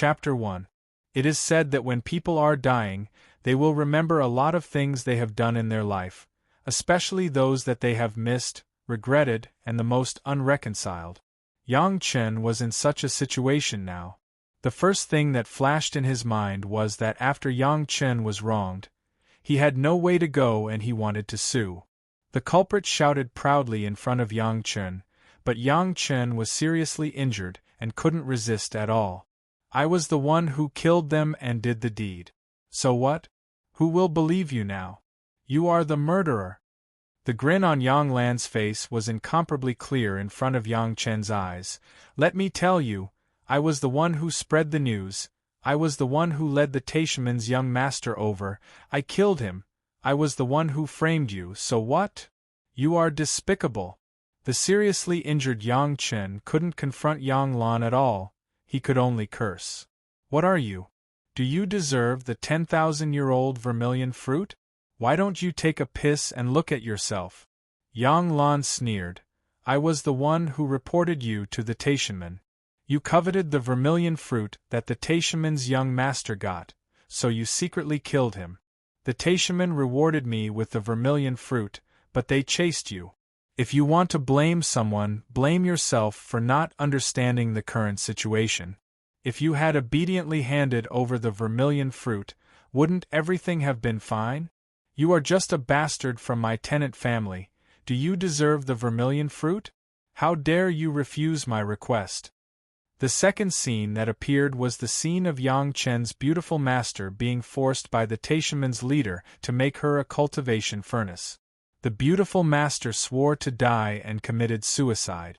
Chapter 1. It is said that when people are dying, they will remember a lot of things they have done in their life, especially those that they have missed, regretted, and the most unreconciled. Yang Chen was in such a situation now. The first thing that flashed in his mind was that after Yang Chen was wronged, he had no way to go and he wanted to sue. The culprit shouted proudly in front of Yang Chen, but Yang Chen was seriously injured and couldn't resist at all. I was the one who killed them and did the deed. So what? Who will believe you now? You are the murderer. The grin on Yang Lan's face was incomparably clear in front of Yang Chen's eyes. Let me tell you, I was the one who spread the news. I was the one who led the Taishaman's young master over. I killed him. I was the one who framed you, so what? You are despicable. The seriously injured Yang Chen couldn't confront Yang Lan at all. He could only curse. What are you? Do you deserve the 10,000-year-old vermilion fruit? Why don't you take a piss and look at yourself? Yang Lan sneered. I was the one who reported you to the Taishaman. You coveted the vermilion fruit that the Taishaman's young master got, so you secretly killed him. The Taishaman rewarded me with the vermilion fruit, but they chased you. If you want to blame someone, blame yourself for not understanding the current situation. If you had obediently handed over the vermilion fruit, wouldn't everything have been fine? You are just a bastard from my tenant family. Do you deserve the vermilion fruit? How dare you refuse my request? The second scene that appeared was the scene of Yang Chen's beautiful master being forced by the Taishaman's leader to make her a cultivation furnace. The beautiful master swore to die and committed suicide.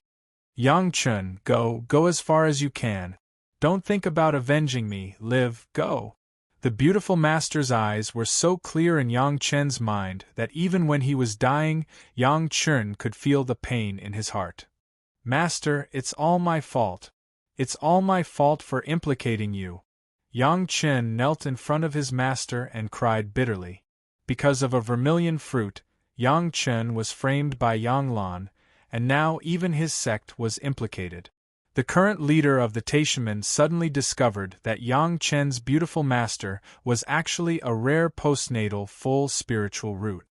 Yang Chen, go as far as you can. Don't think about avenging me, live, go. The beautiful master's eyes were so clear in Yang Chen's mind that even when he was dying, Yang Chen could feel the pain in his heart. Master, it's all my fault. It's all my fault for implicating you. Yang Chen knelt in front of his master and cried bitterly. Because of a vermilion fruit, Yang Chen was framed by Yang Lan, and now even his sect was implicated. The current leader of the Taishaman suddenly discovered that Yang Chen's beautiful master was actually a rare postnatal full spiritual root.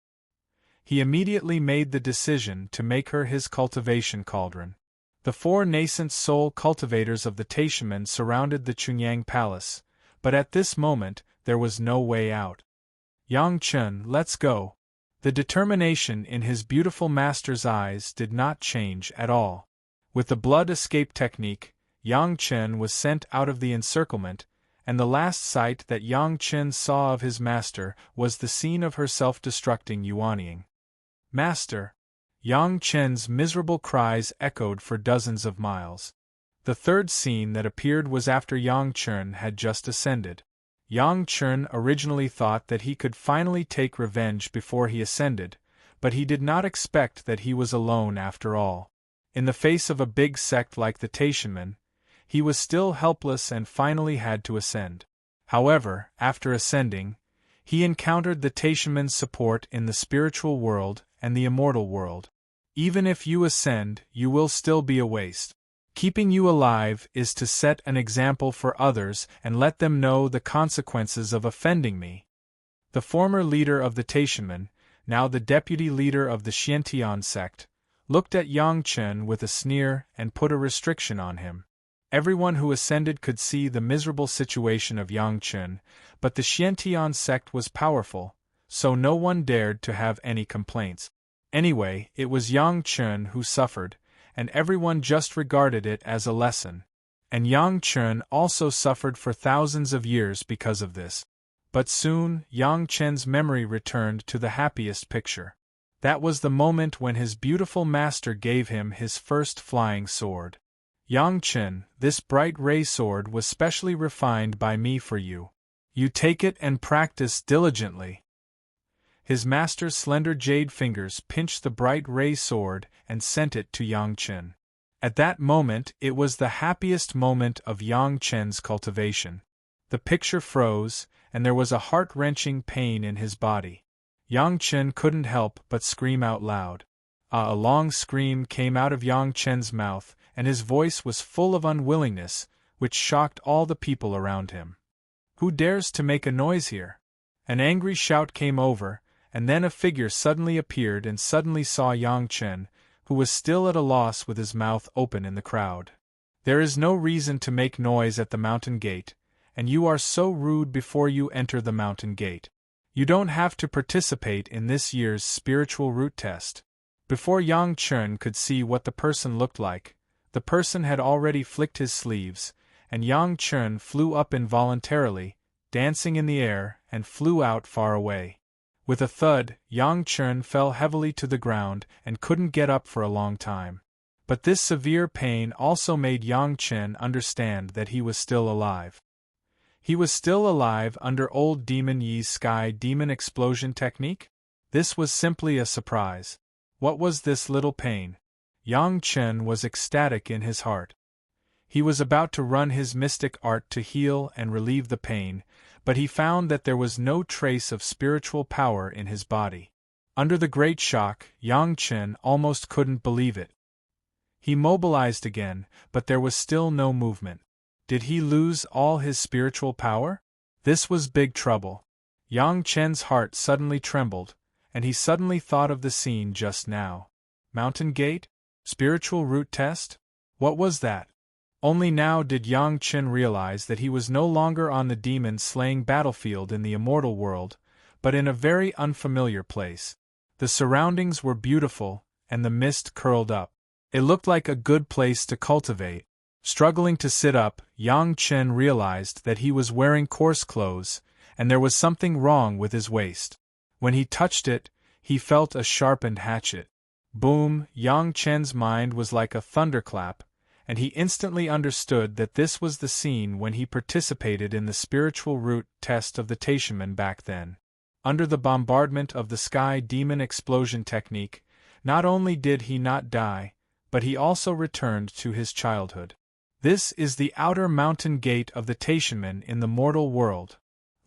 He immediately made the decision to make her his cultivation cauldron. The 4 nascent soul cultivators of the Taishaman surrounded the Chunyang Palace, but at this moment there was no way out. Yang Chen, let's go. The determination in his beautiful master's eyes did not change at all. With the blood escape technique, Yang Chen was sent out of the encirclement, and the last sight that Yang Chen saw of his master was the scene of her self-destructing Yuanying. Master! Yang Chen's miserable cries echoed for dozens of miles. The third scene that appeared was after Yang Chen had just ascended. Yang Chen originally thought that he could finally take revenge before he ascended, but he did not expect that he was alone after all. In the face of a big sect like the Taishaman, he was still helpless and finally had to ascend. However, after ascending, he encountered the Taishaman's support in the spiritual world and the immortal world. Even if you ascend, you will still be a waste. Keeping you alive is to set an example for others and let them know the consequences of offending me. The former leader of the Taishaman, now the deputy leader of the Xiantian sect, looked at Yang Chen with a sneer and put a restriction on him. Everyone who ascended could see the miserable situation of Yang Chen, but the Xiantian sect was powerful, so no one dared to have any complaints. Anyway, it was Yang Chen who suffered, and everyone just regarded it as a lesson. And Yang Chen also suffered for thousands of years because of this. But soon, Yang Chen's memory returned to the happiest picture. That was the moment when his beautiful master gave him his first flying sword. Yang Chen, this bright ray sword was specially refined by me for you. You take it and practice diligently. His master's slender jade fingers pinched the bright ray sword and sent it to Yang Chen. At that moment it was the happiest moment of Yang Chen's cultivation. The picture froze, and there was a heart-wrenching pain in his body. Yang Chen couldn't help but scream out loud. A long scream came out of Yang Chen's mouth, and his voice was full of unwillingness. which shocked all the people around him. "Who dares to make a noise here?" An angry shout came over, and then a figure suddenly appeared and suddenly saw Yang Chen, who was still at a loss with his mouth open in the crowd. "There is no reason to make noise at the mountain gate, and you are so rude before you enter the mountain gate. You don't have to participate in this year's spiritual root test." Before Yang Chen could see what the person looked like, the person had already flicked his sleeves, and Yang Chen flew up involuntarily, dancing in the air, and flew out far away. With a thud, Yang Chen fell heavily to the ground and couldn't get up for a long time. But this severe pain also made Yang Chen understand that he was still alive. He was still alive under old Demon Yi's Sky Demon Explosion technique? This was simply a surprise. What was this little pain? Yang Chen was ecstatic in his heart. He was about to run his mystic art to heal and relieve the pain, but he found that there was no trace of spiritual power in his body. Under the great shock, Yang Chen almost couldn't believe it. He mobilized again, but there was still no movement. Did he lose all his spiritual power? This was big trouble. Yang Chen's heart suddenly trembled, and he suddenly thought of the scene just now. Mountain Gate? Spiritual root test? What was that? Only now did Yang Chen realize that he was no longer on the demon-slaying battlefield in the immortal world, but in a very unfamiliar place. The surroundings were beautiful, and the mist curled up. It looked like a good place to cultivate. Struggling to sit up, Yang Chen realized that he was wearing coarse clothes, and there was something wrong with his waist. When he touched it, he felt a sharpened hatchet. Boom! Yang Chen's mind was like a thunderclap, and he instantly understood that this was the scene when he participated in the spiritual root test of the Taishaman back then. Under the bombardment of the Sky Demon Explosion technique, not only did he not die, but he also returned to his childhood. This is the outer mountain gate of the Taishaman in the mortal world.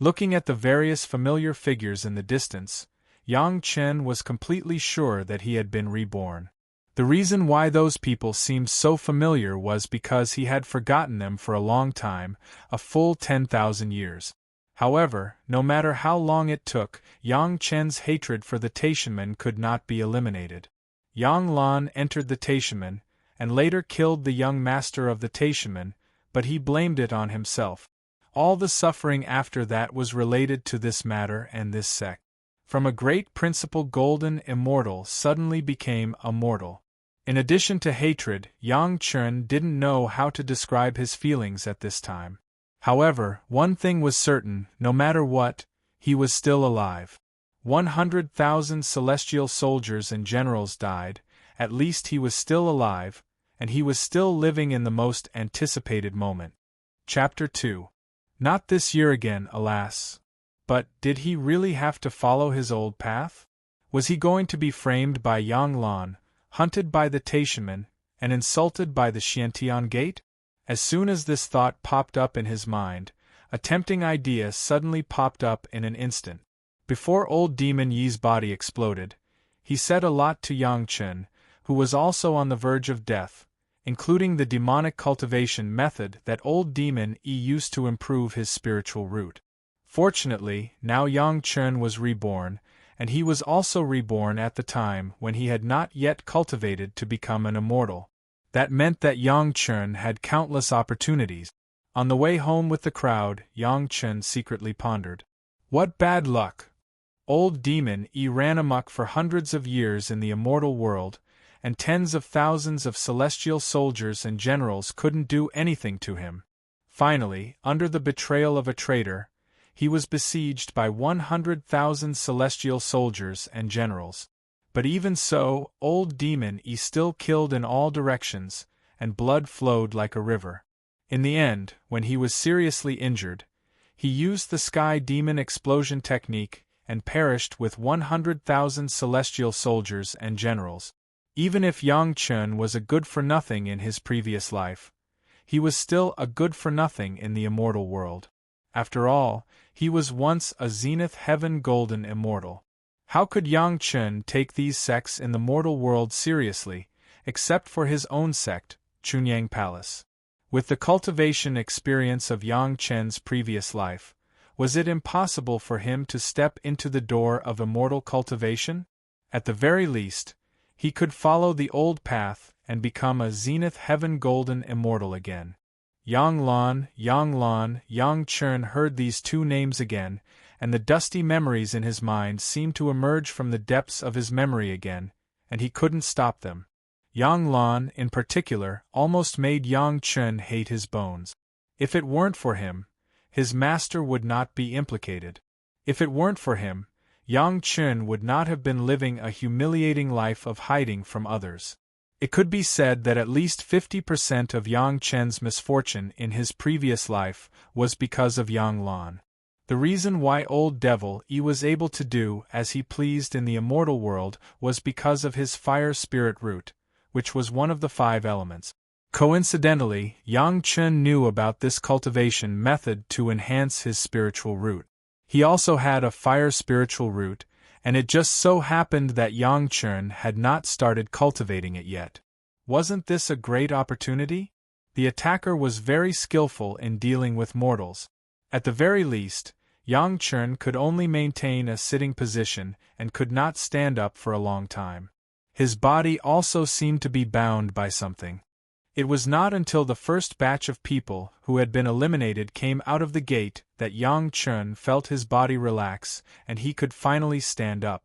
Looking at the various familiar figures in the distance, Yang Chen was completely sure that he had been reborn. The reason why those people seemed so familiar was because he had forgotten them for a long time, a full 10,000 years. However, no matter how long it took, Yang Chen's hatred for the Taishaman could not be eliminated. Yang Lan entered the Taishaman, and later killed the young master of the Taishaman, but he blamed it on himself. All the suffering after that was related to this matter and this sect. From a great principle golden immortal suddenly became immortal. In addition to hatred, Yang Chen didn't know how to describe his feelings at this time. However, one thing was certain, no matter what, he was still alive. 100,000 celestial soldiers and generals died, at least he was still alive, and he was still living in the most anticipated moment. Chapter 2. Not this year again, alas. But, did he really have to follow his old path? Was he going to be framed by Yang Lan, hunted by the Taishaman, and insulted by the Xiantian Gate? As soon as this thought popped up in his mind, a tempting idea suddenly popped up in an instant. Before old Demon Yi's body exploded, he said a lot to Yang Chen, who was also on the verge of death, including the demonic cultivation method that old Demon Yi used to improve his spiritual root. Fortunately, now Yang Chen was reborn, and he was also reborn at the time when he had not yet cultivated to become an immortal. That meant that Yang Chen had countless opportunities. On the way home with the crowd, Yang Chen secretly pondered. What bad luck! Old Demon Yi ran amok for hundreds of years in the immortal world, and tens of thousands of celestial soldiers and generals couldn't do anything to him. Finally, under the betrayal of a traitor, he was besieged by 100,000 celestial soldiers and generals. But even so, old Demon Yi still killed in all directions, and blood flowed like a river. In the end, when he was seriously injured, he used the Sky Demon Explosion technique and perished with 100,000 celestial soldiers and generals. Even if Yang Chen was a good-for-nothing in his previous life, he was still a good-for-nothing in the immortal world. After all, he was once a Zenith Heaven Golden Immortal. How could Yang Chen take these sects in the mortal world seriously, except for his own sect, Chunyang Palace? With the cultivation experience of Yang Chen's previous life, was it impossible for him to step into the door of immortal cultivation? At the very least, he could follow the old path and become a zenith heaven golden immortal again. Yang Chen heard these two names again, and the dusty memories in his mind seemed to emerge from the depths of his memory again, and he couldn't stop them. Yang Lan, in particular, almost made Yang Chen hate his bones. If it weren't for him, his master would not be implicated. If it weren't for him, Yang Chen would not have been living a humiliating life of hiding from others. It could be said that at least 50% of Yang Chen's misfortune in his previous life was because of Yang Lan. The reason why Old Devil Yi was able to do as he pleased in the immortal world was because of his fire spirit root, which was one of the 5 elements. Coincidentally, Yang Chen knew about this cultivation method to enhance his spiritual root. He also had a fire spiritual root, and it just so happened that Yang Chen had not started cultivating it yet. Wasn't this a great opportunity? The attacker was very skillful in dealing with mortals. At the very least, Yang Chen could only maintain a sitting position and could not stand up for a long time. His body also seemed to be bound by something. It was not until the first batch of people who had been eliminated came out of the gate that Yang Chen felt his body relax and he could finally stand up.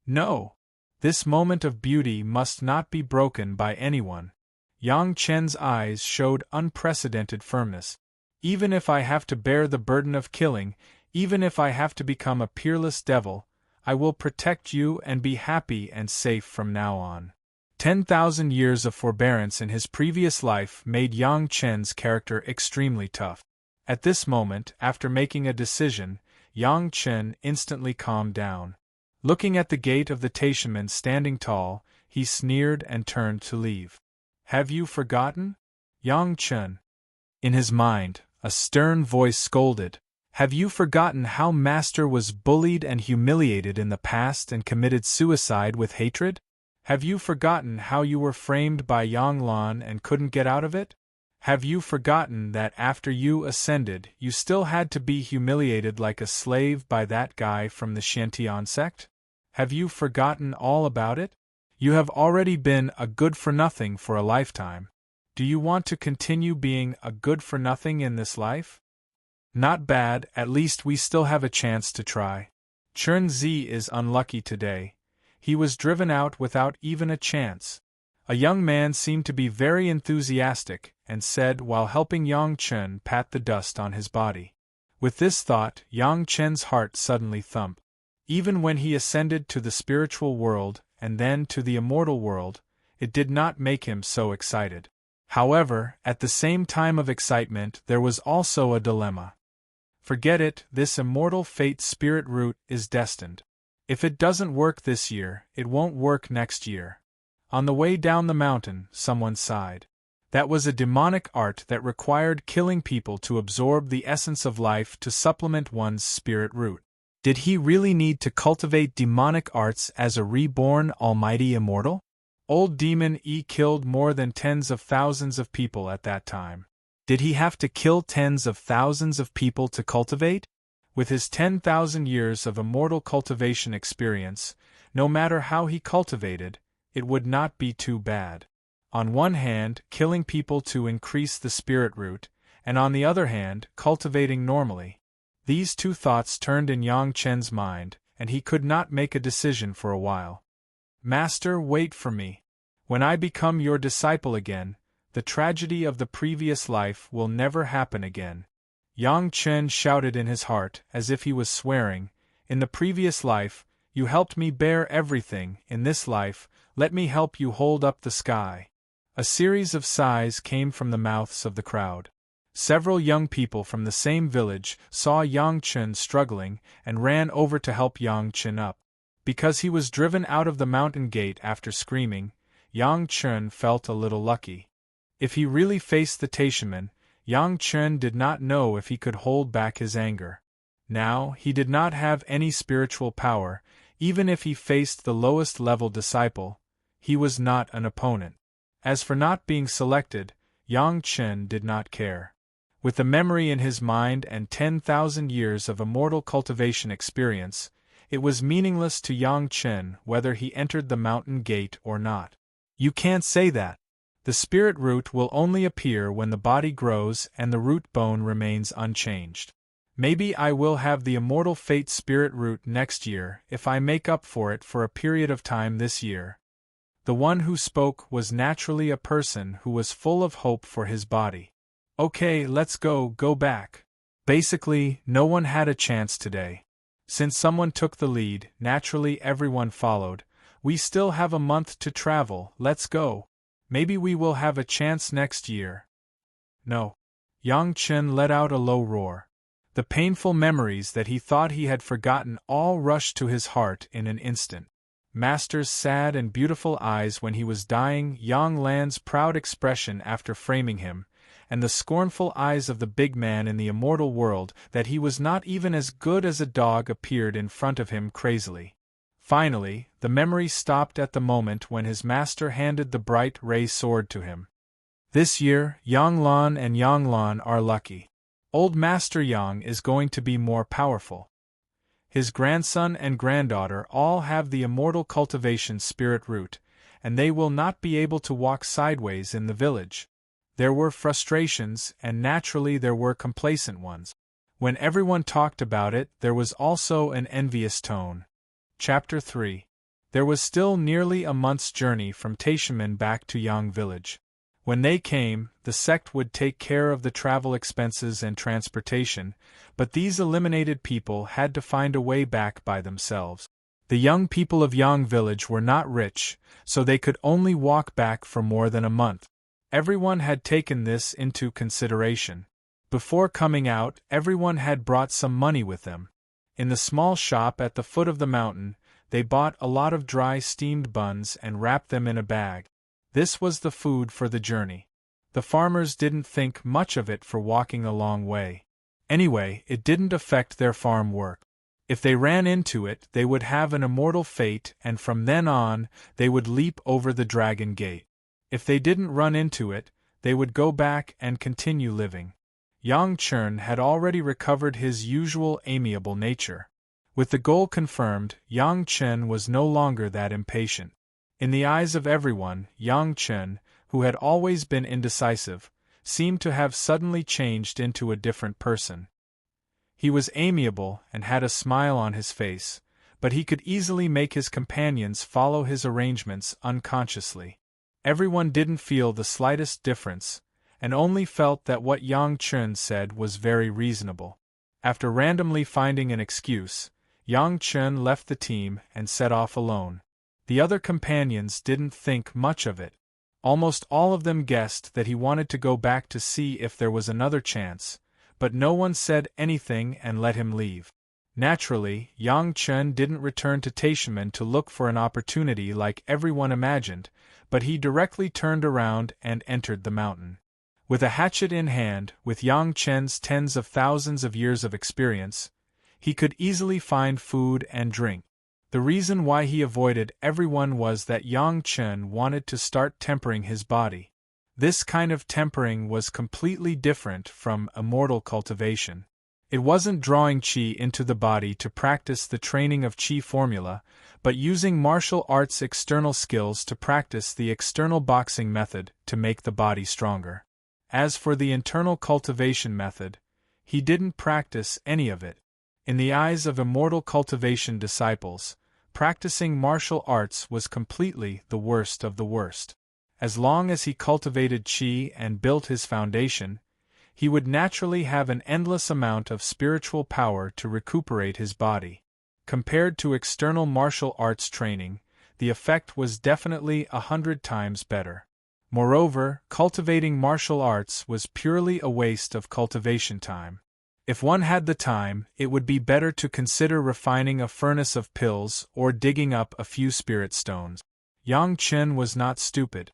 No! This moment of beauty must not be broken by anyone. Yang Chen's eyes showed unprecedented firmness. Even if I have to bear the burden of killing, even if I have to become a peerless devil, I will protect you and be happy and safe from now on. 10,000 years of forbearance in his previous life made Yang Chen's character extremely tough. At this moment, after making a decision, Yang Chen instantly calmed down. Looking at the gate of the Taishaman standing tall, he sneered and turned to leave. Have you forgotten? Yang Chen. In his mind, a stern voice scolded. Have you forgotten how Master was bullied and humiliated in the past and committed suicide with hatred? Have you forgotten how you were framed by Yang Lan and couldn't get out of it? Have you forgotten that after you ascended, you still had to be humiliated like a slave by that guy from the Xiantian sect? Have you forgotten all about it? You have already been a good-for-nothing for a lifetime. Do you want to continue being a good-for-nothing in this life? Not bad, at least we still have a chance to try. Chen Zi is unlucky today. He was driven out without even a chance. A young man seemed to be very enthusiastic, and said while helping Yang Chen pat the dust on his body. With this thought, Yang Chen's heart suddenly thumped. Even when he ascended to the spiritual world, and then to the immortal world, it did not make him so excited. However, at the same time of excitement there was also a dilemma. Forget it, this immortal fate spirit root is destined. If it doesn't work this year, it won't work next year. On the way down the mountain, someone sighed. That was a demonic art that required killing people to absorb the essence of life to supplement one's spirit root. Did he really need to cultivate demonic arts as a reborn almighty immortal? Old Demon E killed more than tens of thousands of people at that time. Did he have to kill tens of thousands of people to cultivate? With his 10,000 years of immortal cultivation experience, no matter how he cultivated, it would not be too bad. On one hand, killing people to increase the spirit root, and on the other hand, cultivating normally. These two thoughts turned in Yang Chen's mind, and he could not make a decision for a while. Master, wait for me. When I become your disciple again, the tragedy of the previous life will never happen again. Yang Chen shouted in his heart, as if he was swearing, in the previous life, you helped me bear everything, in this life, let me help you hold up the sky. A series of sighs came from the mouths of the crowd. Several young people from the same village saw Yang Chen struggling and ran over to help Yang Chen up. Because he was driven out of the mountain gate after screaming, Yang Chen felt a little lucky. If he really faced the Taishaman, Yang Chen did not know if he could hold back his anger. Now, he did not have any spiritual power, even if he faced the lowest level disciple, he was not an opponent. As for not being selected, Yang Chen did not care. With the memory in his mind and 10,000 years of immortal cultivation experience, it was meaningless to Yang Chen whether he entered the mountain gate or not. You can't say that. The spirit root will only appear when the body grows and the root bone remains unchanged. Maybe I will have the immortal fate spirit root next year if I make up for it for a period of time this year. The one who spoke was naturally a person who was full of hope for his body. Okay, let's go back. Basically, no one had a chance today. Since someone took the lead, naturally everyone followed. We still have a month to travel, let's go. Maybe we will have a chance next year. No. Yang Chen let out a low roar. The painful memories that he thought he had forgotten all rushed to his heart in an instant. Master's sad and beautiful eyes when he was dying, Yang Lan's proud expression after framing him, and the scornful eyes of the big man in the immortal world that he was not even as good as a dog appeared in front of him crazily. Finally, the memory stopped at the moment when his master handed the bright ray sword to him. This year, Yang Lan and Yang Lan are lucky. Old Master Yang is going to be more powerful. His grandson and granddaughter all have the immortal cultivation spirit root, and they will not be able to walk sideways in the village. There were frustrations, and naturally there were complacent ones. When everyone talked about it, there was also an envious tone. Chapter 3. There was still nearly a month's journey from Taishimen back to Yang village. When they came, the sect would take care of the travel expenses and transportation, but these eliminated people had to find a way back by themselves. The young people of Yang village were not rich, so they could only walk back for more than a month. Everyone had taken this into consideration. Before coming out, everyone had brought some money with them. In the small shop at the foot of the mountain, they bought a lot of dry steamed buns and wrapped them in a bag. This was the food for the journey. The farmers didn't think much of it for walking a long way. Anyway, it didn't affect their farm work. If they ran into it, they would have an immortal fate, and from then on, they would leap over the dragon gate. If they didn't run into it, they would go back and continue living. Yang Chen had already recovered his usual amiable nature. With the goal confirmed, Yang Chen was no longer that impatient. In the eyes of everyone, Yang Chen, who had always been indecisive, seemed to have suddenly changed into a different person. He was amiable and had a smile on his face, but he could easily make his companions follow his arrangements unconsciously. Everyone didn't feel the slightest difference, and only felt that what Yang Chen said was very reasonable. After randomly finding an excuse, Yang Chen left the team and set off alone. The other companions didn't think much of it. Almost all of them guessed that he wanted to go back to see if there was another chance, but no one said anything and let him leave. Naturally, Yang Chen didn't return to Taishimen to look for an opportunity like everyone imagined, but he directly turned around and entered the mountain. With a hatchet in hand, with Yang Chen's tens of thousands of years of experience, he could easily find food and drink. The reason why he avoided everyone was that Yang Chen wanted to start tempering his body. This kind of tempering was completely different from immortal cultivation. It wasn't drawing qi into the body to practice the training of qi formula, but using martial arts external skills to practice the external boxing method to make the body stronger. As for the internal cultivation method, he didn't practice any of it. In the eyes of immortal cultivation disciples, practicing martial arts was completely the worst of the worst. As long as he cultivated qi and built his foundation, he would naturally have an endless amount of spiritual power to recuperate his body. Compared to external martial arts training, the effect was definitely 100 times better. Moreover, cultivating martial arts was purely a waste of cultivation time. If one had the time, it would be better to consider refining a furnace of pills or digging up a few spirit stones. Yang Chen was not stupid.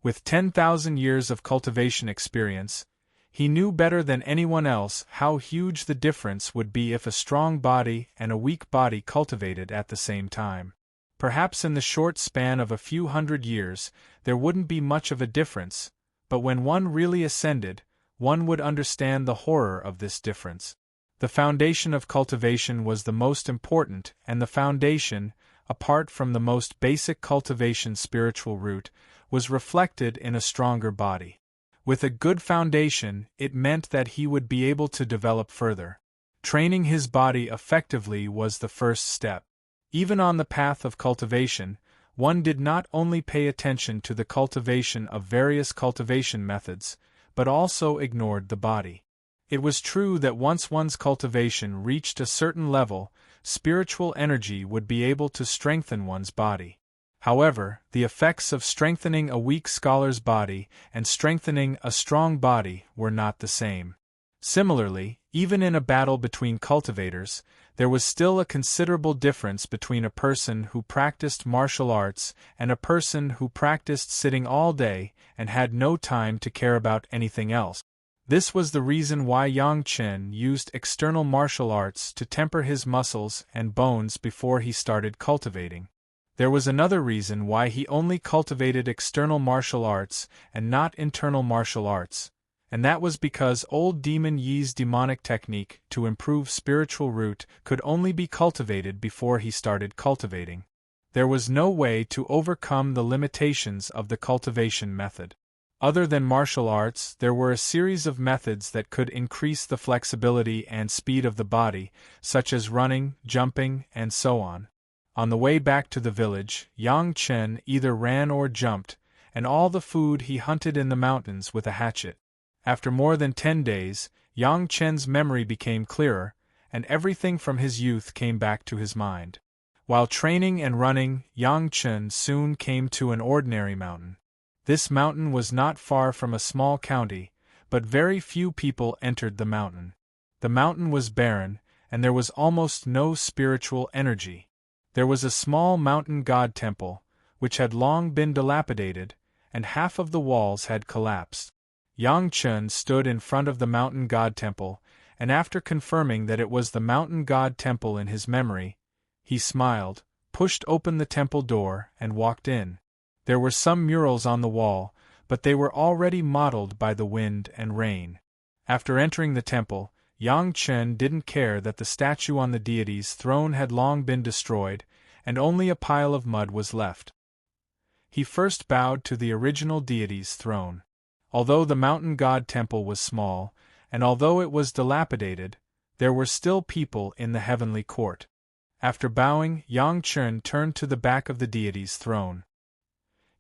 With 10,000 years of cultivation experience, he knew better than anyone else how huge the difference would be if a strong body and a weak body cultivated at the same time. Perhaps in the short span of a few hundred years, there wouldn't be much of a difference, but when one really ascended, one would understand the horror of this difference. The foundation of cultivation was the most important, and the foundation, apart from the most basic cultivation spiritual root, was reflected in a stronger body. With a good foundation, it meant that he would be able to develop further. Training his body effectively was the first step. Even on the path of cultivation, one did not only pay attention to the cultivation of various cultivation methods, but also ignored the body. It was true that once one's cultivation reached a certain level, spiritual energy would be able to strengthen one's body. However, the effects of strengthening a weak scholar's body and strengthening a strong body were not the same. Similarly, even in a battle between cultivators, there was still a considerable difference between a person who practiced martial arts and a person who practiced sitting all day and had no time to care about anything else. This was the reason why Yang Chen used external martial arts to temper his muscles and bones before he started cultivating. There was another reason why he only cultivated external martial arts and not internal martial arts, and that was because old Demon Yi's demonic technique to improve spiritual root could only be cultivated before he started cultivating. There was no way to overcome the limitations of the cultivation method. Other than martial arts, there were a series of methods that could increase the flexibility and speed of the body, such as running, jumping, and so on. On the way back to the village, Yang Chen either ran or jumped, and all the food he hunted in the mountains with a hatchet. After more than 10 days, Yang Chen's memory became clearer, and everything from his youth came back to his mind. While training and running, Yang Chen soon came to an ordinary mountain. This mountain was not far from a small county, but very few people entered the mountain. The mountain was barren, and there was almost no spiritual energy. There was a small mountain god temple, which had long been dilapidated, and half of the walls had collapsed. Yang Chen stood in front of the mountain god temple, and after confirming that it was the mountain god temple in his memory, he smiled, pushed open the temple door, and walked in. There were some murals on the wall, but they were already mottled by the wind and rain. After entering the temple, Yang Chen didn't care that the statue on the deity's throne had long been destroyed, and only a pile of mud was left. He first bowed to the original deity's throne. Although the mountain god temple was small, and although it was dilapidated, there were still people in the heavenly court. After bowing, Yang Chen turned to the back of the deity's throne.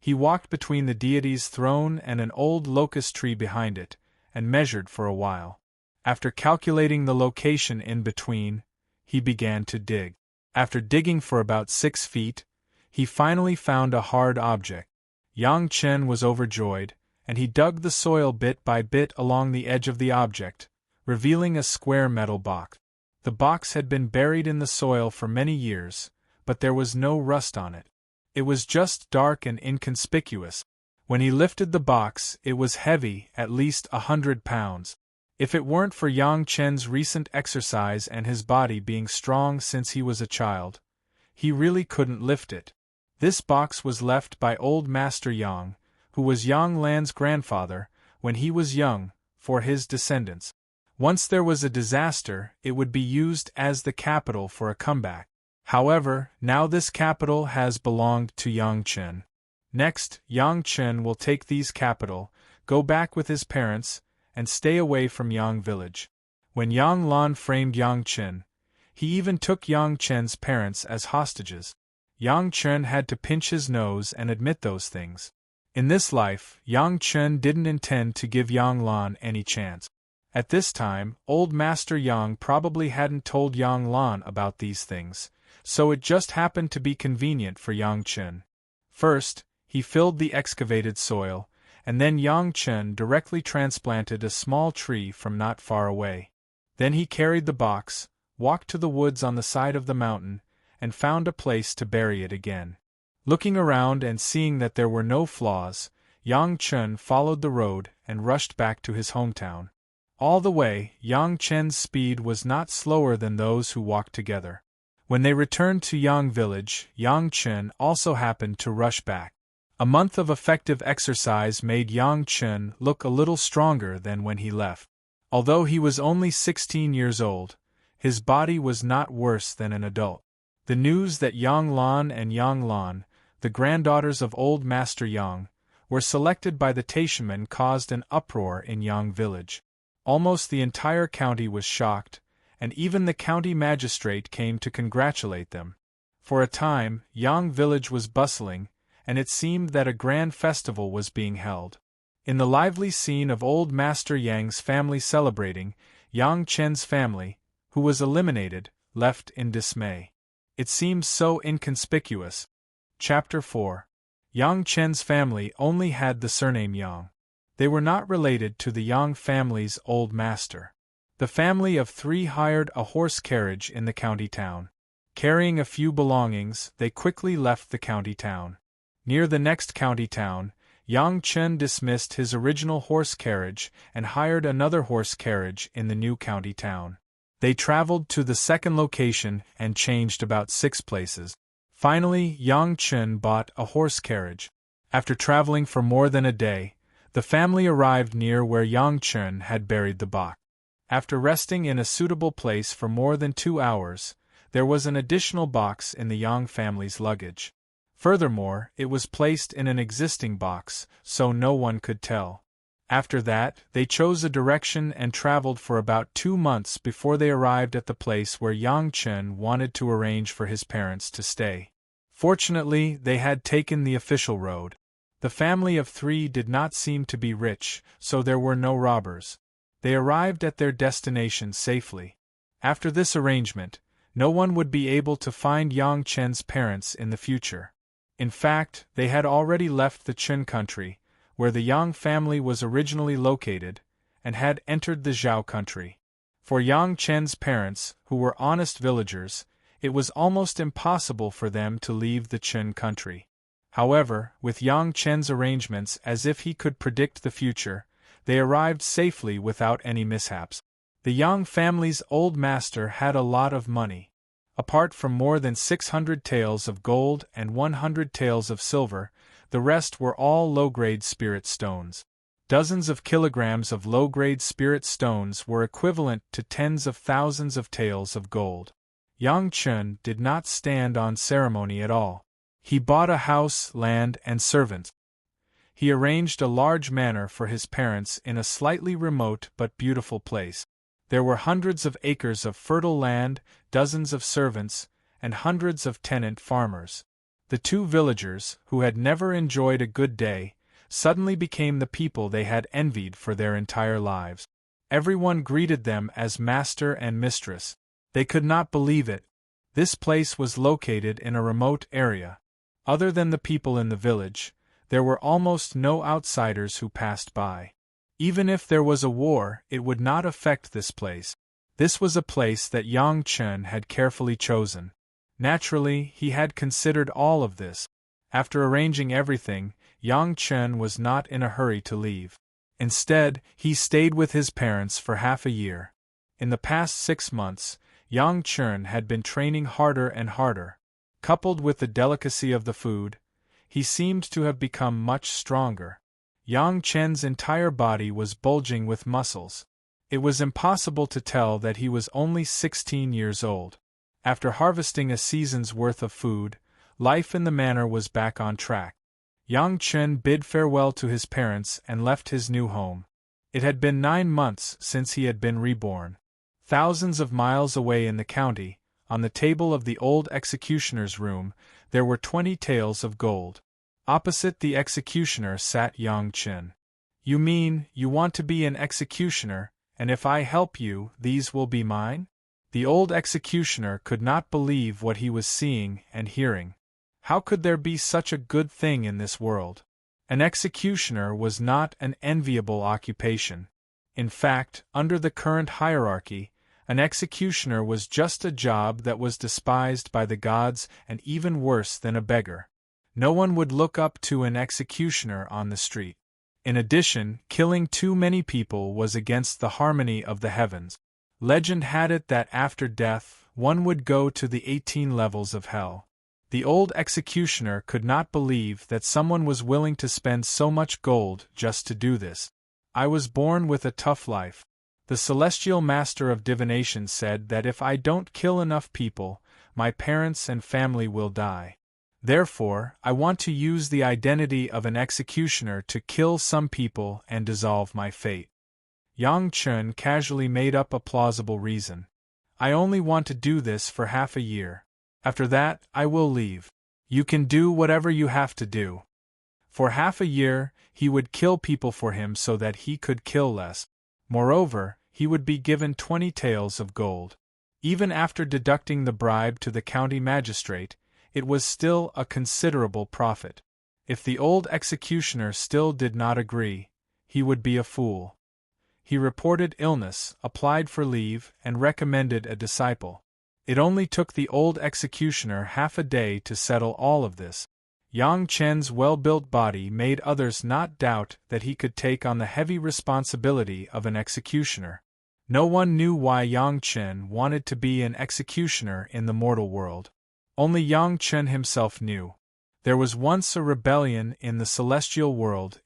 He walked between the deity's throne and an old locust tree behind it, and measured for a while. After calculating the location in between, he began to dig. After digging for about 6 feet, he finally found a hard object. Yang Chen was overjoyed, and he dug the soil bit by bit along the edge of the object, revealing a square metal box. The box had been buried in the soil for many years, but there was no rust on it. It was just dark and inconspicuous. When he lifted the box, it was heavy, at least 100 pounds. If it weren't for Yang Chen's recent exercise and his body being strong since he was a child, he really couldn't lift it. This box was left by old Master Yang, who was Yang Lan's grandfather, when he was young, for his descendants. Once there was a disaster, it would be used as the capital for a comeback. However, now this capital has belonged to Yang Chen. Next, Yang Chen will take these capital, go back with his parents, and stay away from Yang village. When Yang Lan framed Yang Chen, he even took Yang Chen's parents as hostages. Yang Chen had to pinch his nose and admit those things. In this life, Yang Chen didn't intend to give Yang Lan any chance. At this time, old Master Yang probably hadn't told Yang Lan about these things, so it just happened to be convenient for Yang Chen. First, he filled the excavated soil, and then Yang Chen directly transplanted a small tree from not far away. Then he carried the box, walked to the woods on the side of the mountain, and found a place to bury it again. Looking around and seeing that there were no flaws, Yang Chen followed the road and rushed back to his hometown. All the way, Yang Chen's speed was not slower than those who walked together. When they returned to Yang village, Yang Chen also happened to rush back. A month of effective exercise made Yang Chen look a little stronger than when he left. Although he was only 16 years old, his body was not worse than an adult. The news that Yang Lan and Yang Lan, the granddaughters of old Master Yang, were selected by the Taishaman caused an uproar in Yang village. Almost the entire county was shocked, and even the county magistrate came to congratulate them. For a time, Yang village was bustling, and it seemed that a grand festival was being held. In the lively scene of old Master Yang's family celebrating, Yang Chen's family, who was eliminated, left in dismay. It seemed so inconspicuous. Chapter 4. Yang Chen's family only had the surname Yang. They were not related to the Yang family's old master. The family of three hired a horse carriage in the county town. Carrying a few belongings, they quickly left the county town. Near the next county town, Yang Chen dismissed his original horse carriage and hired another horse carriage in the new county town. They traveled to the second location and changed about 6 places. Finally, Yang Chen bought a horse carriage. After traveling for more than a day, the family arrived near where Yang Chen had buried the box. After resting in a suitable place for more than 2 hours, there was an additional box in the Yang family's luggage. Furthermore, it was placed in an existing box, so no one could tell. After that, they chose a direction and traveled for about 2 months before they arrived at the place where Yang Chen wanted to arrange for his parents to stay. Fortunately, they had taken the official road. The family of 3 did not seem to be rich, so there were no robbers. They arrived at their destination safely. After this arrangement, no one would be able to find Yang Chen's parents in the future. In fact, they had already left the Chen country, where the Yang family was originally located, and had entered the Zhao country. For Yang Chen's parents, who were honest villagers, it was almost impossible for them to leave the Chen country. However, with Yang Chen's arrangements as if he could predict the future, they arrived safely without any mishaps. The Yang family's old master had a lot of money. Apart from more than 600 taels of gold and 100 taels of silver, the rest were all low-grade spirit stones. Dozens of kilograms of low-grade spirit stones were equivalent to tens of thousands of taels of gold. Yang Chen did not stand on ceremony at all. He bought a house, land, and servants. He arranged a large manor for his parents in a slightly remote but beautiful place. There were hundreds of acres of fertile land, dozens of servants, and hundreds of tenant farmers. The 2 villagers, who had never enjoyed a good day, suddenly became the people they had envied for their entire lives. Everyone greeted them as master and mistress. They could not believe it. This place was located in a remote area. Other than the people in the village, there were almost no outsiders who passed by. Even if there was a war, it would not affect this place. This was a place that Yang Chen had carefully chosen. Naturally, he had considered all of this. After arranging everything, Yang Chen was not in a hurry to leave. Instead, he stayed with his parents for half a year. In the past 6 months, Yang Chen had been training harder and harder. Coupled with the delicacy of the food, he seemed to have become much stronger. Yang Chen's entire body was bulging with muscles. It was impossible to tell that he was only 16 years old. After harvesting a season's worth of food, life in the manor was back on track. Yang Chen bid farewell to his parents and left his new home. It had been 9 months since he had been reborn. Thousands of miles away in the county, on the table of the old executioner's room, there were 20 taels of gold. Opposite the executioner sat Yang Chen. "You mean, you want to be an executioner, and if I help you, these will be mine?" The old executioner could not believe what he was seeing and hearing. How could there be such a good thing in this world? An executioner was not an enviable occupation. In fact, under the current hierarchy, an executioner was just a job that was despised by the gods and even worse than a beggar. No one would look up to an executioner on the street. In addition, killing too many people was against the harmony of the heavens. Legend had it that after death, one would go to the 18 levels of hell. The old executioner could not believe that someone was willing to spend so much gold just to do this. I was born with a tough life. The celestial master of divination said that if I don't kill enough people, my parents and family will die. Therefore, I want to use the identity of an executioner to kill some people and dissolve my fate. Yang Chun casually made up a plausible reason. I only want to do this for half a year. After that, I will leave. You can do whatever you have to do. For half a year, he would kill people for him so that he could kill less. Moreover, he would be given 20 taels of gold. Even after deducting the bribe to the county magistrate, it was still a considerable profit. If the old executioner still did not agree, he would be a fool. He reported illness, applied for leave, and recommended a disciple. It only took the old executioner half a day to settle all of this. Yang Chen's well-built body made others not doubt that he could take on the heavy responsibility of an executioner. No one knew why Yang Chen wanted to be an executioner in the mortal world. Only Yang Chen himself knew. There was once a rebellion in the celestial world.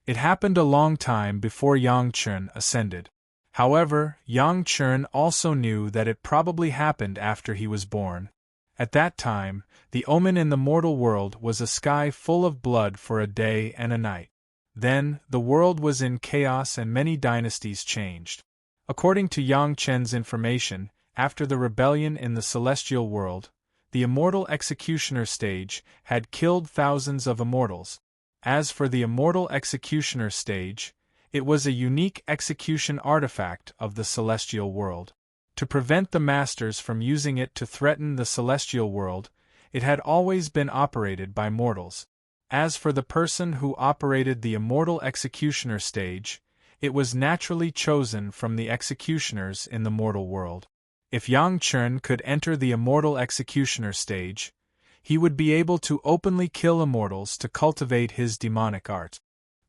It happened a long time before Yang Chen ascended. However, Yang Chen also knew that it probably happened after he was born. At that time, the omen in the mortal world was a sky full of blood for a day and a night. Then, the world was in chaos and many dynasties changed. According to Yang Chen's information, after the rebellion in the celestial world, the immortal executioner stage had killed thousands of immortals. As for the immortal executioner stage, it was a unique execution artifact of the celestial world. To prevent the masters from using it to threaten the celestial world, it had always been operated by mortals. As for the person who operated the immortal executioner stage, it was naturally chosen from the executioners in the mortal world. If Yang Chen could enter the immortal executioner stage, he would be able to openly kill immortals to cultivate his demonic art.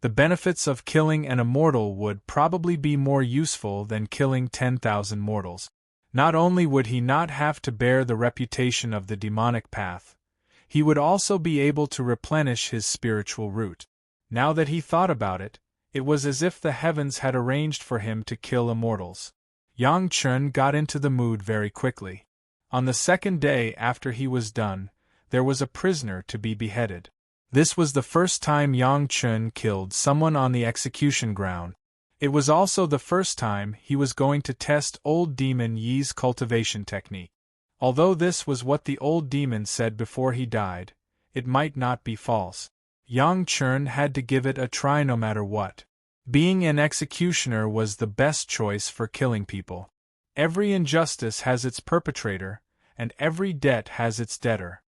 The benefits of killing an immortal would probably be more useful than killing 10,000 mortals. Not only would he not have to bear the reputation of the demonic path, he would also be able to replenish his spiritual root. Now that he thought about it, it was as if the heavens had arranged for him to kill immortals. Yang Chen got into the mood very quickly. On the second day after he was done, there was a prisoner to be beheaded. This was the first time Yang Chen killed someone on the execution ground. It was also the first time he was going to test old demon Yi's cultivation technique. Although this was what the old demon said before he died, it might not be false. Yang Chen had to give it a try no matter what. Being an executioner was the best choice for killing people. Every injustice has its perpetrator, and every debt has its debtor.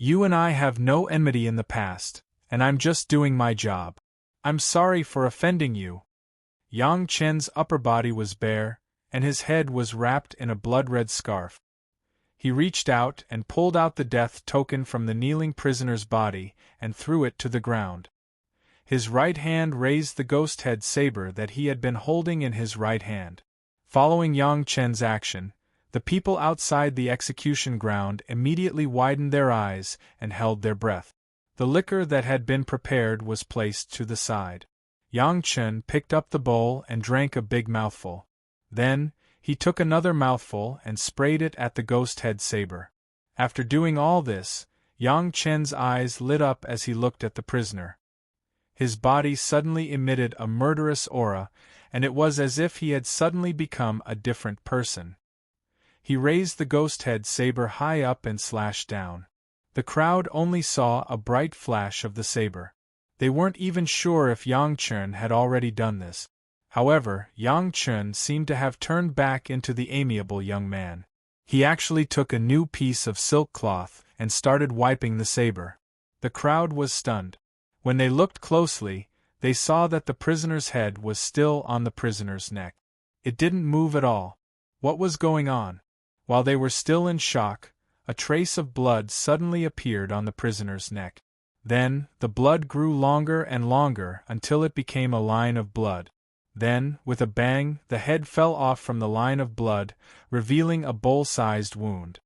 You and I have no enmity in the past, and I'm just doing my job. I'm sorry for offending you. Yang Chen's upper body was bare, and his head was wrapped in a blood-red scarf. He reached out and pulled out the death token from the kneeling prisoner's body and threw it to the ground. His right hand raised the ghost head saber that he had been holding in his right hand. Following Yang Chen's action, the people outside the execution ground immediately widened their eyes and held their breath. The liquor that had been prepared was placed to the side. Yang Chen picked up the bowl and drank a big mouthful. Then, he took another mouthful and sprayed it at the ghost head saber. After doing all this, Yang Chen's eyes lit up as he looked at the prisoner. His body suddenly emitted a murderous aura, and it was as if he had suddenly become a different person. He raised the ghost head saber high up and slashed down. The crowd only saw a bright flash of the saber. They weren't even sure if Yang Chen had already done this. However, Yang Chen seemed to have turned back into the amiable young man. He actually took a new piece of silk cloth and started wiping the saber. The crowd was stunned. When they looked closely, they saw that the prisoner's head was still on the prisoner's neck. It didn't move at all. What was going on? While they were still in shock, a trace of blood suddenly appeared on the prisoner's neck. Then, the blood grew longer and longer until it became a line of blood. Then, with a bang, the head fell off from the line of blood, revealing a bowl-sized wound.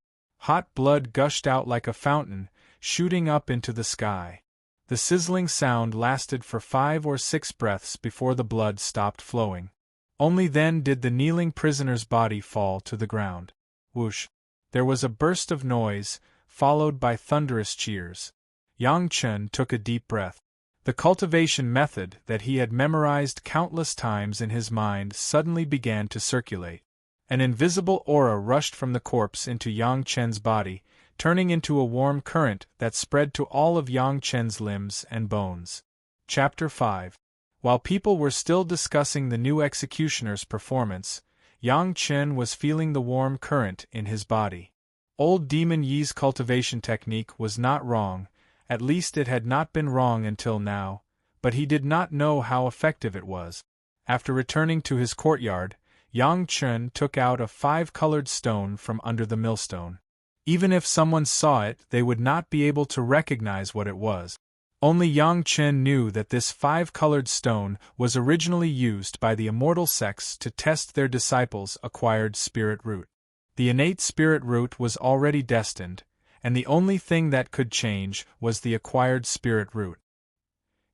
Hot blood gushed out like a fountain, shooting up into the sky. The sizzling sound lasted for 5 or 6 breaths before the blood stopped flowing. Only then did the kneeling prisoner's body fall to the ground. Whoosh! There was a burst of noise, followed by thunderous cheers. Yang Chen took a deep breath. The cultivation method that he had memorized countless times in his mind suddenly began to circulate. An invisible aura rushed from the corpse into Yang Chen's body, turning into a warm current that spread to all of Yang Chen's limbs and bones. Chapter 5. While people were still discussing the new executioner's performance, Yang Chen was feeling the warm current in his body. Old Demon Yi's cultivation technique was not wrong, at least it had not been wrong until now, but he did not know how effective it was. After returning to his courtyard, Yang Chen took out a 5-colored stone from under the millstone. Even if someone saw it, they would not be able to recognize what it was. Only Yang Chen knew that this 5-colored stone was originally used by the Immortal sects to test their disciples' acquired spirit root. The innate spirit root was already destined, and the only thing that could change was the acquired spirit root.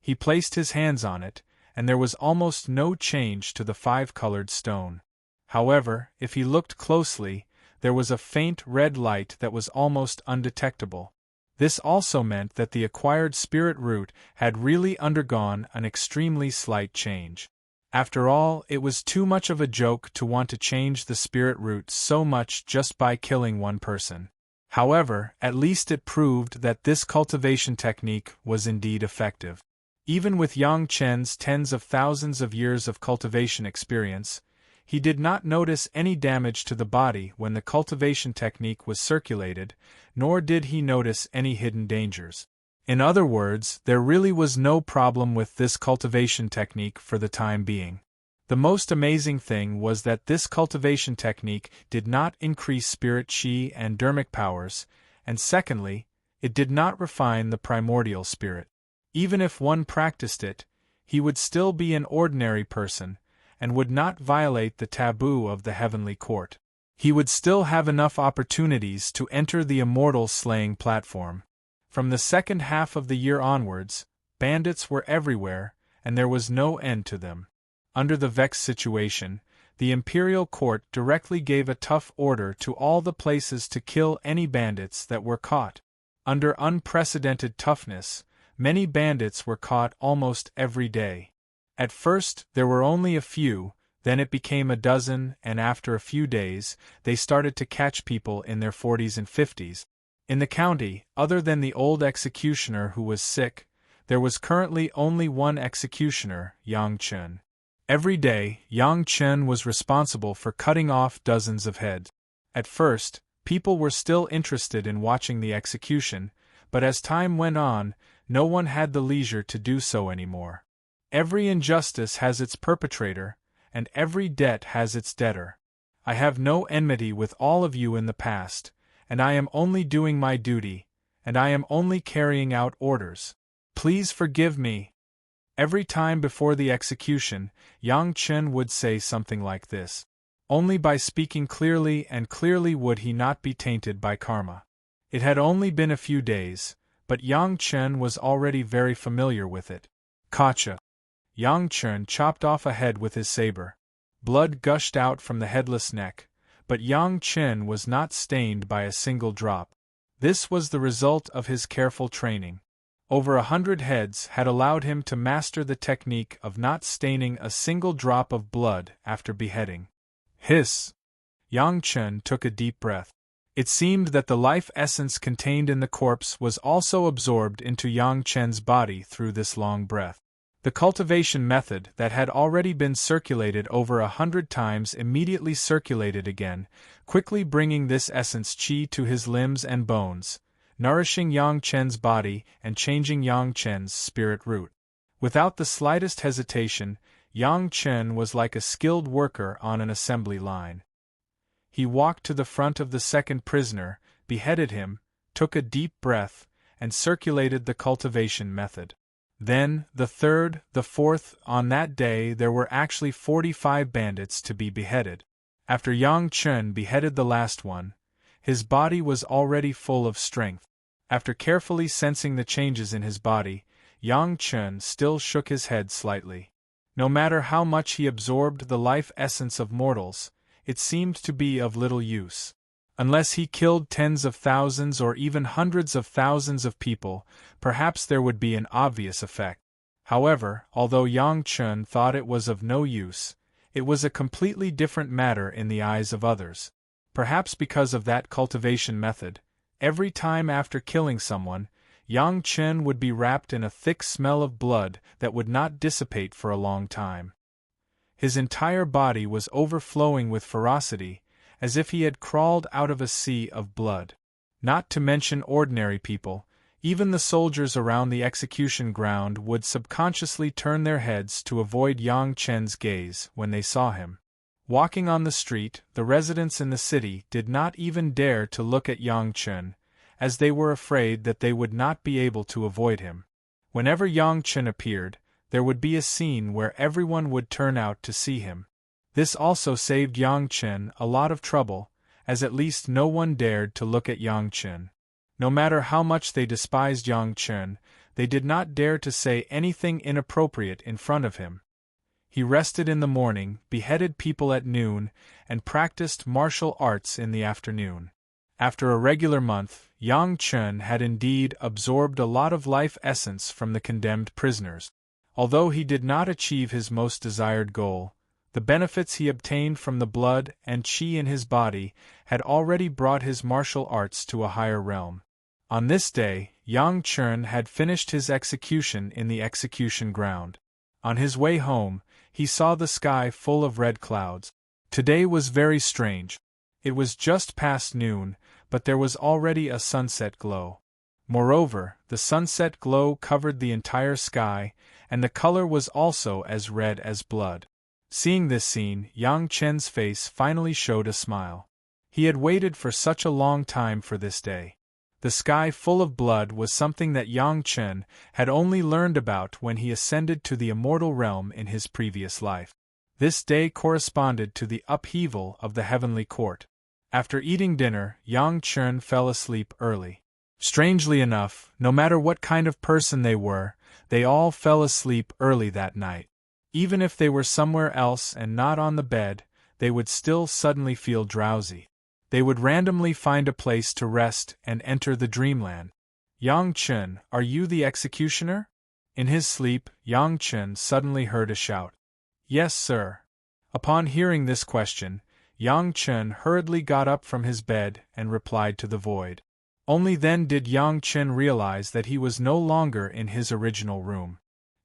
He placed his hands on it, and there was almost no change to the 5-colored stone. However, if he looked closely, there was a faint red light that was almost undetectable. This also meant that the acquired spirit root had really undergone an extremely slight change. After all, it was too much of a joke to want to change the spirit root so much just by killing one person. However, at least it proved that this cultivation technique was indeed effective. Even with Yang Chen's tens of thousands of years of cultivation experience, he did not notice any damage to the body when the cultivation technique was circulated, nor did he notice any hidden dangers. In other words, there really was no problem with this cultivation technique for the time being. The most amazing thing was that this cultivation technique did not increase spirit chi and dermic powers, and secondly, it did not refine the primordial spirit. Even if one practiced it, he would still be an ordinary person, and would not violate the taboo of the heavenly court. He would still have enough opportunities to enter the immortal slaying platform. From the second half of the year onwards, bandits were everywhere, and there was no end to them. Under the vexed situation, the imperial court directly gave a tough order to all the places to kill any bandits that were caught. Under unprecedented toughness, many bandits were caught almost every day. At first, there were only a few, then it became a dozen, and after a few days, they started to catch people in their 40s and 50s. In the county, other than the old executioner who was sick, there was currently only one executioner, Yang Chen. Every day, Yang Chen was responsible for cutting off dozens of heads. At first, people were still interested in watching the execution, but as time went on, no one had the leisure to do so anymore. Every injustice has its perpetrator, and every debt has its debtor. I have no enmity with all of you in the past, and I am only doing my duty, and I am only carrying out orders. Please forgive me. Every time before the execution, Yang Chen would say something like this. Only by speaking clearly and clearly would he not be tainted by karma. It had only been a few days, but Yang Chen was already very familiar with it. Gotcha. Yang Chen chopped off a head with his saber. Blood gushed out from the headless neck, but Yang Chen was not stained by a single drop. This was the result of his careful training. Over 100 heads had allowed him to master the technique of not staining a single drop of blood after beheading. Hiss! Yang Chen took a deep breath. It seemed that the life essence contained in the corpse was also absorbed into Yang Chen's body through this long breath. The cultivation method that had already been circulated over 100 times immediately circulated again, quickly bringing this essence chi to his limbs and bones, nourishing Yang Chen's body and changing Yang Chen's spirit root. Without the slightest hesitation, Yang Chen was like a skilled worker on an assembly line. He walked to the front of the second prisoner, beheaded him, took a deep breath, and circulated the cultivation method. Then, the third, the fourth, on that day there were actually 45 bandits to be beheaded. After Yang Chen beheaded the last one, His body was already full of strength. After carefully sensing the changes in his body, Yang Chen still shook his head slightly. No matter how much he absorbed the life essence of mortals, it seemed to be of little use. Unless he killed tens of thousands or even hundreds of thousands of people, perhaps there would be an obvious effect. However, although Yang Chen thought it was of no use, it was a completely different matter in the eyes of others. Perhaps because of that cultivation method, every time after killing someone, Yang Chen would be wrapped in a thick smell of blood that would not dissipate for a long time. His entire body was overflowing with ferocity, as if he had crawled out of a sea of blood. Not to mention ordinary people, even the soldiers around the execution ground would subconsciously turn their heads to avoid Yang Chen's gaze when they saw him. Walking on the street, the residents in the city did not even dare to look at Yang Chen, as they were afraid that they would not be able to avoid him. Whenever Yang Chen appeared, there would be a scene where everyone would turn out to see him. This also saved Yang Chen a lot of trouble, as at least no one dared to look at Yang Chen. No matter how much they despised Yang Chen, they did not dare to say anything inappropriate in front of him. He rested in the morning, beheaded people at noon, and practiced martial arts in the afternoon. After a regular month, Yang Chen had indeed absorbed a lot of life essence from the condemned prisoners. Although he did not achieve his most desired goal, the benefits he obtained from the blood and qi in his body had already brought his martial arts to a higher realm. On this day, Yang Chen had finished his execution in the execution ground. On his way home, he saw the sky full of red clouds. Today was very strange. It was just past noon, but there was already a sunset glow. Moreover, the sunset glow covered the entire sky, and the color was also as red as blood. Seeing this scene, Yang Chen's face finally showed a smile. He had waited for such a long time for this day. The sky full of blood was something that Yang Chen had only learned about when he ascended to the immortal realm in his previous life. This day corresponded to the upheaval of the heavenly court. After eating dinner, Yang Chen fell asleep early. Strangely enough, no matter what kind of person they were, they all fell asleep early that night. Even if they were somewhere else and not on the bed, they would still suddenly feel drowsy. They would randomly find a place to rest and enter the dreamland. Yang Chen, are you the executioner? In his sleep, Yang Chen suddenly heard a shout. Yes, sir. Upon hearing this question, Yang Chen hurriedly got up from his bed and replied to the void. Only then did Yang Chen realize that he was no longer in his original room.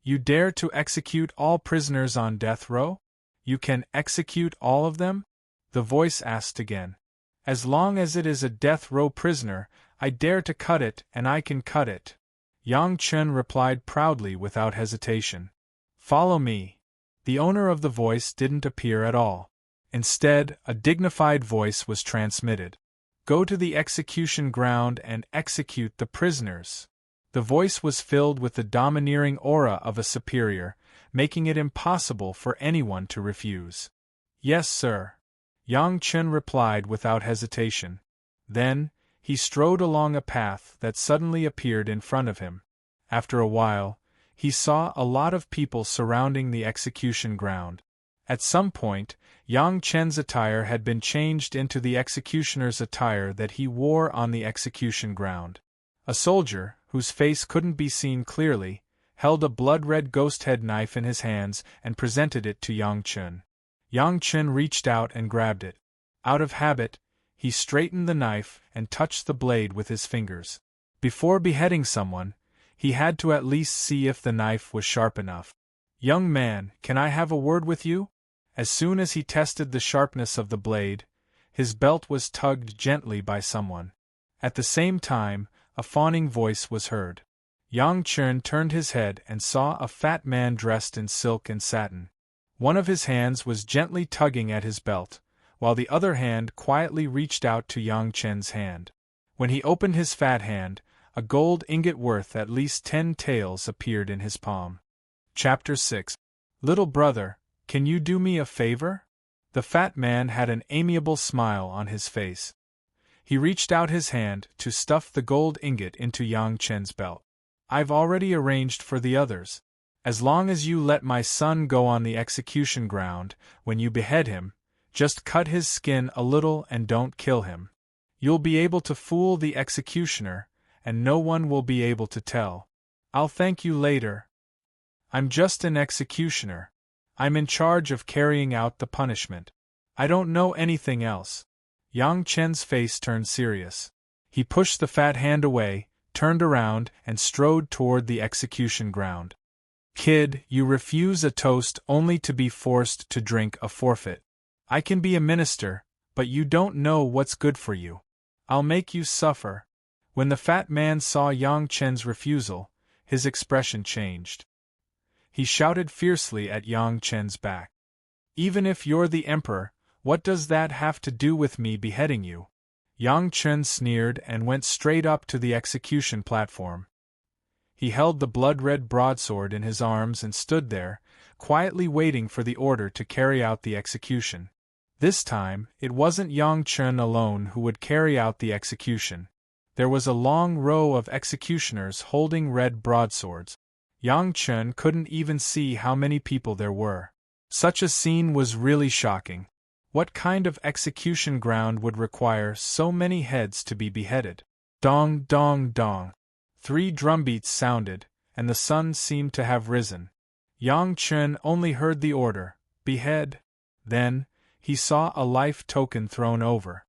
You dare to execute all prisoners on death row? You can execute all of them? The voice asked again. As long as it is a death row prisoner, I dare to cut it, and I can cut it. Yang Chen replied proudly without hesitation. Follow me. The owner of the voice didn't appear at all. Instead, a dignified voice was transmitted. Go to the execution ground and execute the prisoners. The voice was filled with the domineering aura of a superior, making it impossible for anyone to refuse. Yes, sir. Yang Chen replied without hesitation. Then, he strode along a path that suddenly appeared in front of him. After a while, he saw a lot of people surrounding the execution ground. At some point, Yang Chen's attire had been changed into the executioner's attire that he wore on the execution ground. A soldier, whose face couldn't be seen clearly, held a blood-red ghost-head knife in his hands and presented it to Yang Chen. Yang Chen reached out and grabbed it. Out of habit, he straightened the knife and touched the blade with his fingers. Before beheading someone, he had to at least see if the knife was sharp enough. Young man, can I have a word with you? As soon as he tested the sharpness of the blade, his belt was tugged gently by someone. At the same time, a fawning voice was heard. Yang Chen turned his head and saw a fat man dressed in silk and satin. One of his hands was gently tugging at his belt, while the other hand quietly reached out to Yang Chen's hand. When he opened his fat hand, a gold ingot worth at least 10 taels appeared in his palm. Chapter 6. Little brother, can you do me a favor? The fat man had an amiable smile on his face. He reached out his hand to stuff the gold ingot into Yang Chen's belt. "I've already arranged for the others. As long as you let my son go on the execution ground, when you behead him, just cut his skin a little and don't kill him. You'll be able to fool the executioner, and no one will be able to tell. I'll thank you later. I'm just an executioner. I'm in charge of carrying out the punishment. I don't know anything else." Yang Chen's face turned serious. He pushed the fat hand away, turned around, and strode toward the execution ground. "Kid, you refuse a toast only to be forced to drink a forfeit. I can be a minister, but you don't know what's good for you. I'll make you suffer." When the fat man saw Yang Chen's refusal, his expression changed. He shouted fiercely at Yang Chen's back. "Even if you're the emperor, what does that have to do with me beheading you?" Yang Chen sneered and went straight up to the execution platform. He held the blood-red broadsword in his arms and stood there, quietly waiting for the order to carry out the execution. This time, it wasn't Yang Chen alone who would carry out the execution. There was a long row of executioners holding red broadswords. Yang Chen couldn't even see how many people there were. Such a scene was really shocking. What kind of execution ground would require so many heads to be beheaded? Dong, dong, dong. 3 drumbeats sounded, and the sun seemed to have risen. Yang Chen only heard the order, "Behead." Then, he saw a life token thrown over.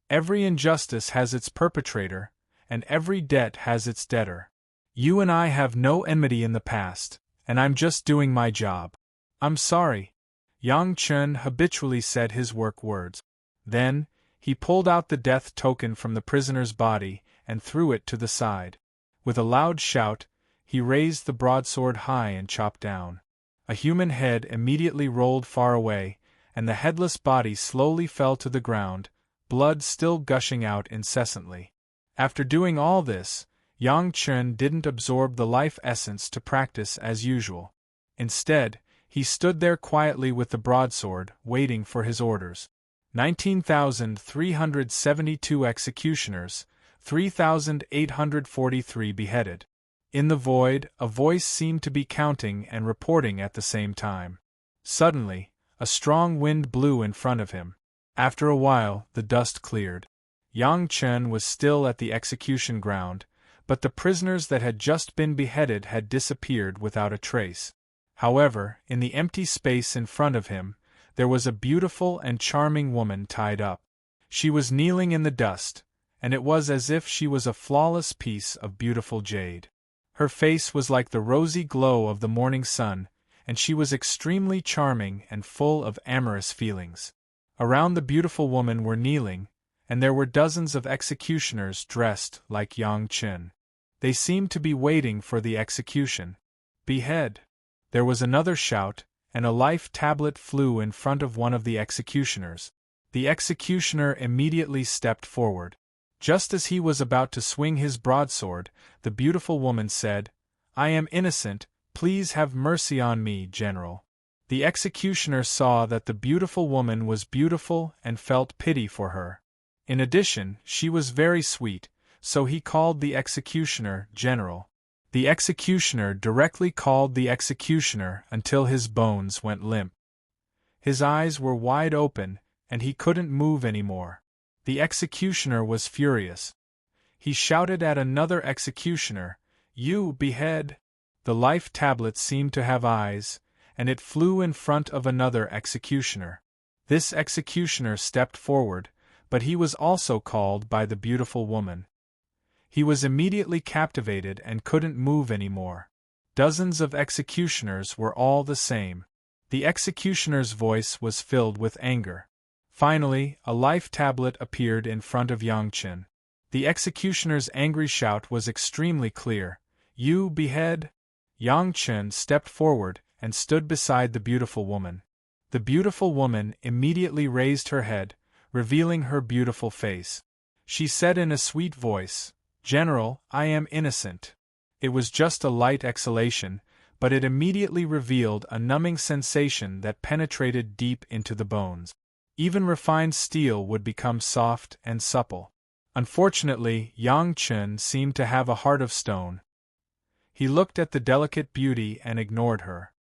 Every injustice has its perpetrator, and every debt has its debtor. You and I have no enmity in the past, and I'm just doing my job. I'm sorry. Yang Chen habitually said his work words. Then, he pulled out the death token from the prisoner's body and threw it to the side. With a loud shout, he raised the broadsword high and chopped down. A human head immediately rolled far away, and the headless body slowly fell to the ground, blood still gushing out incessantly. After doing all this, Yang Chen didn't absorb the life essence to practice as usual. Instead, he stood there quietly with the broadsword, waiting for his orders. 19,372 executioners, 3,843 beheaded. In the void, a voice seemed to be counting and reporting at the same time. Suddenly, a strong wind blew in front of him. After a while, the dust cleared. Yang Chen was still at the execution ground, but the prisoners that had just been beheaded had disappeared without a trace. However, in the empty space in front of him, there was a beautiful and charming woman tied up. She was kneeling in the dust, and it was as if she was a flawless piece of beautiful jade. Her face was like the rosy glow of the morning sun, and she was extremely charming and full of amorous feelings. Around the beautiful woman were kneeling, and there were dozens of executioners dressed like Yang Chen. They seemed to be waiting for the execution. "Behead!" There was another shout, and a life tablet flew in front of one of the executioners. The executioner immediately stepped forward. Just as he was about to swing his broadsword, the beautiful woman said, "I am innocent, please have mercy on me, General." The executioner saw that the beautiful woman was beautiful and felt pity for her. In addition, she was very sweet, so he called the executioner General. The executioner directly called the executioner until his bones went limp. His eyes were wide open, and he couldn't move anymore. The executioner was furious. He shouted at another executioner, "You behead!" The life tablet seemed to have eyes, and it flew in front of another executioner. This executioner stepped forward, but he was also called by the beautiful woman. He was immediately captivated and couldn't move anymore. Dozens of executioners were all the same. The executioner's voice was filled with anger. Finally, a life tablet appeared in front of Yang Chen. The executioner's angry shout was extremely clear, "You behead!" Yang Chen stepped forward and stood beside the beautiful woman. The beautiful woman immediately raised her head, revealing her beautiful face. She said in a sweet voice, "General, I am innocent." It was just a light exhalation, but it immediately revealed a numbing sensation that penetrated deep into the bones. Even refined steel would become soft and supple. Unfortunately, Yang Chen seemed to have a heart of stone. He looked at the delicate beauty and ignored her.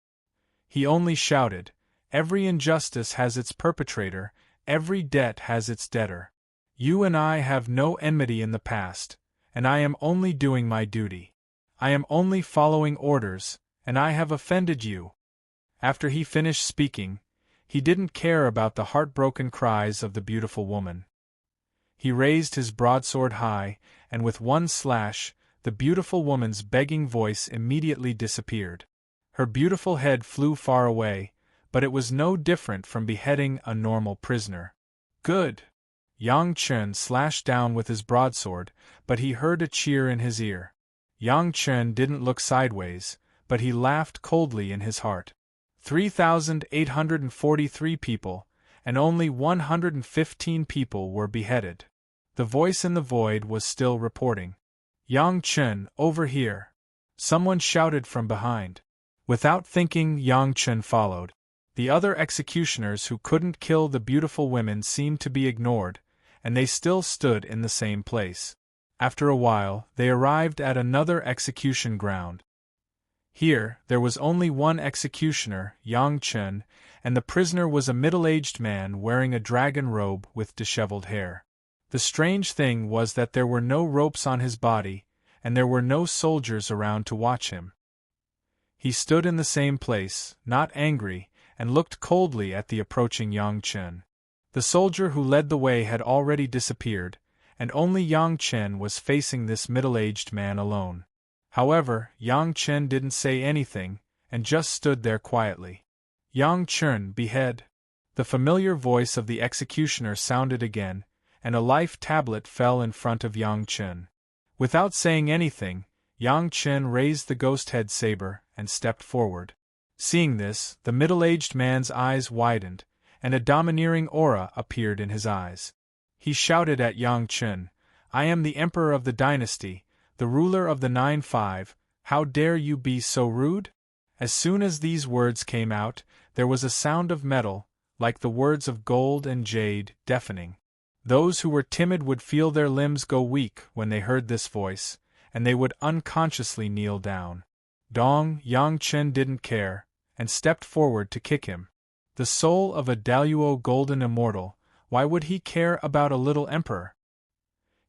He only shouted, "Every injustice has its perpetrator, every debt has its debtor. You and I have no enmity in the past, and I am only doing my duty. I am only following orders, and I have offended you." After he finished speaking, he didn't care about the heartbroken cries of the beautiful woman. He raised his broadsword high, and with one slash, the beautiful woman's begging voice immediately disappeared. Her beautiful head flew far away, but it was no different from beheading a normal prisoner. "Good!" Yang Chen slashed down with his broadsword, but he heard a cheer in his ear. Yang Chen didn't look sideways, but he laughed coldly in his heart. 3,843 people, and only 115 people were beheaded. The voice in the void was still reporting. "Yang Chen, over here!" Someone shouted from behind. Without thinking, Yang Chen followed. The other executioners who couldn't kill the beautiful women seemed to be ignored, and they still stood in the same place. After a while, they arrived at another execution ground. Here, there was only one executioner, Yang Chen, and the prisoner was a middle-aged man wearing a dragon robe with disheveled hair. The strange thing was that there were no ropes on his body, and there were no soldiers around to watch him. He stood in the same place, not angry, and looked coldly at the approaching Yang Chen. The soldier who led the way had already disappeared, and only Yang Chen was facing this middle-aged man alone. However, Yang Chen didn't say anything, and just stood there quietly. "Yang Chen, behead!" The familiar voice of the executioner sounded again, and a life tablet fell in front of Yang Chen. Without saying anything, Yang Chen raised the ghost-head saber and stepped forward. Seeing this, the middle-aged man's eyes widened, and a domineering aura appeared in his eyes. He shouted at Yang Chen, "I am the emperor of the dynasty, the ruler of the 9-5, how dare you be so rude?" As soon as these words came out, there was a sound of metal, like the words of gold and jade, deafening. Those who were timid would feel their limbs go weak when they heard this voice, and they would unconsciously kneel down. Dong, Yang Chen didn't care, and stepped forward to kick him. The soul of a Daluo golden immortal, why would he care about a little emperor?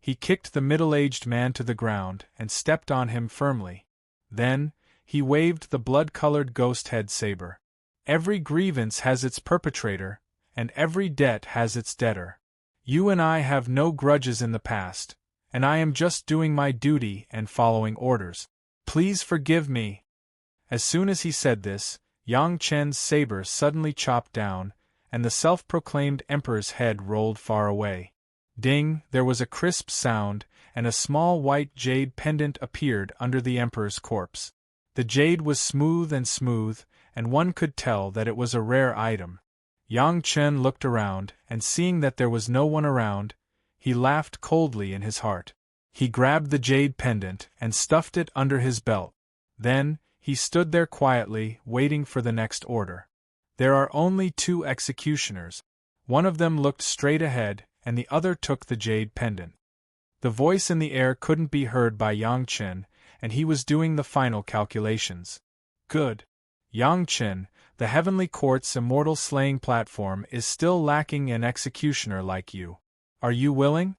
He kicked the middle-aged man to the ground and stepped on him firmly. Then, he waved the blood-colored ghost-head saber. "Every grievance has its perpetrator, and every debt has its debtor. You and I have no grudges in the past, and I am just doing my duty and following orders. Please forgive me." As soon as he said this, Yang Chen's saber suddenly chopped down, and the self-proclaimed emperor's head rolled far away. Ding, there was a crisp sound, and a small white jade pendant appeared under the emperor's corpse. The jade was smooth, and one could tell that it was a rare item. Yang Chen looked around, and seeing that there was no one around, he laughed coldly in his heart. He grabbed the jade pendant and stuffed it under his belt. Then, he stood there quietly, waiting for the next order. There are only 2 executioners. One of them looked straight ahead, and the other took the jade pendant. The voice in the air couldn't be heard by Yang Chen, and he was doing the final calculations. "Good. Yang Chen, the Heavenly Court's immortal slaying platform is still lacking an executioner like you. Are you willing?"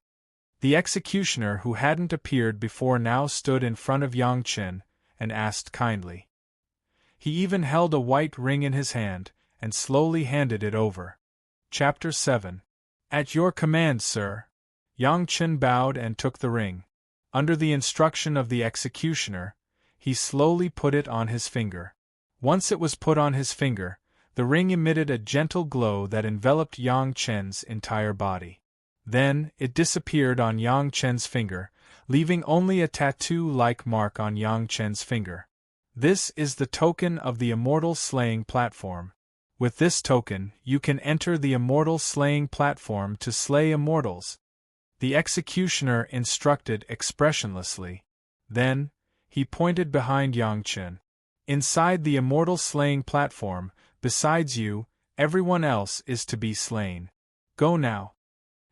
The executioner who hadn't appeared before now stood in front of Yang Chen, and asked kindly. He even held a white ring in his hand, and slowly handed it over. Chapter 7. "At your command, sir." Yang Chen bowed and took the ring. Under the instruction of the executioner, he slowly put it on his finger. Once it was put on his finger, the ring emitted a gentle glow that enveloped Yang Chen's entire body. Then, it disappeared on Yang Chen's finger, leaving only a tattoo-like mark on Yang Chen's finger. This is the token of the Immortal Slaying Platform. With this token, you can enter the Immortal Slaying Platform to slay immortals. The executioner instructed expressionlessly. Then, he pointed behind Yang Chen. Inside the Immortal Slaying Platform, besides you, everyone else is to be slain. Go now.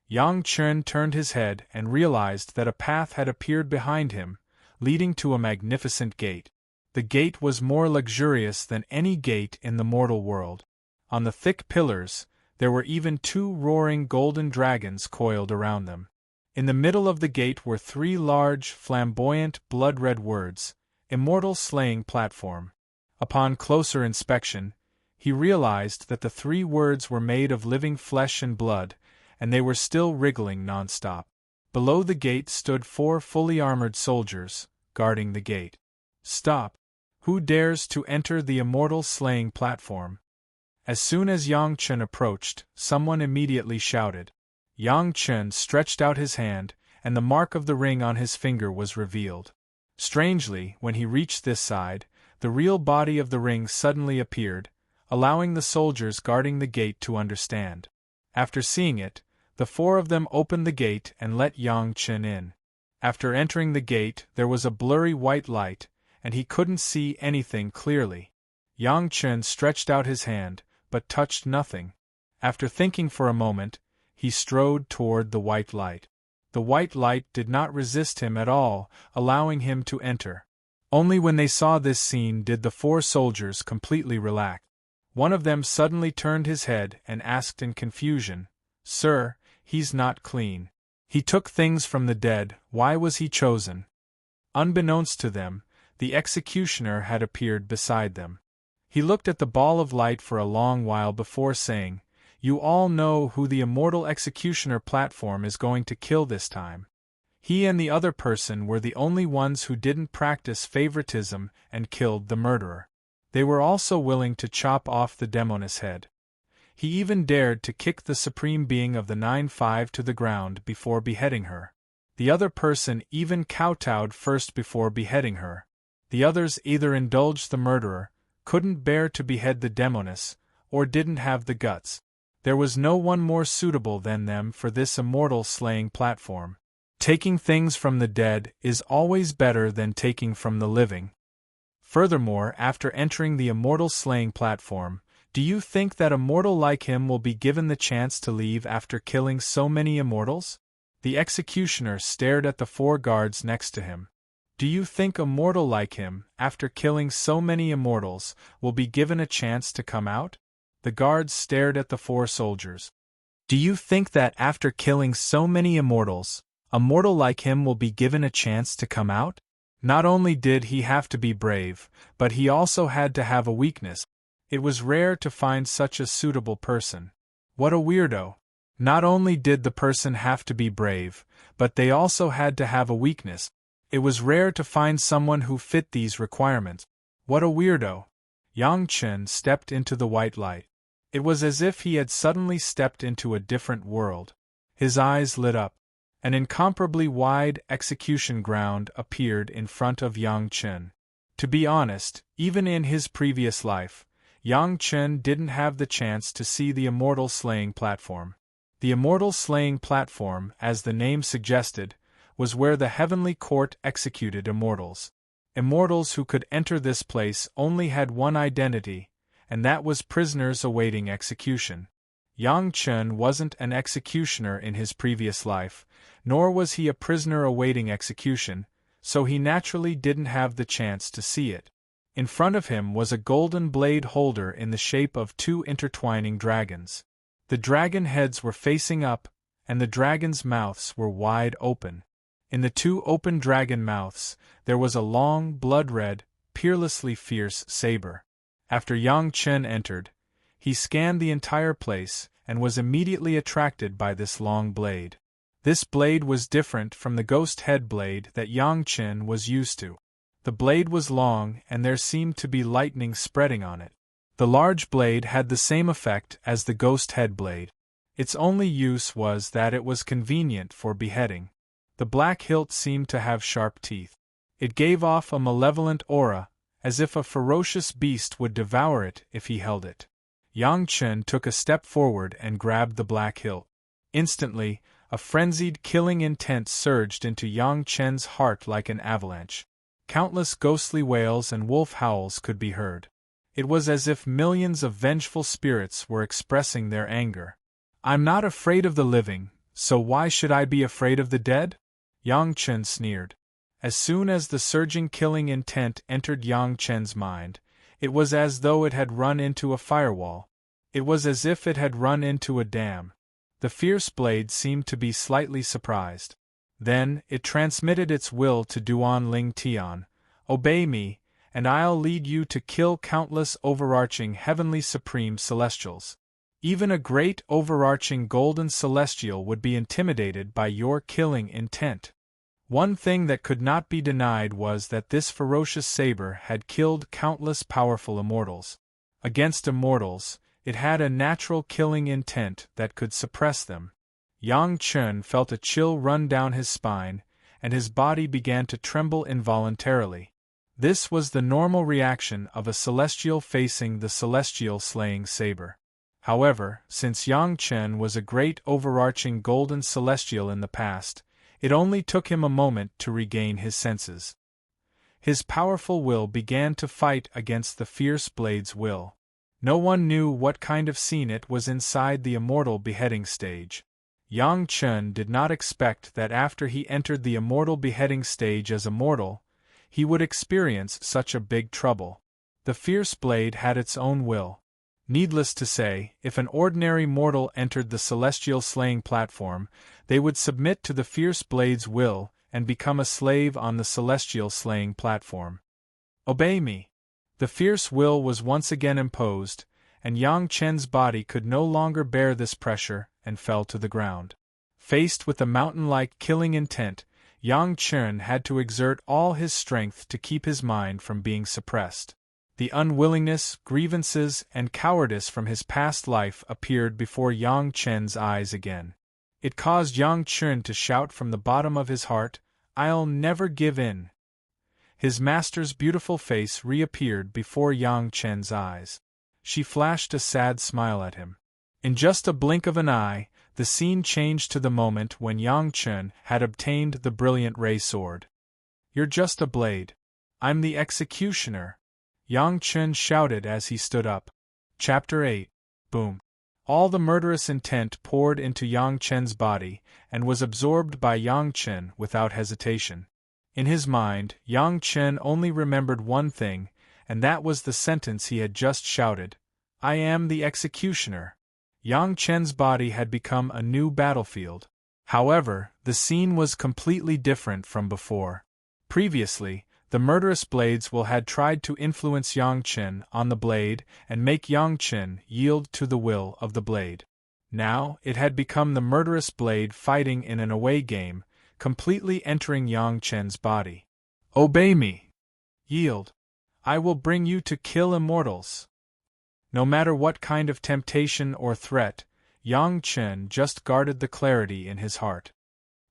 Yang Chen turned his head and realized that a path had appeared behind him, leading to a magnificent gate. The gate was more luxurious than any gate in the mortal world. On the thick pillars, there were even 2 roaring golden dragons coiled around them. In the middle of the gate were 3 large, flamboyant, blood-red words, Immortal Slaying Platform. Upon closer inspection, he realized that the 3 words were made of living flesh and blood, and they were still wriggling non-stop. Below the gate stood 4 fully armored soldiers, guarding the gate. "Stop! Who dares to enter the Immortal Slaying Platform?" As soon as Yang Chen approached, someone immediately shouted. Yang Chen stretched out his hand, and the mark of the ring on his finger was revealed. Strangely, when he reached this side, the real body of the ring suddenly appeared, allowing the soldiers guarding the gate to understand. After seeing it, the 4 of them opened the gate and let Yang Chen in. After entering the gate, there was a blurry white light, and he couldn't see anything clearly. Yang Chen stretched out his hand, but touched nothing. After thinking for a moment, he strode toward the white light. The white light did not resist him at all, allowing him to enter. Only when they saw this scene did the 4 soldiers completely relax. One of them suddenly turned his head and asked in confusion, "Sir, he's not clean. He took things from the dead, why was he chosen?" Unbeknownst to them, the executioner had appeared beside them. He looked at the ball of light for a long while before saying, "You all know who the Immortal Executioner platform is going to kill this time." He and the other person were the only ones who didn't practice favoritism and killed the murderer. They were also willing to chop off the demoness head. He even dared to kick the supreme being of the 9-5 to the ground before beheading her. The other person even kowtowed first before beheading her. The others either indulged the murderer, couldn't bear to behead the demoness, or didn't have the guts. There was no one more suitable than them for this immortal slaying platform. Taking things from the dead is always better than taking from the living. Furthermore, after entering the immortal slaying platform, do you think that a mortal like him will be given the chance to leave after killing so many immortals? The executioner stared at the 4 guards next to him. Do you think a mortal like him, after killing so many immortals, will be given a chance to come out? The guards stared at the 4 soldiers. Do you think that after killing so many immortals, a mortal like him will be given a chance to come out? Not only did he have to be brave, but he also had to have a weakness. It was rare to find such a suitable person. What a weirdo. Not only did the person have to be brave, but they also had to have a weakness. It was rare to find someone who fit these requirements. What a weirdo. Yang Chen stepped into the white light. It was as if he had suddenly stepped into a different world. His eyes lit up. An incomparably wide execution ground appeared in front of Yang Chen. To be honest, even in his previous life, Yang Chen didn't have the chance to see the immortal slaying platform. The immortal slaying platform, as the name suggested, was where the heavenly court executed immortals. Immortals who could enter this place only had one identity, and that was prisoners awaiting execution. Yang Chen wasn't an executioner in his previous life, nor was he a prisoner awaiting execution, so he naturally didn't have the chance to see it. In front of him was a golden blade holder in the shape of 2 intertwining dragons. The dragon heads were facing up, and the dragons' mouths were wide open. In the 2 open dragon mouths, there was a long, blood-red, peerlessly fierce saber. After Yang Chen entered, he scanned the entire place and was immediately attracted by this long blade. This blade was different from the ghost head blade that Yang Chen was used to. The blade was long and there seemed to be lightning spreading on it. The large blade had the same effect as the ghost head blade. Its only use was that it was convenient for beheading. The black hilt seemed to have sharp teeth. It gave off a malevolent aura, as if a ferocious beast would devour it if he held it. Yang Chen took a step forward and grabbed the black hilt. Instantly, a frenzied killing intent surged into Yang Chen's heart like an avalanche. Countless ghostly wails and wolf howls could be heard. It was as if millions of vengeful spirits were expressing their anger. "I'm not afraid of the living, So why should I be afraid of the dead? Yang Chen sneered. As soon as the surging killing intent entered Yang Chen's mind, it was as though it had run into a firewall. It was as if it had run into a dam. The fierce blade seemed to be slightly surprised. Then, it transmitted its will to Duan Ling Tian. Obey me, and I'll lead you to kill countless overarching heavenly supreme celestials. Even a great overarching golden celestial would be intimidated by your killing intent. One thing that could not be denied was that this ferocious saber had killed countless powerful immortals. Against immortals, it had a natural killing intent that could suppress them. Yang Chen felt a chill run down his spine, and his body began to tremble involuntarily. This was the normal reaction of a celestial facing the celestial slaying saber. However, since Yang Chen was a great overarching golden celestial in the past, it only took him a moment to regain his senses. His powerful will began to fight against the fierce blade's will. No one knew what kind of scene it was inside the immortal beheading stage. Yang Chen did not expect that after he entered the immortal beheading stage as a mortal, he would experience such a big trouble. The fierce blade had its own will. Needless to say, if an ordinary mortal entered the celestial slaying platform, they would submit to the fierce blade's will and become a slave on the celestial slaying platform. Obey me. The fierce will was once again imposed, and Yang Chen's body could no longer bear this pressure and fell to the ground. Faced with the mountain-like killing intent, Yang Chen had to exert all his strength to keep his mind from being suppressed. The unwillingness, grievances, and cowardice from his past life appeared before Yang Chen's eyes again. It caused Yang Chen to shout from the bottom of his heart, "I'll never give in." His master's beautiful face reappeared before Yang Chen's eyes. She flashed a sad smile at him. In just a blink of an eye, the scene changed to the moment when Yang Chen had obtained the brilliant ray sword. "You're just a blade. I'm the executioner," Yang Chen shouted as he stood up. Chapter 8. Boom. All the murderous intent poured into Yang Chen's body and was absorbed by Yang Chen without hesitation. In his mind, Yang Chen only remembered one thing, and that was the sentence he had just shouted, "I am the executioner." Yang Chen's body had become a new battlefield. However, the scene was completely different from before. Previously, the murderous blades will had tried to influence Yang Chen on the blade and make Yang Chen yield to the will of the blade. Now, it had become the murderous blade fighting in an away game, completely entering Yang Chen's body. "Obey me. Yield. I will bring you to kill immortals." No matter what kind of temptation or threat, Yang Chen just guarded the clarity in his heart.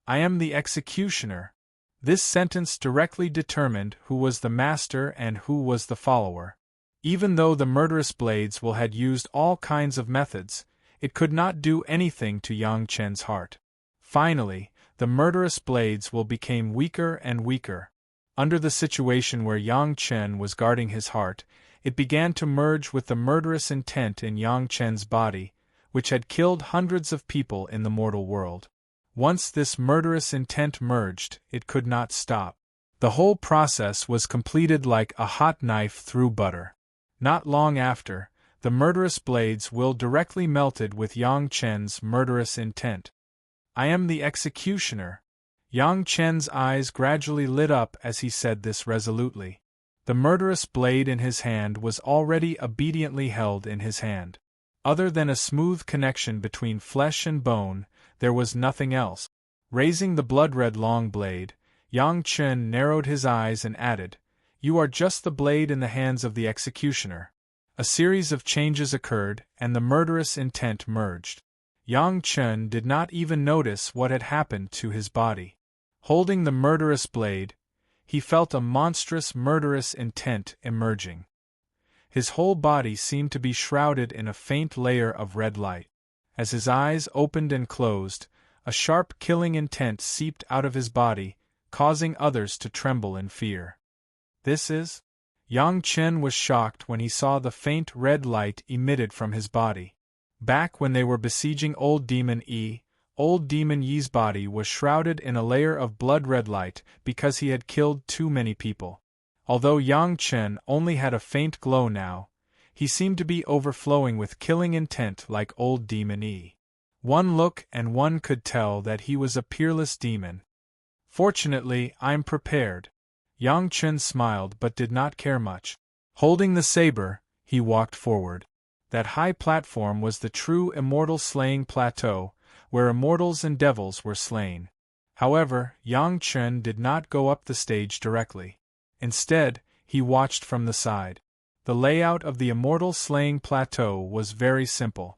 "I am the executioner." This sentence directly determined who was the master and who was the follower. Even though the murderous blades will had used all kinds of methods, it could not do anything to Yang Chen's heart. Finally, the murderous blades will became weaker and weaker. Under the situation where Yang Chen was guarding his heart, it began to merge with the murderous intent in Yang Chen's body, which had killed hundreds of people in the mortal world. Once this murderous intent merged, it could not stop. The whole process was completed like a hot knife through butter. Not long after, the murderous blades will directly melted with Yang Chen's murderous intent. "I am the executioner." Yang Chen's eyes gradually lit up as he said this resolutely. The murderous blade in his hand was already obediently held in his hand. Other than a smooth connection between flesh and bone, there was nothing else. Raising the blood-red long blade, Yang Chen narrowed his eyes and added, "You are just the blade in the hands of the executioner." A series of changes occurred, and the murderous intent merged. Yang Chen did not even notice what had happened to his body. Holding the murderous blade, he felt a monstrous murderous intent emerging. His whole body seemed to be shrouded in a faint layer of red light. As his eyes opened and closed, a sharp killing intent seeped out of his body, causing others to tremble in fear. "This is?" Yang Chen was shocked when he saw the faint red light emitted from his body. Back when they were besieging old demon old demon Yi's body was shrouded in a layer of blood-red light because he had killed too many people. Although Yang Chen only had a faint glow now, he seemed to be overflowing with killing intent like old demon Yi. One look and one could tell that he was a peerless demon. Fortunately, I'm prepared. Yang Chen smiled but did not care much. Holding the saber, he walked forward. That high platform was the true immortal slaying plateau, where immortals and devils were slain. However, Yang Chen did not go up the stage directly. Instead, he watched from the side. The layout of the immortal slaying plateau was very simple.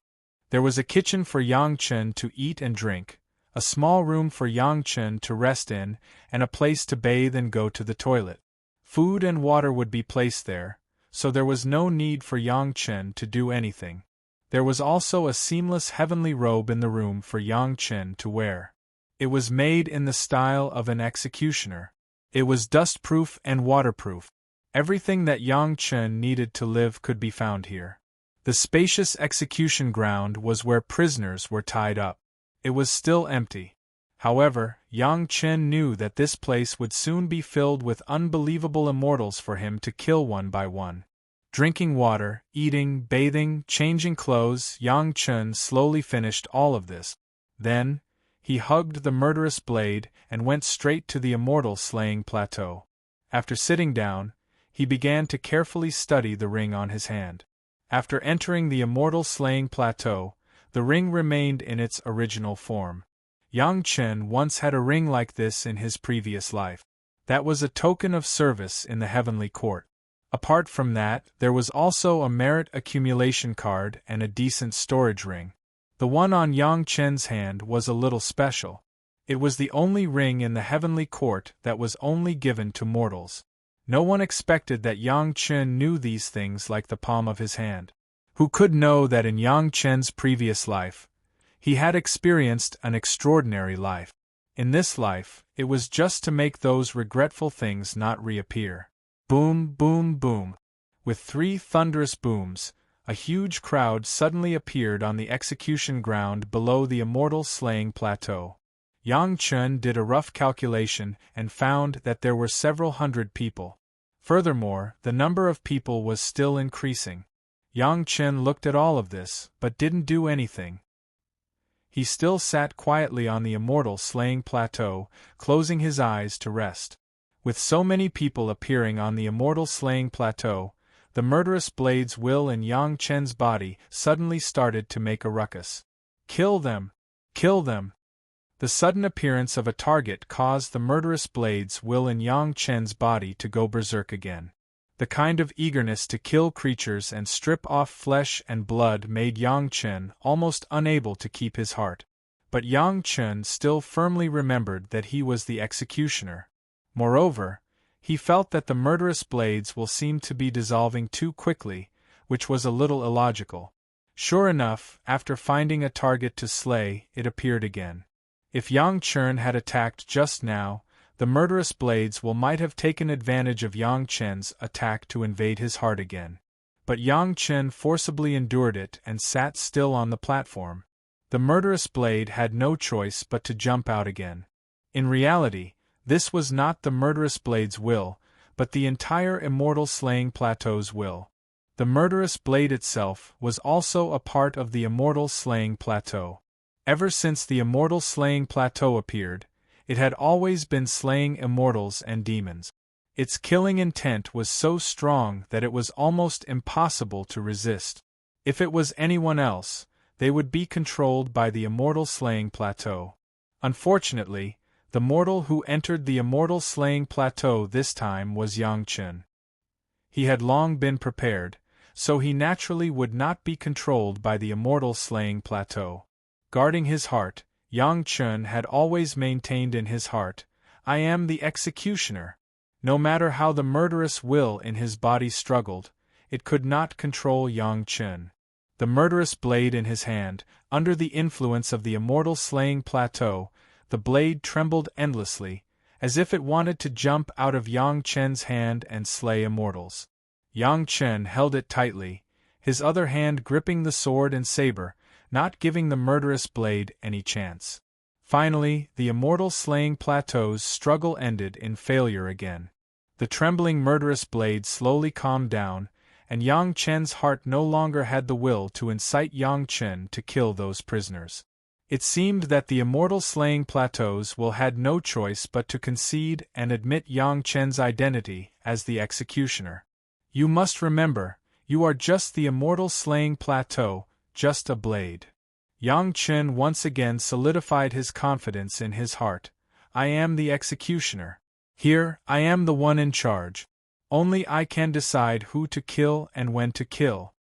There was a kitchen for Yang Chen to eat and drink, a small room for Yang Chen to rest in, and a place to bathe and go to the toilet. Food and water would be placed there, so there was no need for Yang Chen to do anything. There was also a seamless heavenly robe in the room for Yang Chen to wear. It was made in the style of an executioner. It was dust-proof and waterproof. Everything that Yang Chen needed to live could be found here. The spacious execution ground was where prisoners were tied up. It was still empty. However, Yang Chen knew that this place would soon be filled with unbelievable immortals for him to kill one by one. Drinking water, eating, bathing, changing clothes, Yang Chen slowly finished all of this. Then, he hugged the murderous blade and went straight to the immortal slaying plateau. After sitting down, he began to carefully study the ring on his hand. After entering the immortal slaying plateau, the ring remained in its original form. Yang Chen once had a ring like this in his previous life. That was a token of service in the heavenly court. Apart from that, there was also a merit accumulation card and a decent storage ring. The one on Yang Chen's hand was a little special. It was the only ring in the heavenly court that was only given to mortals. No one expected that Yang Chen knew these things like the palm of his hand. Who could know that in Yang Chen's previous life, he had experienced an extraordinary life. In this life, it was just to make those regretful things not reappear. Boom, boom, boom. With 3 thunderous booms, a huge crowd suddenly appeared on the execution ground below the immortal slaying plateau. Yang Chen did a rough calculation and found that there were several hundred people. Furthermore, the number of people was still increasing. Yang Chen looked at all of this, but didn't do anything. He still sat quietly on the immortal slaying plateau, closing his eyes to rest. With so many people appearing on the immortal slaying plateau, the murderous blade's will in Yang Chen's body suddenly started to make a ruckus. Kill them! Kill them! The sudden appearance of a target caused the murderous blade's will in Yang Chen's body to go berserk again. The kind of eagerness to kill creatures and strip off flesh and blood made Yang Chen almost unable to keep his heart. But Yang Chen still firmly remembered that he was the executioner. Moreover, he felt that the murderous blades will seem to be dissolving too quickly, which was a little illogical. Sure enough, after finding a target to slay, it appeared again. If Yang Chen had attacked just now, the murderous blades might have taken advantage of Yang Chen's attack to invade his heart again. But Yang Chen forcibly endured it and sat still on the platform. The murderous blade had no choice but to jump out again. In reality, this was not the murderous blade's will, but the entire immortal slaying plateau's will. The murderous blade itself was also a part of the immortal slaying plateau. Ever since the immortal slaying plateau appeared, it had always been slaying immortals and demons. Its killing intent was so strong that it was almost impossible to resist. If it was anyone else, they would be controlled by the immortal slaying plateau. Unfortunately, the mortal who entered the immortal slaying plateau this time was Yang Chen. He had long been prepared, so he naturally would not be controlled by the immortal slaying plateau. Guarding his heart, Yang Chen had always maintained in his heart, "I am the executioner." No matter how the murderous will in his body struggled, it could not control Yang Chen. The murderous blade in his hand, under the influence of the immortal slaying plateau, the blade trembled endlessly, as if it wanted to jump out of Yang Chen's hand and slay immortals. Yang Chen held it tightly, his other hand gripping the sword and saber, not giving the murderous blade any chance. Finally, the immortal slaying plateau's struggle ended in failure again. The trembling murderous blade slowly calmed down, and Yang Chen's heart no longer had the will to incite Yang Chen to kill those prisoners. It seemed that the immortal slaying plateaus will had no choice but to concede and admit Yang Chen's identity as the executioner. You must remember, you are just the immortal slaying plateau, just a blade. Yang Chen once again solidified his confidence in his heart. I am the executioner. Here, I am the one in charge. Only I can decide who to kill and when to kill.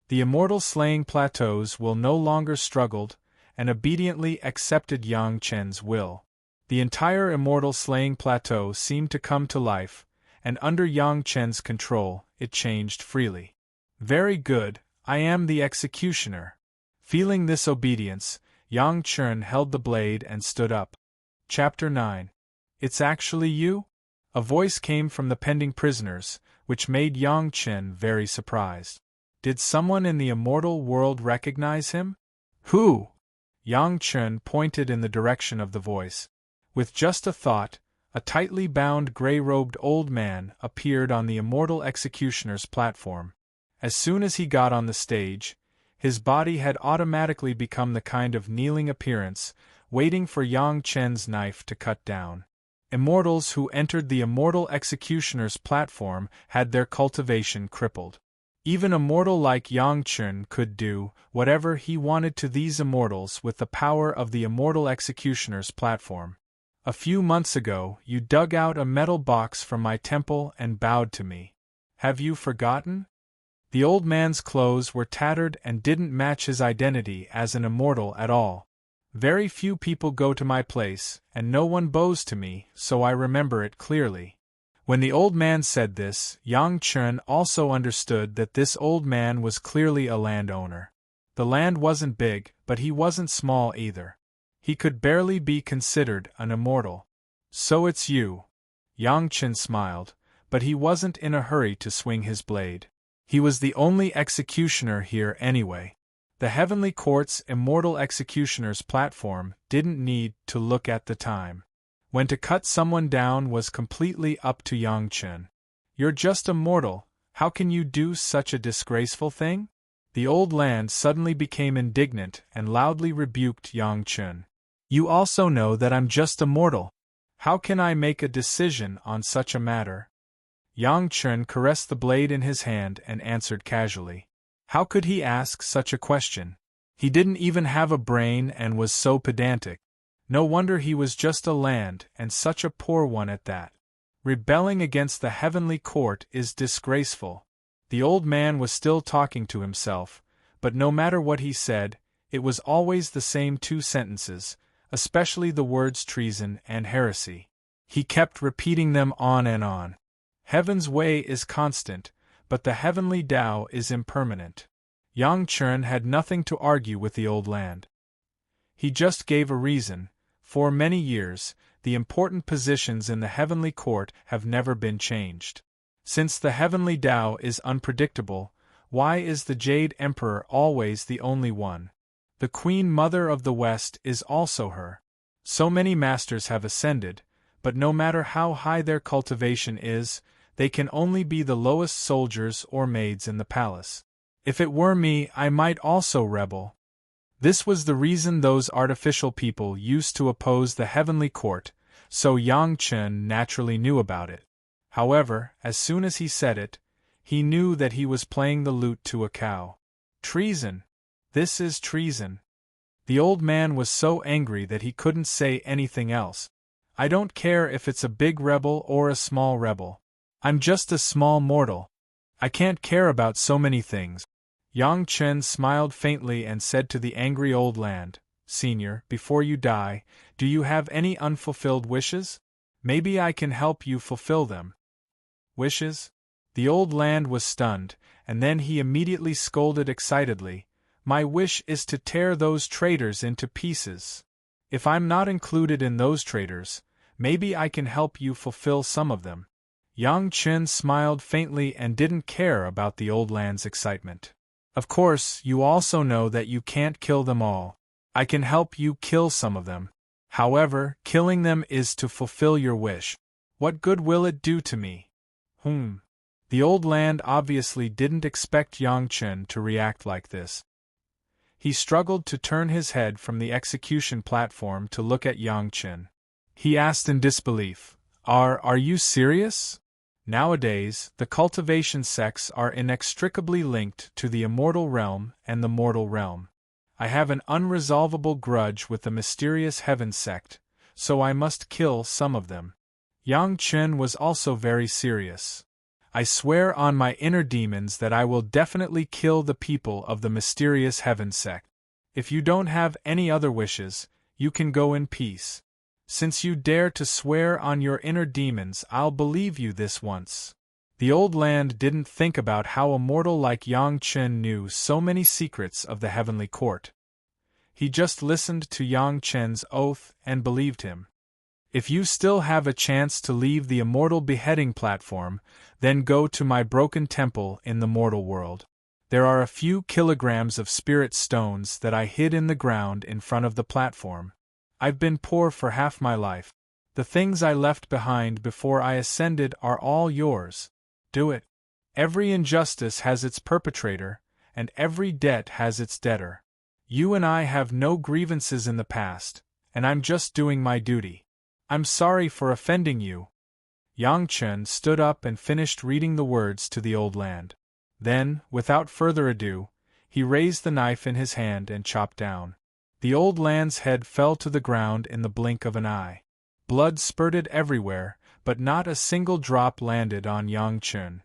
The immortal slaying plateaus will no longer struggled, and obediently accepted Yang Chen's will. The entire immortal slaying plateau seemed to come to life, and under Yang Chen's control, it changed freely. Very good, I am the executioner. Feeling this obedience, Yang Chen held the blade and stood up. Chapter 9. It's actually you? A voice came from the pending prisoners, which made Yang Chen very surprised. Did someone in the immortal world recognize him? Who? Yang Chen pointed in the direction of the voice. With just a thought, a tightly bound gray-robed old man appeared on the immortal executioner's platform. As soon as he got on the stage, his body had automatically become the kind of kneeling appearance, waiting for Yang Chen's knife to cut down. Immortals who entered the immortal executioner's platform had their cultivation crippled. Even a mortal like Yang Chen could do whatever he wanted to these immortals with the power of the immortal executioner's platform. A few months ago, you dug out a metal box from my temple and bowed to me. Have you forgotten? The old man's clothes were tattered and didn't match his identity as an immortal at all. Very few people go to my place, and no one bows to me, so I remember it clearly. When the old man said this, Yang Chen also understood that this old man was clearly a landowner. The land wasn't big, but he wasn't small either. He could barely be considered an immortal. So it's you. Yang Chen smiled, but he wasn't in a hurry to swing his blade. He was the only executioner here anyway. The Heavenly Court's immortal executioner's platform didn't need to look at the time. When to cut someone down was completely up to Yang Chen. You're just a mortal, how can you do such a disgraceful thing? The old land suddenly became indignant and loudly rebuked Yang Chen. You also know that I'm just a mortal. How can I make a decision on such a matter? Yang Chen caressed the blade in his hand and answered casually. How could he ask such a question? He didn't even have a brain and was so pedantic. No wonder he was just a land, and such a poor one at that. Rebelling against the Heavenly Court is disgraceful. The old man was still talking to himself, but no matter what he said, it was always the same two sentences, especially the words treason and heresy. He kept repeating them on and on. Heaven's way is constant, but the heavenly Tao is impermanent. Yang Chen had nothing to argue with the old land. He just gave a reason. For many years, the important positions in the heavenly court have never been changed. Since the heavenly Tao is unpredictable, why is the Jade Emperor always the only one? The Queen Mother of the West is also her. So many masters have ascended, but no matter how high their cultivation is, they can only be the lowest soldiers or maids in the palace. If it were me, I might also rebel. This was the reason those artificial people used to oppose the heavenly court, so Yang Chen naturally knew about it. However, as soon as he said it, he knew that he was playing the lute to a cow. Treason! This is treason! The old man was so angry that he couldn't say anything else. I don't care if it's a big rebel or a small rebel. I'm just a small mortal. I can't care about so many things. Yang Chen smiled faintly and said to the angry old land, Senior, before you die, do you have any unfulfilled wishes? Maybe I can help you fulfill them. Wishes? The old land was stunned, and then he immediately scolded excitedly, My wish is to tear those traitors into pieces. If I'm not included in those traitors, maybe I can help you fulfill some of them. Yang Chen smiled faintly and didn't care about the old land's excitement. Of course, you also know that you can't kill them all. I can help you kill some of them. However, killing them is to fulfill your wish. What good will it do to me? The old land obviously didn't expect Yang Chen to react like this. He struggled to turn his head from the execution platform to look at Yang Chen. He asked in disbelief, Are you serious? Nowadays, the cultivation sects are inextricably linked to the immortal realm and the mortal realm. I have an unresolvable grudge with the mysterious heaven sect, so I must kill some of them. Yang Chen was also very serious. I swear on my inner demons that I will definitely kill the people of the mysterious heaven sect. If you don't have any other wishes, you can go in peace. Since you dare to swear on your inner demons, I'll believe you this once. The old land didn't think about how a mortal like Yang Chen knew so many secrets of the heavenly court. He just listened to Yang Chen's oath and believed him. If you still have a chance to leave the immortal beheading platform, then go to my broken temple in the mortal world. There are a few kilograms of spirit stones that I hid in the ground in front of the platform. I've been poor for half my life. The things I left behind before I ascended are all yours. Do it. Every injustice has its perpetrator, and every debt has its debtor. You and I have no grievances in the past, and I'm just doing my duty. I'm sorry for offending you. Yang Chen stood up and finished reading the words to the old land. Then, without further ado, he raised the knife in his hand and chopped down. The old land's head fell to the ground in the blink of an eye. Blood spurted everywhere, but not a single drop landed on Yang Chen.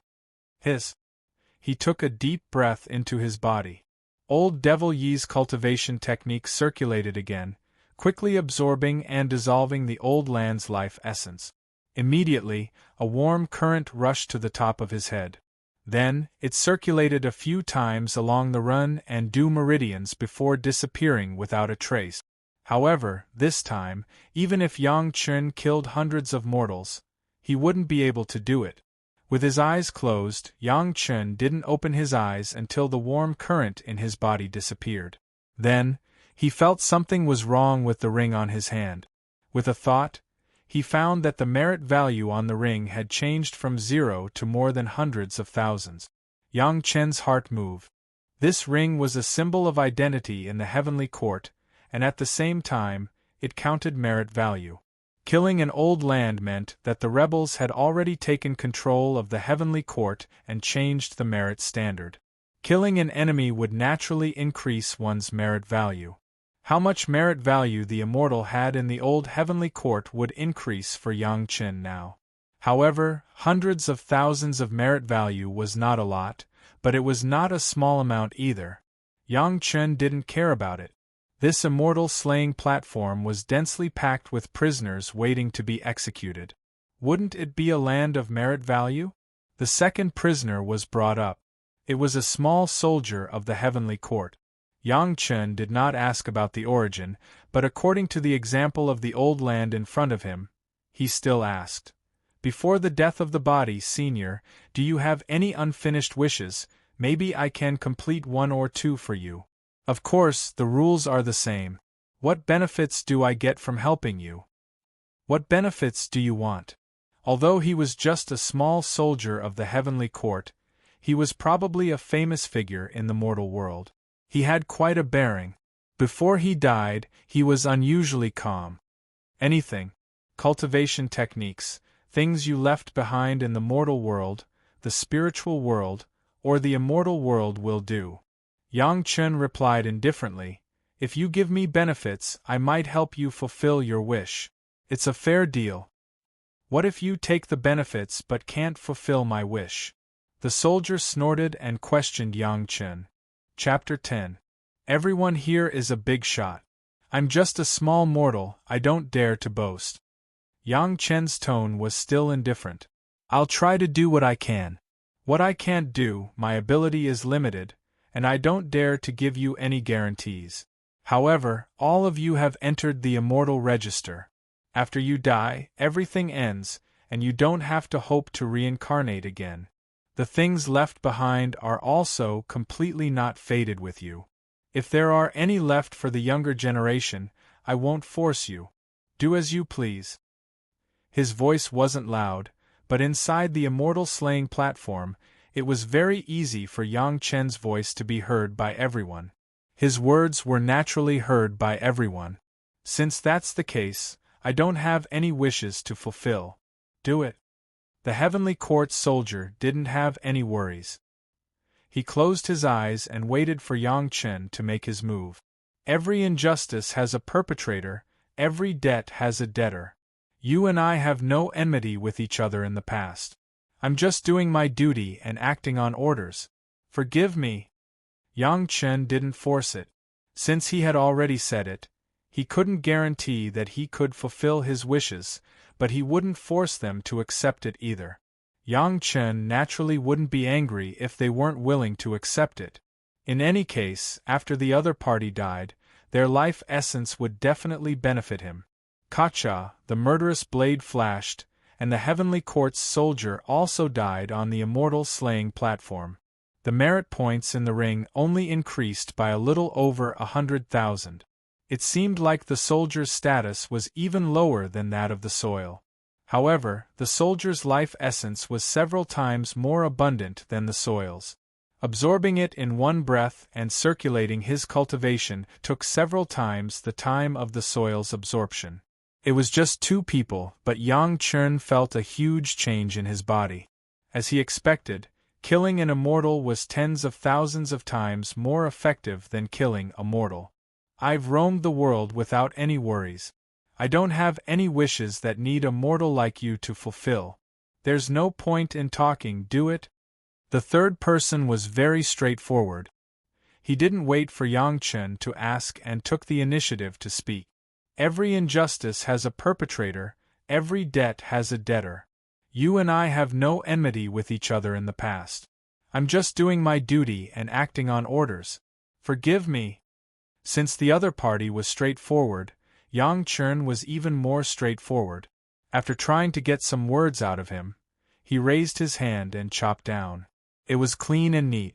He took a deep breath into his body. Old Devil Yi's cultivation technique circulated again, quickly absorbing and dissolving the old land's life essence. Immediately, a warm current rushed to the top of his head. Then, it circulated a few times along the Run and Du meridians before disappearing without a trace. However, this time, even if Yang Chen killed hundreds of mortals, he wouldn't be able to do it. With his eyes closed, Yang Chen didn't open his eyes until the warm current in his body disappeared. Then, he felt something was wrong with the ring on his hand. With a thought, he found that the merit value on the ring had changed from 0 to more than hundreds of thousands. Yang Chen's heart moved. This ring was a symbol of identity in the heavenly court, and at the same time, it counted merit value. Killing an old land meant that the rebels had already taken control of the heavenly court and changed the merit standard. Killing an enemy would naturally increase one's merit value. How much merit value the immortal had in the old heavenly court would increase for Yang Chen now. However, hundreds of thousands of merit value was not a lot, but it was not a small amount either. Yang Chen didn't care about it. This immortal slaying platform was densely packed with prisoners waiting to be executed. Wouldn't it be a land of merit value? The second prisoner was brought up. It was a small soldier of the heavenly court. Yang Chen did not ask about the origin, but according to the example of the old land in front of him, he still asked, "Before the death of the body, Senior, do you have any unfinished wishes? Maybe I can complete 1 or 2 for you. Of course, the rules are the same. What benefits do I get from helping you? What benefits do you want?" Although he was just a small soldier of the heavenly court, he was probably a famous figure in the mortal world. He had quite a bearing. Before he died, he was unusually calm. Anything. Cultivation techniques, things you left behind in the mortal world, the spiritual world, or the immortal world will do. Yang Chen replied indifferently, "If you give me benefits, I might help you fulfill your wish. It's a fair deal." "What if you take the benefits but can't fulfill my wish?" The soldier snorted and questioned Yang Chen. Chapter 10. Everyone here is a big shot. I'm just a small mortal, I don't dare to boast. Yang Chen's tone was still indifferent. "I'll try to do what I can. What I can't do, my ability is limited, and I don't dare to give you any guarantees. However, all of you have entered the immortal register. After you die, everything ends, and you don't have to hope to reincarnate again. The things left behind are also completely not fated with you. If there are any left for the younger generation, I won't force you. Do as you please. His voice wasn't loud, but inside the immortal slaying platform, it was very easy for Yang Chen's voice to be heard by everyone. His words were naturally heard by everyone. Since that's the case, I don't have any wishes to fulfill. Do it. The Heavenly Court's soldier didn't have any worries. He closed his eyes and waited for Yang Chen to make his move. Every injustice has a perpetrator, every debt has a debtor. You and I have no enmity with each other in the past. I'm just doing my duty and acting on orders. Forgive me. Yang Chen didn't force it. Since he had already said it, he couldn't guarantee that he could fulfill his wishes, but he wouldn't force them to accept it either. Yang Chen naturally wouldn't be angry if they weren't willing to accept it. In any case, after the other party died, their life essence would definitely benefit him. Kacha, the murderous blade flashed, and the Heavenly Court's soldier also died on the immortal slaying platform. The merit points in the ring only increased by a little over 100,000. It seemed like the soldier's status was even lower than that of the soil. However, the soldier's life essence was several times more abundant than the soil's. Absorbing it in one breath and circulating his cultivation took several times the time of the soil's absorption. It was just 2 people, but Yang Chen felt a huge change in his body. As he expected, killing an immortal was tens of thousands of times more effective than killing a mortal. I've roamed the world without any worries. I don't have any wishes that need a mortal like you to fulfill. There's no point in talking, do it? The third person was very straightforward. He didn't wait for Yang Chen to ask and took the initiative to speak. Every injustice has a perpetrator, every debt has a debtor. You and I have no enmity with each other in the past. I'm just doing my duty and acting on orders. Forgive me. Since the other party was straightforward, Yang Chen was even more straightforward. After trying to get some words out of him, he raised his hand and chopped down. It was clean and neat.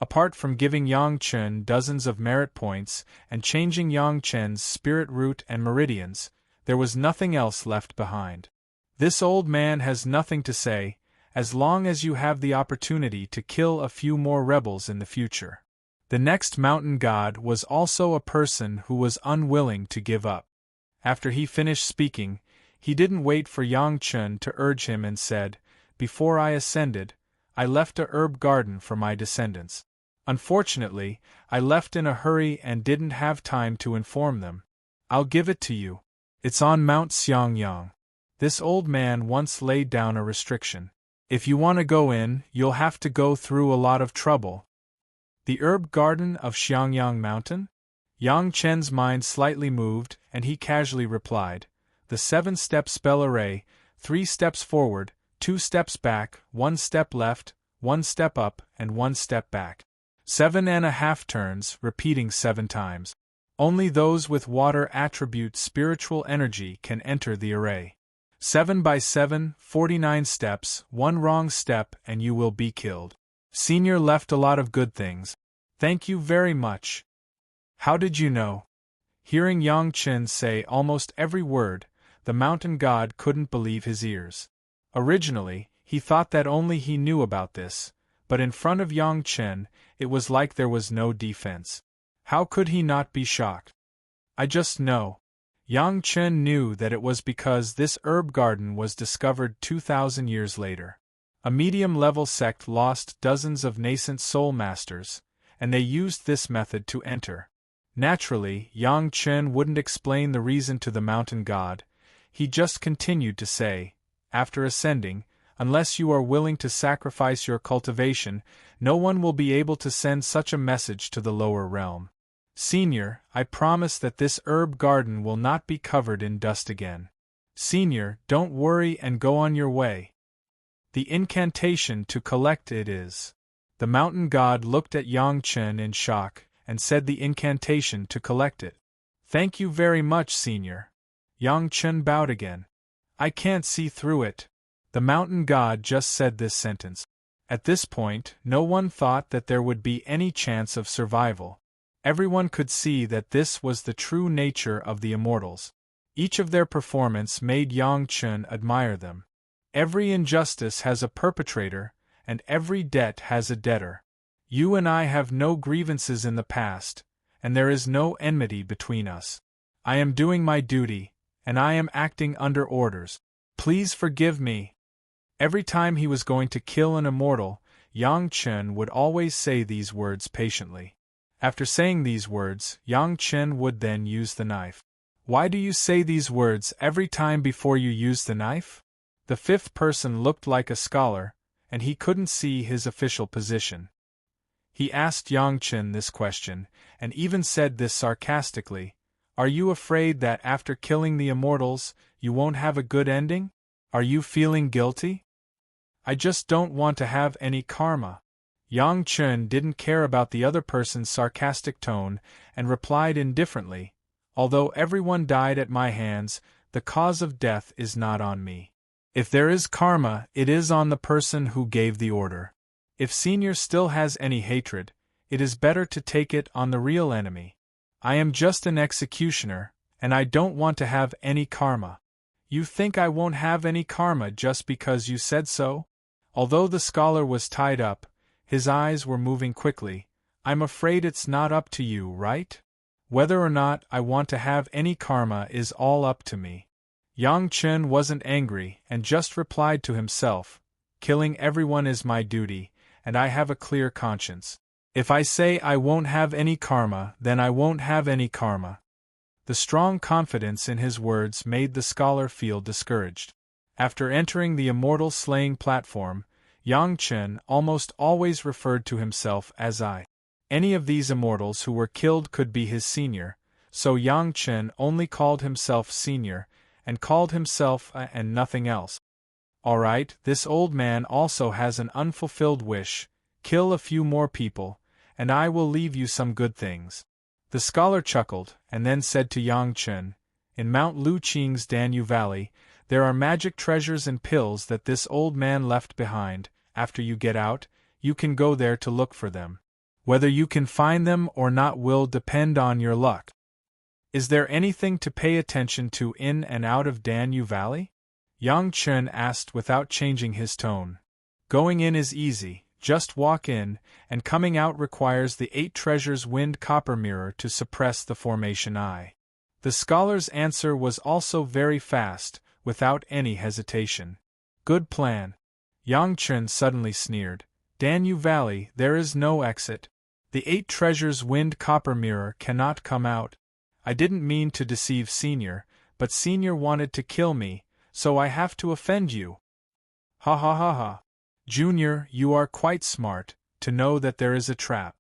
Apart from giving Yang Chen dozens of merit points and changing Yang Chen's spirit root and meridians, there was nothing else left behind. This old man has nothing to say, as long as you have the opportunity to kill a few more rebels in the future. The next mountain god was also a person who was unwilling to give up. After he finished speaking, he didn't wait for Yang Chen to urge him and said, "Before I ascended, I left a herb garden for my descendants. Unfortunately, I left in a hurry and didn't have time to inform them. I'll give it to you. It's on Mount Xiangyang. This old man once laid down a restriction. If you want to go in, you'll have to go through a lot of trouble." The herb garden of Xiangyang Mountain? Yang Chen's mind slightly moved, and he casually replied, "The 7-step spell array, 3 steps forward, 2 steps back, 1 step left, 1 step up, and 1 step back. 7.5 turns, repeating 7 times. Only those with water attribute spiritual energy can enter the array. 7 by 7, 49 steps, 1 wrong step and you will be killed. Senior left a lot of good things. Thank you very much." "How did you know?" Hearing Yang Chen say almost every word, the mountain god couldn't believe his ears. Originally, he thought that only he knew about this, but in front of Yang Chen, it was like there was no defense. How could he not be shocked? "I just know." Yang Chen knew that it was because this herb garden was discovered 2,000 years later. A medium-level sect lost dozens of nascent soul masters, and they used this method to enter. Naturally, Yang Chen wouldn't explain the reason to the mountain god. He just continued to say, "After ascending, unless you are willing to sacrifice your cultivation, no one will be able to send such a message to the lower realm. Senior, I promise that this herb garden will not be covered in dust again. Senior, don't worry and go on your way." The incantation to collect it is. The mountain god looked at Yang Chen in shock, and said the incantation to collect it. "Thank you very much, Senior." Yang Chen bowed again. "I can't see through it." The mountain god just said this sentence. At this point, no one thought that there would be any chance of survival. Everyone could see that this was the true nature of the immortals. Each of their performance made Yang Chen admire them. Every injustice has a perpetrator, and every debt has a debtor. You and I have no grievances in the past, and there is no enmity between us. I am doing my duty, and I am acting under orders. Please forgive me. Every time he was going to kill an immortal, Yang Chen would always say these words patiently. After saying these words, Yang Chen would then use the knife. Why do you say these words every time before you use the knife? The fifth person looked like a scholar, and he couldn't see his official position. He asked Yang Chen this question, and even said this sarcastically. Are you afraid that after killing the immortals, you won't have a good ending? Are you feeling guilty? I just don't want to have any karma. Yang Chen didn't care about the other person's sarcastic tone and replied indifferently, although everyone died at my hands, the cause of death is not on me. If there is karma, it is on the person who gave the order. If Senior still has any hatred, it is better to take it on the real enemy. I am just an executioner, and I don't want to have any karma. You think I won't have any karma just because you said so? Although the scholar was tied up, his eyes were moving quickly. I'm afraid it's not up to you, right? Whether or not I want to have any karma is all up to me. Yang Chen wasn't angry and just replied to himself, killing everyone is my duty, and I have a clear conscience. If I say I won't have any karma, then I won't have any karma. The strong confidence in his words made the scholar feel discouraged. After entering the immortal slaying platform, Yang Chen almost always referred to himself as I. Any of these immortals who were killed could be his senior, so Yang Chen only called himself senior, and called himself and nothing else. Alright, this old man also has an unfulfilled wish, kill a few more people, and I will leave you some good things. The scholar chuckled, and then said to Yang Chen, in Mount Lu Qing's Danyu Valley, there are magic treasures and pills that this old man left behind. After you get out, you can go there to look for them. Whether you can find them or not will depend on your luck. Is there anything to pay attention to in and out of Danyu Valley? Yang Chen asked without changing his tone. Going in is easy, just walk in, and coming out requires the 8 treasures wind copper mirror to suppress the formation eye. The scholar's answer was also very fast, without any hesitation. Good plan. Yang Chen suddenly sneered. Danyu Valley, there is no exit. The 8 treasures wind copper mirror cannot come out. I didn't mean to deceive Senior, but Senior wanted to kill me, so I have to offend you. Ha ha ha ha. Junior, you are quite smart, to know that there is a trap.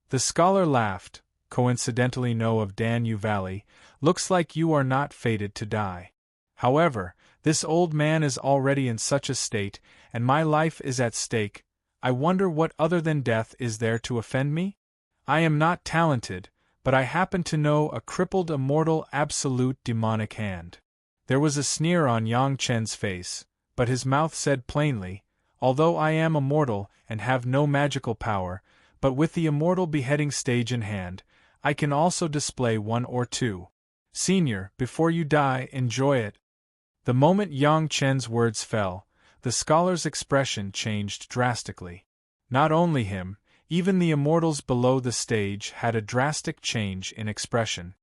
The scholar laughed. Coincidentally know of Danyu Valley, looks like you are not fated to die. However, this old man is already in such a state, and my life is at stake. I wonder what other than death is there to offend me? I am not talented, but I happen to know a crippled immortal absolute demonic hand. There was a sneer on Yang Chen's face, but his mouth said plainly, although I am immortal and have no magical power, but with the immortal beheading stage in hand, I can also display 1 or 2. Senior, before you die, enjoy it. The moment Yang Chen's words fell, the scholar's expression changed drastically. Not only him, even the immortals below the stage had a drastic change in expression.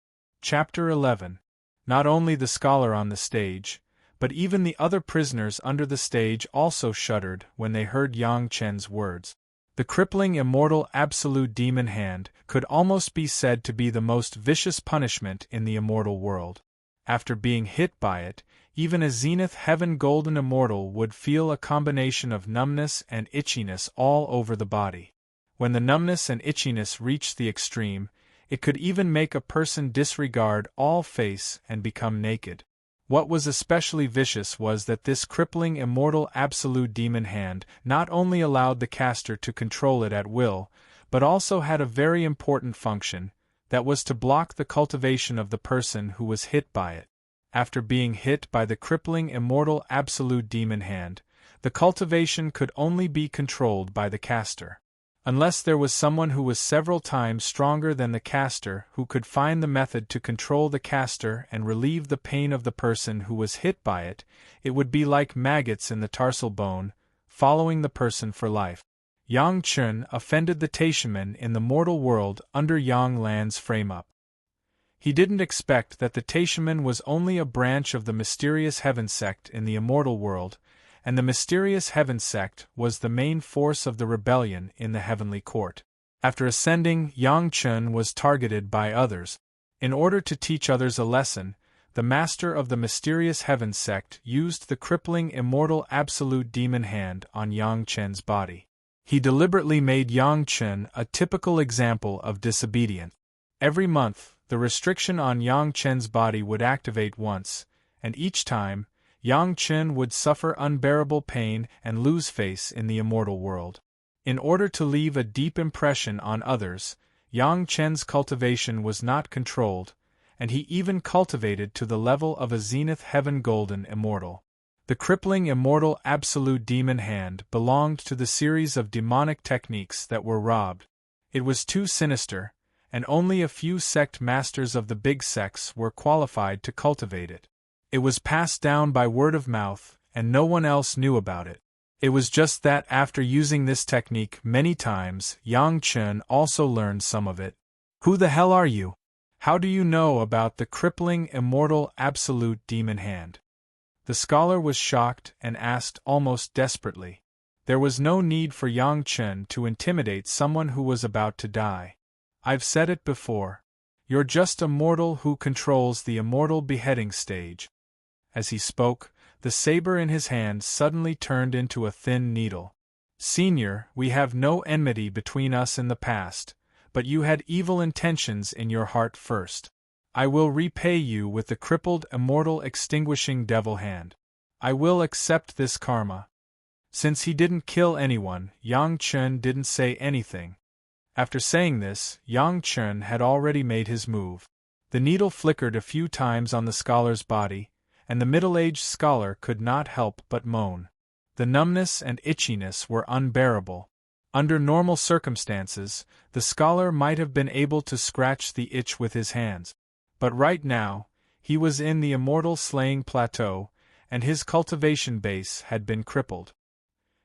Chapter 11. Not only the scholar on the stage, but even the other prisoners under the stage also shuddered when they heard Yang Chen's words. The crippling immortal absolute demon hand could almost be said to be the most vicious punishment in the immortal world. After being hit by it, even a zenith heaven golden immortal would feel a combination of numbness and itchiness all over the body. When the numbness and itchiness reached the extreme, it could even make a person disregard all face and become naked. What was especially vicious was that this crippling immortal absolute demon hand not only allowed the caster to control it at will, but also had a very important function, that was to block the cultivation of the person who was hit by it. After being hit by the crippling immortal absolute demon hand, the cultivation could only be controlled by the caster. Unless there was someone who was several times stronger than the caster who could find the method to control the caster and relieve the pain of the person who was hit by it, it would be like maggots in the tarsal bone, following the person for life. Yang Chun offended the Taishaman in the mortal world under Yang Lan's frame-up. He didn't expect that the Taishaman was only a branch of the mysterious heaven sect in the immortal world, and the mysterious heaven sect was the main force of the rebellion in the heavenly court. After ascending, Yang Chun was targeted by others. In order to teach others a lesson, the master of the mysterious heaven sect used the crippling immortal absolute demon hand on Yang Chun's body. He deliberately made Yang Chun a typical example of disobedience. Every month, the restriction on Yang Chun's body would activate once, and each time, Yang Chun would suffer unbearable pain and lose face in the immortal world. In order to leave a deep impression on others, Yang Chun's cultivation was not controlled, and he even cultivated to the level of a zenith heaven golden immortal. The crippling immortal absolute demon hand belonged to the series of demonic techniques that were robbed. It was too sinister, and only a few sect masters of the big sects were qualified to cultivate it. It was passed down by word of mouth, and no one else knew about it. It was just that after using this technique many times, Yang Chun also learned some of it. Who the hell are you? How do you know about the crippling immortal absolute demon hand? The scholar was shocked and asked almost desperately. There was no need for Yang Chun to intimidate someone who was about to die. I've said it before. You're just a mortal who controls the immortal beheading stage. As he spoke, the saber in his hand suddenly turned into a thin needle. Senior, we have no enmity between us in the past, but you had evil intentions in your heart first. I will repay you with the crippled immortal extinguishing devil hand. I will accept this karma. Since he didn't kill anyone, Yang Chun didn't say anything. After saying this, Yang Chun had already made his move. The needle flickered a few times on the scholar's body, and the middle-aged scholar could not help but moan. The numbness and itchiness were unbearable. Under normal circumstances, the scholar might have been able to scratch the itch with his hands. But right now, he was in the immortal slaying plateau, and his cultivation base had been crippled.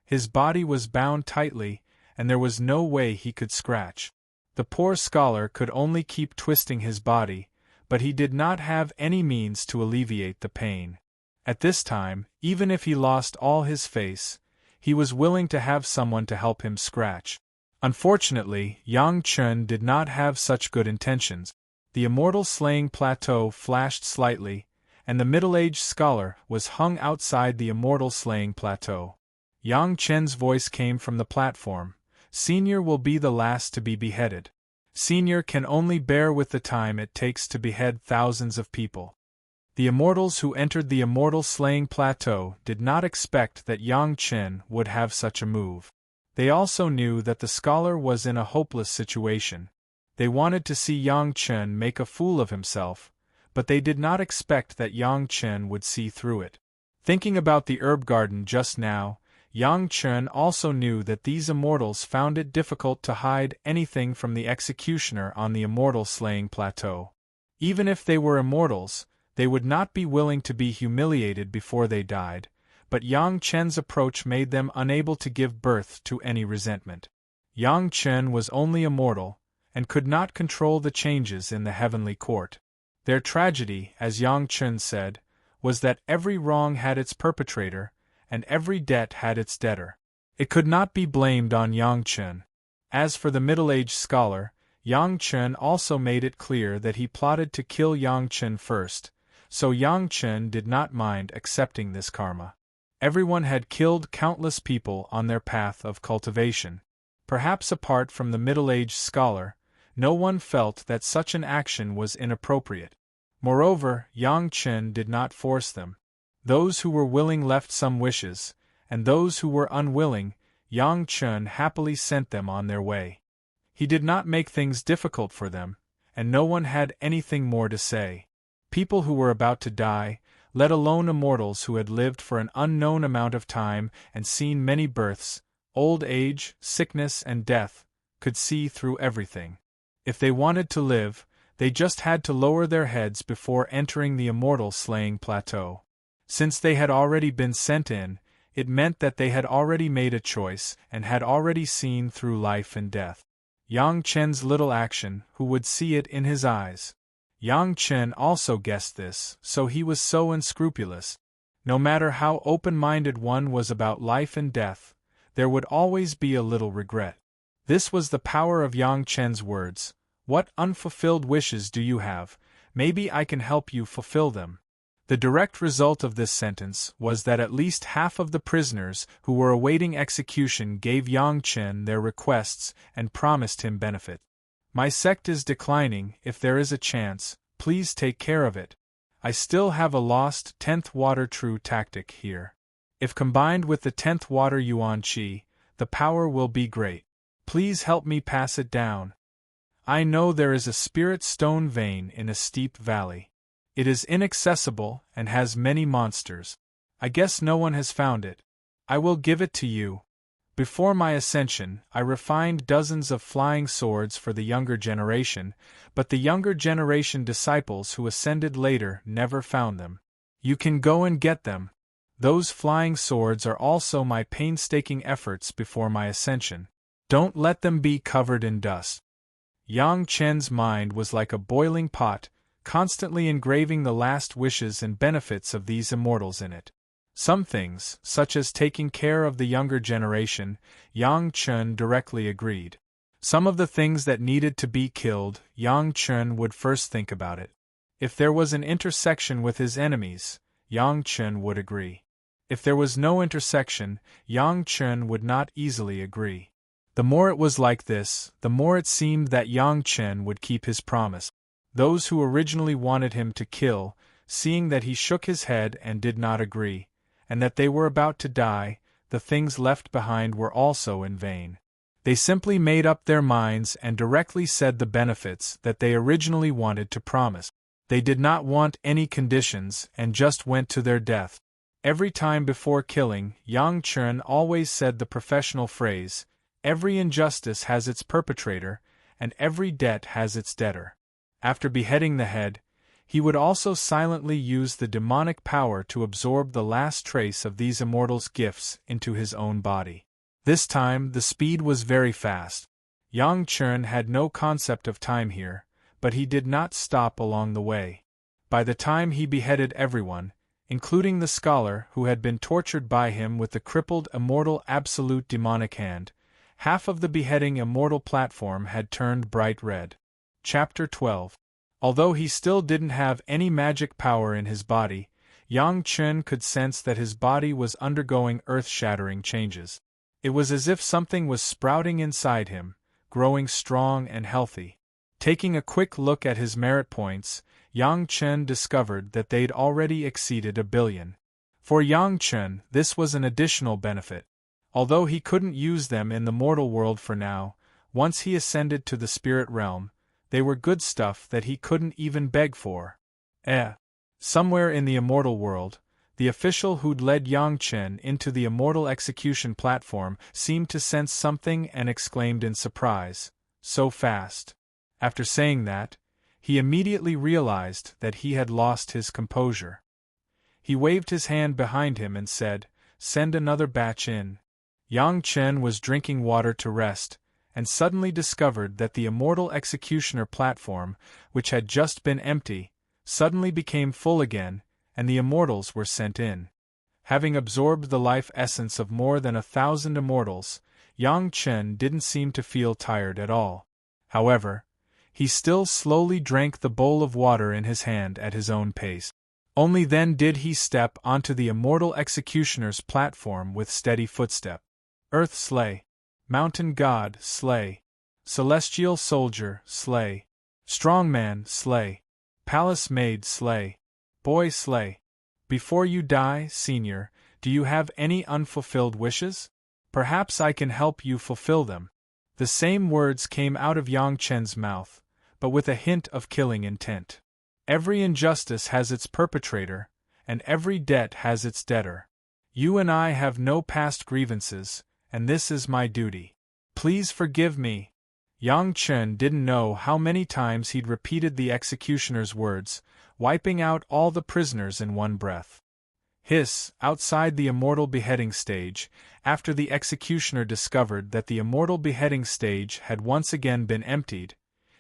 His body was bound tightly, and there was no way he could scratch. The poor scholar could only keep twisting his body, but he did not have any means to alleviate the pain. At this time, even if he lost all his face, he was willing to have someone to help him scratch. Unfortunately, Yang Chun did not have such good intentions. The immortal slaying plateau flashed slightly, and the middle-aged scholar was hung outside the immortal slaying plateau. Yang Chun's voice came from the platform. Senior will be the last to be beheaded. Senior can only bear with the time it takes to behead thousands of people. The immortals who entered the immortal slaying plateau did not expect that Yang Chun would have such a move. They also knew that the scholar was in a hopeless situation. They wanted to see Yang Chun make a fool of himself, but they did not expect that Yang Chun would see through it. Thinking about the herb garden just now, Yang Chun also knew that these immortals found it difficult to hide anything from the executioner on the immortal slaying plateau. Even if they were immortals, they would not be willing to be humiliated before they died, but Yang Chun's approach made them unable to give birth to any resentment. Yang Chun was only a mortal, and could not control the changes in the heavenly court. Their tragedy, as Yang Chun said, was that every wrong had its perpetrator, and every debt had its debtor. It could not be blamed on Yang Chun. As for the middle-aged scholar, Yang Chun also made it clear that he plotted to kill Yang Chun first, so Yang Chun did not mind accepting this karma. Everyone had killed countless people on their path of cultivation. Perhaps apart from the middle-aged scholar, no one felt that such an action was inappropriate. Moreover, Yang Chun did not force them. Those who were willing left some wishes, and those who were unwilling, Yang Chun happily sent them on their way. He did not make things difficult for them, and no one had anything more to say. People who were about to die, let alone immortals who had lived for an unknown amount of time and seen many births, old age, sickness and death, could see through everything. If they wanted to live, they just had to lower their heads before entering the immortal slaying plateau. Since they had already been sent in, it meant that they had already made a choice and had already seen through life and death. Yang Chen's little action, who would see it in his eyes? Yang Chen also guessed this, so he was so unscrupulous. No matter how open-minded one was about life and death, there would always be a little regret. This was the power of Yang Chen's words. What unfulfilled wishes do you have? Maybe I can help you fulfill them. The direct result of this sentence was that at least half of the prisoners who were awaiting execution gave Yang Chen their requests and promised him benefit. My sect is declining. If there is a chance, please take care of it. I still have a lost 10th water true tactic here. If combined with the 10th water Yuan Qi, the power will be great. Please help me pass it down. I know there is a spirit stone vein in a steep valley. It is inaccessible and has many monsters. I guess no one has found it. I will give it to you. Before my ascension, I refined dozens of flying swords for the younger generation, but the younger generation disciples who ascended later never found them. You can go and get them. Those flying swords are also my painstaking efforts before my ascension. Don't let them be covered in dust. Yang Chen's mind was like a boiling pot, constantly engraving the last wishes and benefits of these immortals in it. Some things, such as taking care of the younger generation, Yang Chen directly agreed. Some of the things that needed to be killed, Yang Chen would first think about it. If there was an intersection with his enemies, Yang Chen would agree. If there was no intersection, Yang Chen would not easily agree. The more it was like this, the more it seemed that Yang Chen would keep his promise. Those who originally wanted him to kill, seeing that he shook his head and did not agree, and that they were about to die, the things left behind were also in vain. They simply made up their minds and directly said the benefits that they originally wanted to promise. They did not want any conditions and just went to their death. Every time before killing, Yang Chen always said the professional phrase, "Every injustice has its perpetrator, and every debt has its debtor." After beheading the head, he would also silently use the demonic power to absorb the last trace of these immortals' gifts into his own body. This time, the speed was very fast. Yang Chen had no concept of time here, but he did not stop along the way. By the time he beheaded everyone, including the scholar who had been tortured by him with the crippled immortal absolute demonic hand, half of the beheading immortal platform had turned bright red. Chapter 12. Although he still didn't have any magic power in his body, Yang Chen could sense that his body was undergoing earth-shattering changes. It was as if something was sprouting inside him, growing strong and healthy. Taking a quick look at his merit points, Yang Chen discovered that they'd already exceeded 1 billion. For Yang Chen, this was an additional benefit. Although he couldn't use them in the mortal world for now, once he ascended to the spirit realm, they were good stuff that he couldn't even beg for. Somewhere in the immortal world, the official who'd led Yang Chen into the immortal execution platform seemed to sense something and exclaimed in surprise, "So fast." After saying that, he immediately realized that he had lost his composure. He waved his hand behind him and said, "Send another batch in." Yang Chen was drinking water to rest, and suddenly discovered that the immortal executioner platform, which had just been empty, suddenly became full again, and the immortals were sent in. Having absorbed the life essence of more than 1,000 immortals, Yang Chen didn't seem to feel tired at all. However, he still slowly drank the bowl of water in his hand at his own pace. Only then did he step onto the immortal executioner's platform with steady footstep. Earth slay. Mountain god, slay. Celestial soldier, slay. Strongman, slay. Palace maid, slay. Boy, slay. Before you die, senior, do you have any unfulfilled wishes? Perhaps I can help you fulfill them. The same words came out of Yang Chen's mouth, but with a hint of killing intent. Every injustice has its perpetrator, and every debt has its debtor. You and I have no past grievances, and this is my duty. Please forgive me. Yang Chen didn't know how many times he'd repeated the executioner's words, wiping out all the prisoners in one breath. Outside the immortal beheading stage, after the executioner discovered that the immortal beheading stage had once again been emptied,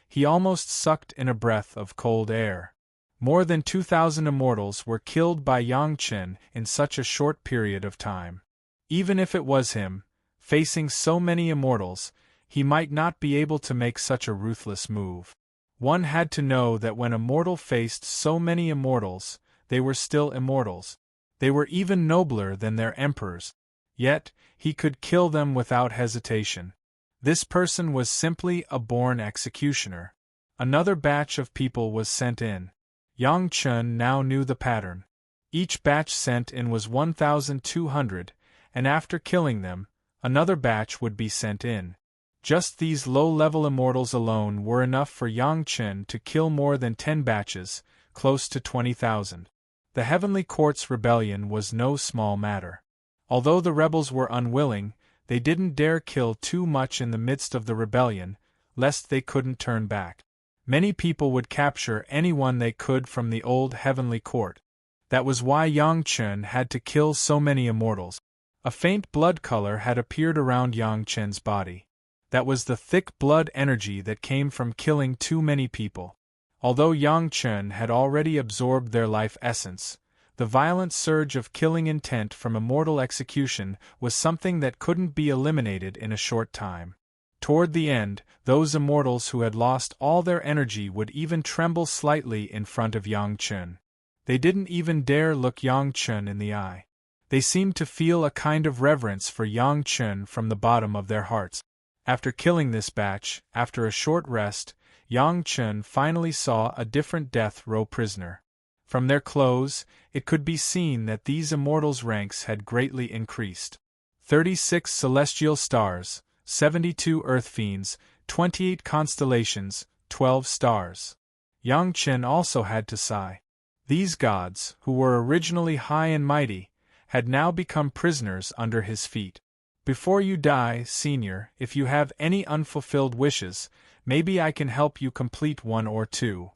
he almost sucked in a breath of cold air. More than 2,000 immortals were killed by Yang Chen in such a short period of time. Even if it was him, facing so many immortals, he might not be able to make such a ruthless move. One had to know that when a mortal faced so many immortals, they were still immortals. They were even nobler than their emperors. Yet, he could kill them without hesitation. This person was simply a born executioner. Another batch of people was sent in. Yang Chen now knew the pattern. Each batch sent in was 1,200, and after killing them, another batch would be sent in. Just these low-level immortals alone were enough for Yang Chen to kill more than 10 batches, close to 20,000. The Heavenly Court's rebellion was no small matter. Although the rebels were unwilling, they didn't dare kill too much in the midst of the rebellion, lest they couldn't turn back. Many people would capture anyone they could from the old Heavenly Court. That was why Yang Chen had to kill so many immortals. A faint blood color had appeared around Yang Chen's body. That was the thick blood energy that came from killing too many people. Although Yang Chen had already absorbed their life essence, the violent surge of killing intent from immortal execution was something that couldn't be eliminated in a short time. Toward the end, those immortals who had lost all their energy would even tremble slightly in front of Yang Chen. They didn't even dare look Yang Chen in the eye. They seemed to feel a kind of reverence for Yang Chen from the bottom of their hearts. After killing this batch, after a short rest, Yang Chen finally saw a different death row prisoner. From their clothes, it could be seen that these immortals' ranks had greatly increased. 36 celestial stars, 72 earth fiends, 28 constellations, 12 stars. Yang Chen also had to sigh. These gods, who were originally high and mighty, had now become prisoners under his feet. Before you die, Senior, if you have any unfulfilled wishes, maybe I can help you complete one or two.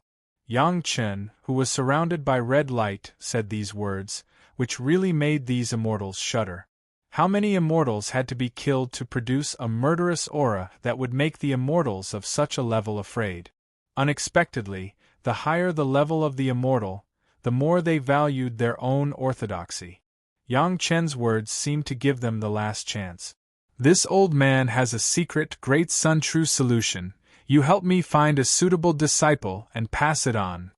Yang Chen, who was surrounded by red light, said these words, which really made these immortals shudder. How many immortals had to be killed to produce a murderous aura that would make the immortals of such a level afraid? Unexpectedly, the higher the level of the immortal, the more they valued their own orthodoxy. Yang Chen's words seemed to give them the last chance. This old man has a secret, great sun-true solution. You help me find a suitable disciple and pass it on.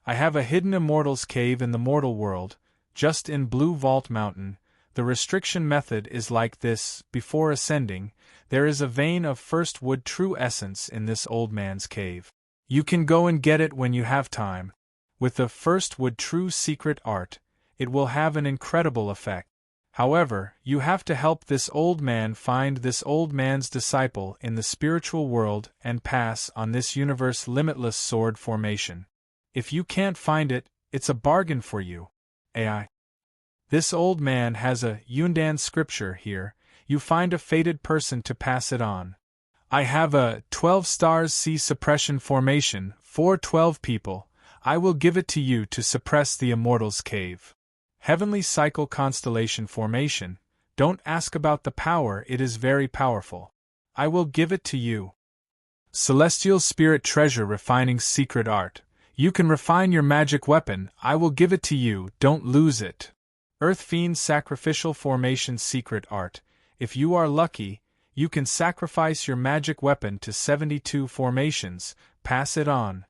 I have a hidden immortal's cave in the mortal world, just in Blue Vault Mountain. The restriction method is like this: before ascending, there is a vein of first wood true essence in this old man's cave. You can go and get it when you have time. With the first wood true secret art, it will have an incredible effect. However, you have to help this old man find this old man's disciple in the spiritual world and pass on this universe limitless sword formation. If you can't find it, it's a bargain for you. AI. This old man has a Yundan scripture here. You find a fated person to pass it on. I have a 12 stars C suppression formation for 12 people. I will give it to you to suppress the immortal's cave. Heavenly cycle constellation formation. Don't ask about the power, it is very powerful. I will give it to you. Celestial spirit treasure refining secret art. You can refine your magic weapon, I will give it to you, don't lose it. Earth fiend sacrificial formation secret art. If you are lucky, you can sacrifice your magic weapon to 72 formations, pass it on.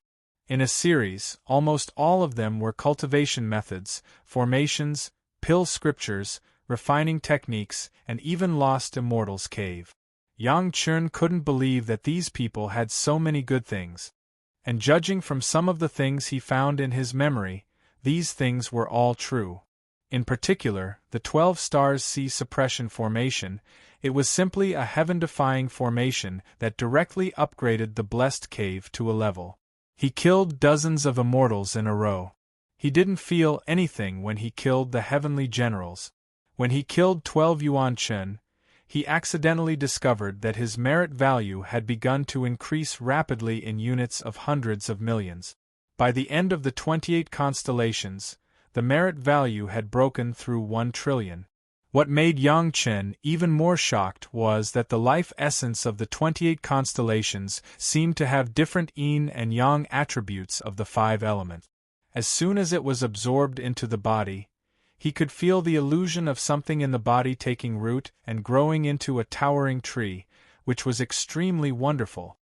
In a series, almost all of them were cultivation methods, formations, pill scriptures, refining techniques, and even lost immortal's cave. Yang Chen couldn't believe that these people had so many good things. And judging from some of the things he found in his memory, these things were all true. In particular, the 12 stars C suppression formation, it was simply a heaven-defying formation that directly upgraded the blessed cave to a level. He killed dozens of immortals in a row. He didn't feel anything when he killed the heavenly generals. When he killed 12 Yuan Chen, he accidentally discovered that his merit value had begun to increase rapidly in units of hundreds of millions. By the end of the 28 constellations, the merit value had broken through 1 trillion. What made Yang Chen even more shocked was that the life essence of the 28 constellations seemed to have different yin and yang attributes of the 5 elements. As soon as it was absorbed into the body, he could feel the illusion of something in the body taking root and growing into a towering tree, which was extremely wonderful.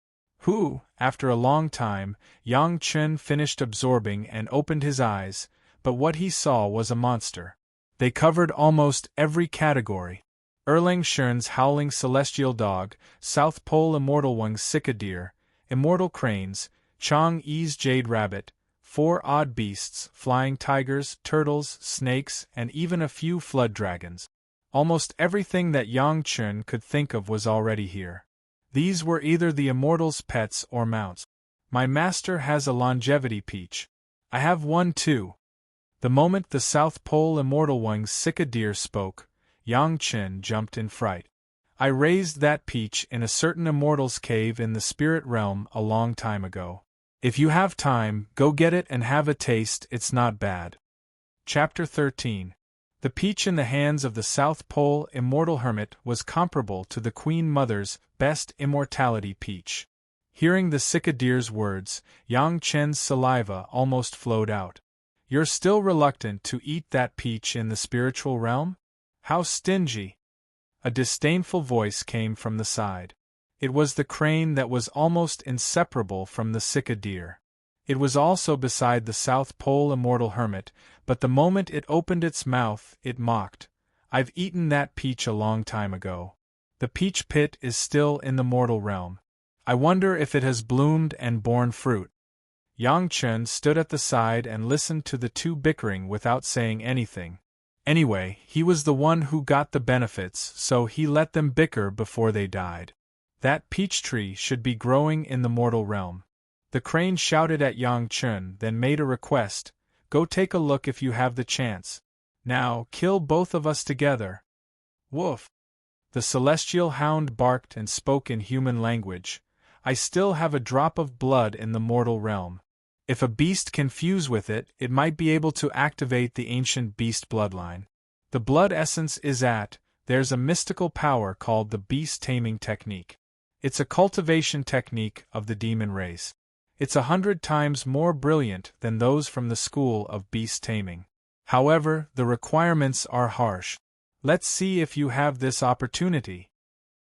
After a long time, Yang Chen finished absorbing and opened his eyes, but what he saw was a monster. They covered almost every category. Erlang Shen's howling celestial dog, South Pole Immortal Wang's Sika deer, immortal cranes, Chang Yi's jade rabbit, 4 odd beasts, flying tigers, turtles, snakes, and even a few flood dragons. Almost everything that Yang Chen could think of was already here. These were either the immortals' pets or mounts. My master has a longevity peach. I have one too. The moment the South Pole Immortal Wang's Sika deer spoke, Yang Chen jumped in fright. I raised that peach in a certain immortal's cave in the spirit realm a long time ago. If you have time, go get it and have a taste, it's not bad. Chapter 13. The peach in the hands of the South Pole Immortal Hermit was comparable to the Queen Mother's best immortality peach. Hearing the Sika deer's words, Yang Chen's saliva almost flowed out. You're still reluctant to eat that peach in the spiritual realm? How stingy! A disdainful voice came from the side. It was the crane that was almost inseparable from the Sika deer. It was also beside the South Pole Immortal Hermit, but the moment it opened its mouth, it mocked. I've eaten that peach a long time ago. The peach pit is still in the mortal realm. I wonder if it has bloomed and borne fruit. Yang Chen stood at the side and listened to the two bickering without saying anything. Anyway, he was the one who got the benefits, so he let them bicker before they died. That peach tree should be growing in the mortal realm. The crane shouted at Yang Chen, then made a request, go take a look if you have the chance. Now, kill both of us together. Woof! The celestial hound barked and spoke in human language. I still have a drop of blood in the mortal realm. If a beast can fuse with it, it might be able to activate the ancient beast bloodline. The blood essence is there's a mystical power called the beast taming technique. It's a cultivation technique of the demon race. It's 100 times more brilliant than those from the school of beast taming. However, the requirements are harsh. Let's see if you have this opportunity.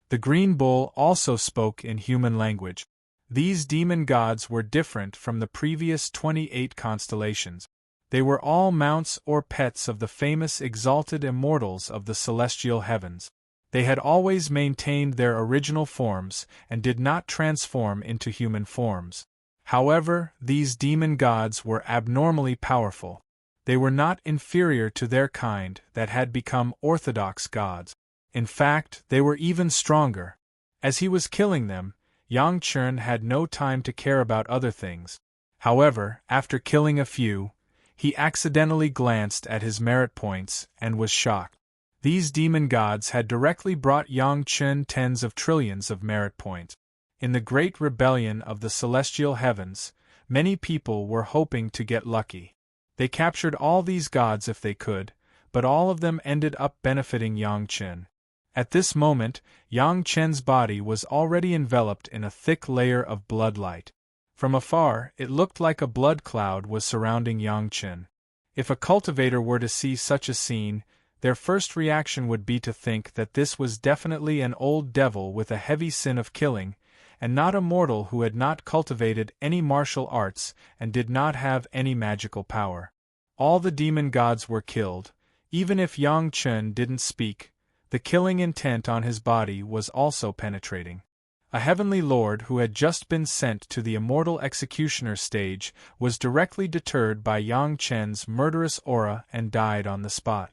The green bull also spoke in human language. These demon gods were different from the previous 28 constellations. They were all mounts or pets of the famous exalted immortals of the celestial heavens. They had always maintained their original forms and did not transform into human forms. However, these demon gods were abnormally powerful. They were not inferior to their kind that had become orthodox gods. In fact, they were even stronger. As he was killing them, Yang Chen had no time to care about other things. However, after killing a few, he accidentally glanced at his merit points and was shocked. These demon gods had directly brought Yang Chen tens of trillions of merit points. In the great rebellion of the celestial heavens, many people were hoping to get lucky. They captured all these gods if they could, but all of them ended up benefiting Yang Chen. At this moment, Yang Chen's body was already enveloped in a thick layer of blood light. From afar, it looked like a blood cloud was surrounding Yang Chen. If a cultivator were to see such a scene, their first reaction would be to think that this was definitely an old devil with a heavy sin of killing, and not a mortal who had not cultivated any martial arts and did not have any magical power. All the demon gods were killed. Even if Yang Chen didn't speak, the killing intent on his body was also penetrating. A heavenly lord who had just been sent to the immortal executioner stage was directly deterred by Yang Chen's murderous aura and died on the spot.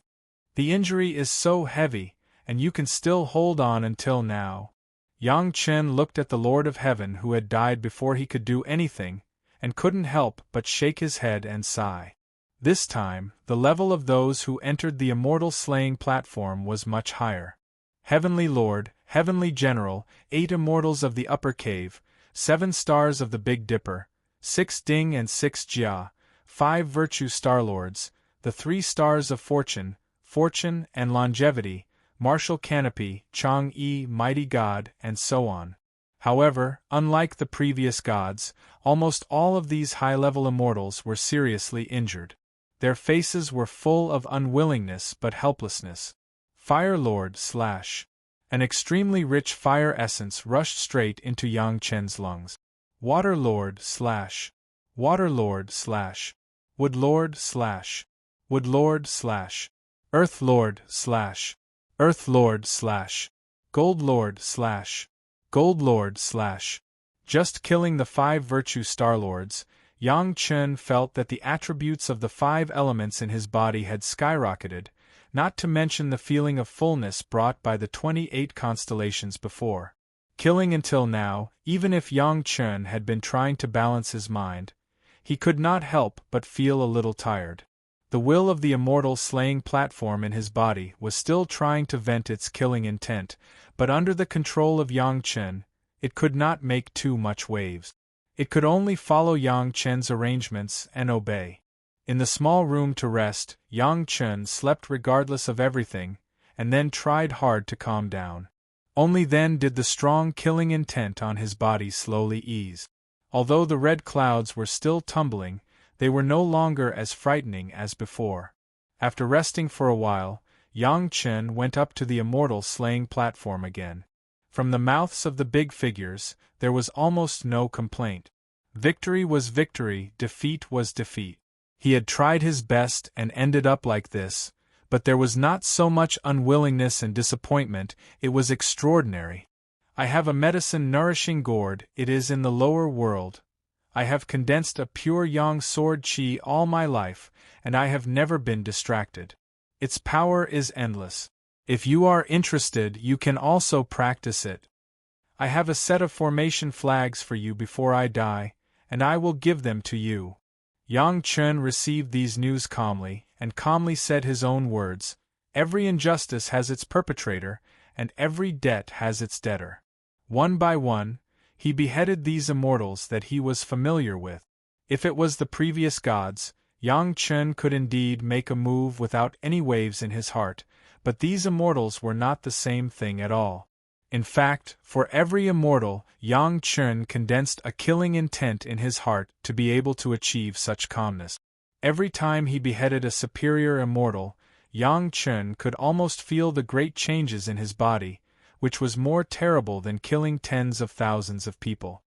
The injury is so heavy, and you can still hold on until now. Yang Chen looked at the Lord of Heaven who had died before he could do anything, and couldn't help but shake his head and sigh. This time, the level of those who entered the immortal slaying platform was much higher. Heavenly Lord, Heavenly General, 8 Immortals of the Upper Cave, 7 Stars of the Big Dipper, 6 Ding and 6 Jia, 5 Virtue Starlords, the 3 Stars of Fortune, Fortune and Longevity, Martial Canopy, Chang-I, Mighty God, and so on. However, unlike the previous gods, almost all of these high-level immortals were seriously injured. Their faces were full of unwillingness but helplessness. Fire Lord / An extremely rich fire essence rushed straight into Yang Chen's lungs. Water Lord / Water Lord / Wood Lord / Wood Lord / Earth Lord / Earth Lord / Gold Lord / Gold Lord / Just killing the 5 Virtue Starlords, Yang Chen felt that the attributes of the 5 elements in his body had skyrocketed, not to mention the feeling of fullness brought by the 28 constellations before. Killing until now, even if Yang Chen had been trying to balance his mind, he could not help but feel a little tired. The will of the immortal slaying platform in his body was still trying to vent its killing intent, but under the control of Yang Chen, it could not make too much waves. It could only follow Yang Chen's arrangements and obey. In the small room to rest, Yang Chen slept regardless of everything, and then tried hard to calm down. Only then did the strong killing intent on his body slowly ease. Although the red clouds were still tumbling, they were no longer as frightening as before. After resting for a while, Yang Chen went up to the immortal slaying platform again. From the mouths of the big figures, there was almost no complaint. Victory was victory, defeat was defeat. He had tried his best and ended up like this, but there was not so much unwillingness and disappointment, it was extraordinary. I have a medicine nourishing gourd, it is in the lower world. I have condensed a pure yang sword qi all my life, and I have never been distracted. Its power is endless. If you are interested, you can also practice it. I have a set of formation flags for you before I die, and I will give them to you. Yang Chen received these news calmly, and calmly said his own words, every injustice has its perpetrator, and every debt has its debtor. One by one, he beheaded these immortals that he was familiar with. If it was the previous gods, Yang Chen could indeed make a move without any waves in his heart, but these immortals were not the same thing at all. In fact, for every immortal, Yang Chen condensed a killing intent in his heart to be able to achieve such calmness. Every time he beheaded a superior immortal, Yang Chen could almost feel the great changes in his body, which was more terrible than killing tens of thousands of people.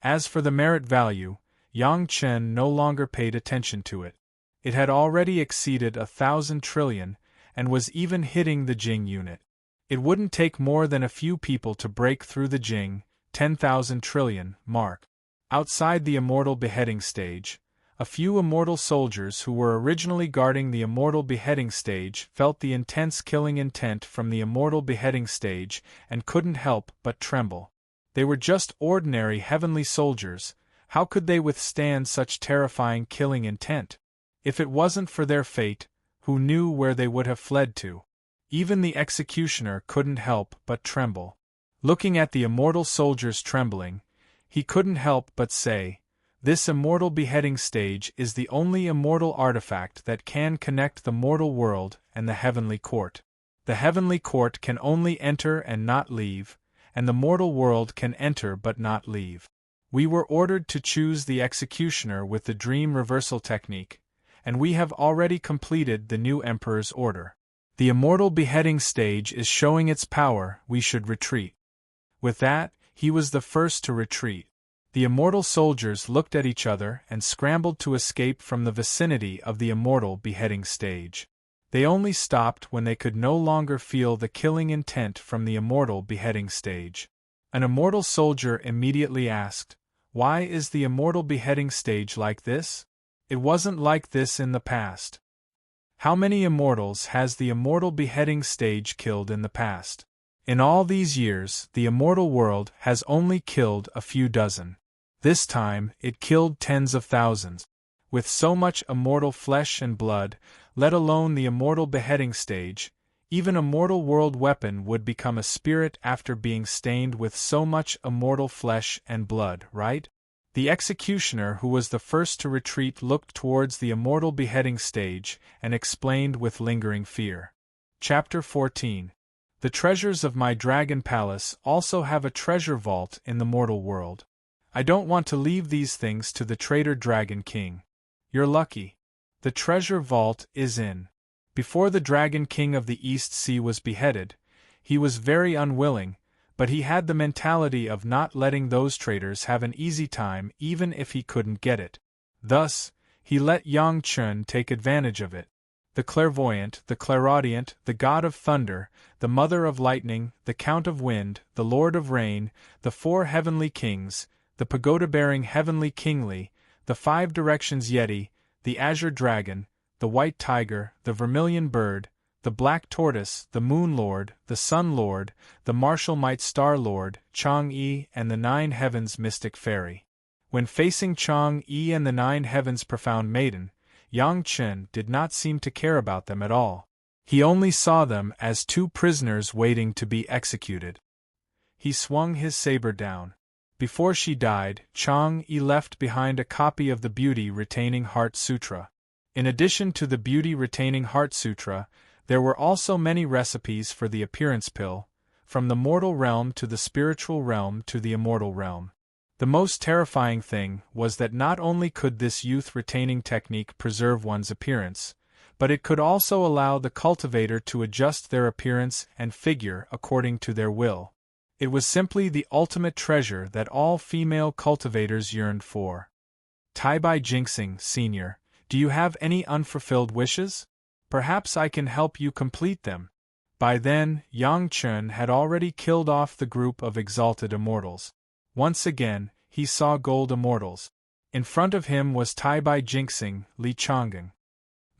As for the merit value, Yang Chen no longer paid attention to it. It had already exceeded 1,000 trillion, and was even hitting the Jing unit. It wouldn't take more than a few people to break through the Jing, 10,000 trillion, mark. Outside the immortal beheading stage, a few immortal soldiers who were originally guarding the immortal beheading stage felt the intense killing intent from the immortal beheading stage and couldn't help but tremble. They were just ordinary heavenly soldiers, how could they withstand such terrifying killing intent? If it wasn't for their fate, who knew where they would have fled to? Even the executioner couldn't help but tremble. Looking at the immortal soldiers trembling, he couldn't help but say, this immortal beheading stage is the only immortal artifact that can connect the mortal world and the heavenly court. The heavenly court can only enter and not leave, and the mortal world can enter but not leave. We were ordered to choose the executioner with the dream reversal technique, and we have already completed the new emperor's order. The immortal beheading stage is showing its power, we should retreat. With that, he was the first to retreat. The immortal soldiers looked at each other and scrambled to escape from the vicinity of the immortal beheading stage. They only stopped when they could no longer feel the killing intent from the immortal beheading stage. An immortal soldier immediately asked, why is the immortal beheading stage like this? It wasn't like this in the past. How many immortals has the immortal beheading stage killed in the past? In all these years, the immortal world has only killed a few dozen. This time, it killed tens of thousands. With so much immortal flesh and blood, let alone the immortal beheading stage, Even a mortal world weapon would become a spirit after being stained with so much immortal flesh and blood, right? The executioner who was the first to retreat looked towards the immortal beheading stage and explained with lingering fear. Chapter 14. The treasures of my dragon palace also have a treasure vault in the mortal world. I don't want to leave these things to the traitor Dragon King. You're lucky. The treasure vault is in. Before the Dragon King of the East Sea was beheaded, he was very unwilling, but he had the mentality of not letting those traitors have an easy time even if he couldn't get it. Thus, he let Yang Chun take advantage of it. The clairvoyant, the clairaudient, the god of thunder, the mother of lightning, the count of wind, the lord of rain, the four heavenly kings, the pagoda-bearing heavenly kingly, the five directions yeti, the azure dragon, the white tiger, the vermilion bird, the black tortoise, the moon lord, the sun lord, the martial might star lord, Chang-yi, and the nine heavens mystic fairy. When facing Chang-yi and the nine heavens profound maiden, Yang Chen did not seem to care about them at all. He only saw them as two prisoners waiting to be executed. He swung his saber down. Before she died, Chang-yi left behind a copy of the Beauty Retaining Heart Sutra. In addition to the Beauty Retaining Heart Sutra, there were also many recipes for the appearance pill, from the mortal realm to the spiritual realm to the immortal realm. The most terrifying thing was that not only could this youth-retaining technique preserve one's appearance, but it could also allow the cultivator to adjust their appearance and figure according to their will. It was simply the ultimate treasure that all female cultivators yearned for. Tai-Bai Jinxing, Sr., do you have any unfulfilled wishes? Perhaps I can help you complete them. By then, Yang Chun had already killed off the group of exalted immortals. Once again, he saw gold immortals. In front of him was Tai-Bai Jinxing, Li Chang'an.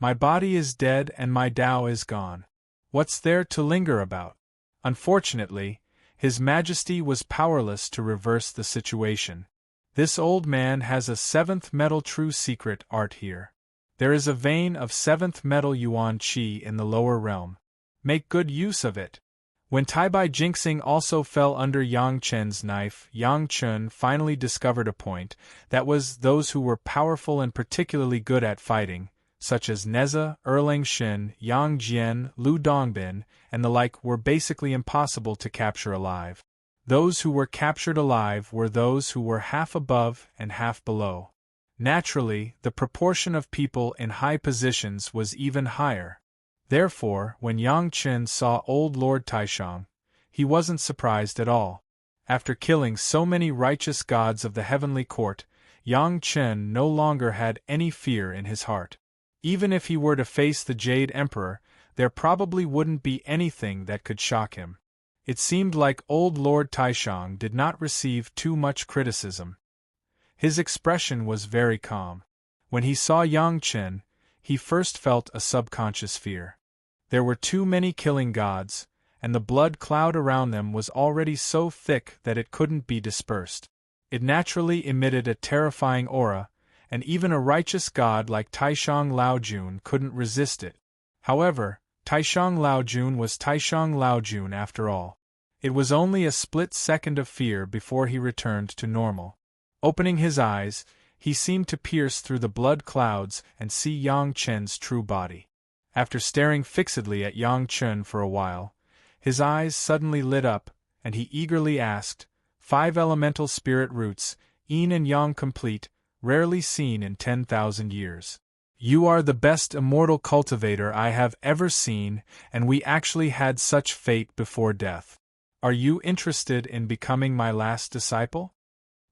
My body is dead and my Tao is gone. What's there to linger about? Unfortunately, His Majesty was powerless to reverse the situation. This old man has a 7th metal true secret art here. There is a vein of 7th metal Yuan Qi in the lower realm. Make good use of it. When Tai-Bai Jinxing also fell under Yang Chen's knife, Yang Chun finally discovered a point, that was those who were powerful and particularly good at fighting, such as Neza, Erlang Shin, Yang Jian, Lu Dongbin, and the like were basically impossible to capture alive. Those who were captured alive were those who were half above and half below. Naturally, the proportion of people in high positions was even higher. Therefore, when Yang Chen saw old Lord Taishang, he wasn't surprised at all. After killing so many righteous gods of the heavenly court, Yang Chen no longer had any fear in his heart. Even if he were to face the Jade Emperor, there probably wouldn't be anything that could shock him. It seemed like old Lord Taishang did not receive too much criticism. His expression was very calm. When he saw Yang Chen, he first felt a subconscious fear. There were too many killing gods, and the blood cloud around them was already so thick that it couldn't be dispersed. It naturally emitted a terrifying aura, and even a righteous god like Taishang Laojun couldn't resist it. However, Taishang Laojun was Taishang Laojun after all. It was only a split second of fear before he returned to normal. Opening his eyes, he seemed to pierce through the blood clouds and see Yang Chen's true body. After staring fixedly at Yang Chen for a while, his eyes suddenly lit up, and he eagerly asked, 5 elemental spirit roots, yin and yang complete, rarely seen in 10,000 years. You are the best immortal cultivator I have ever seen, and we actually had such fate before death. Are you interested in becoming my last disciple?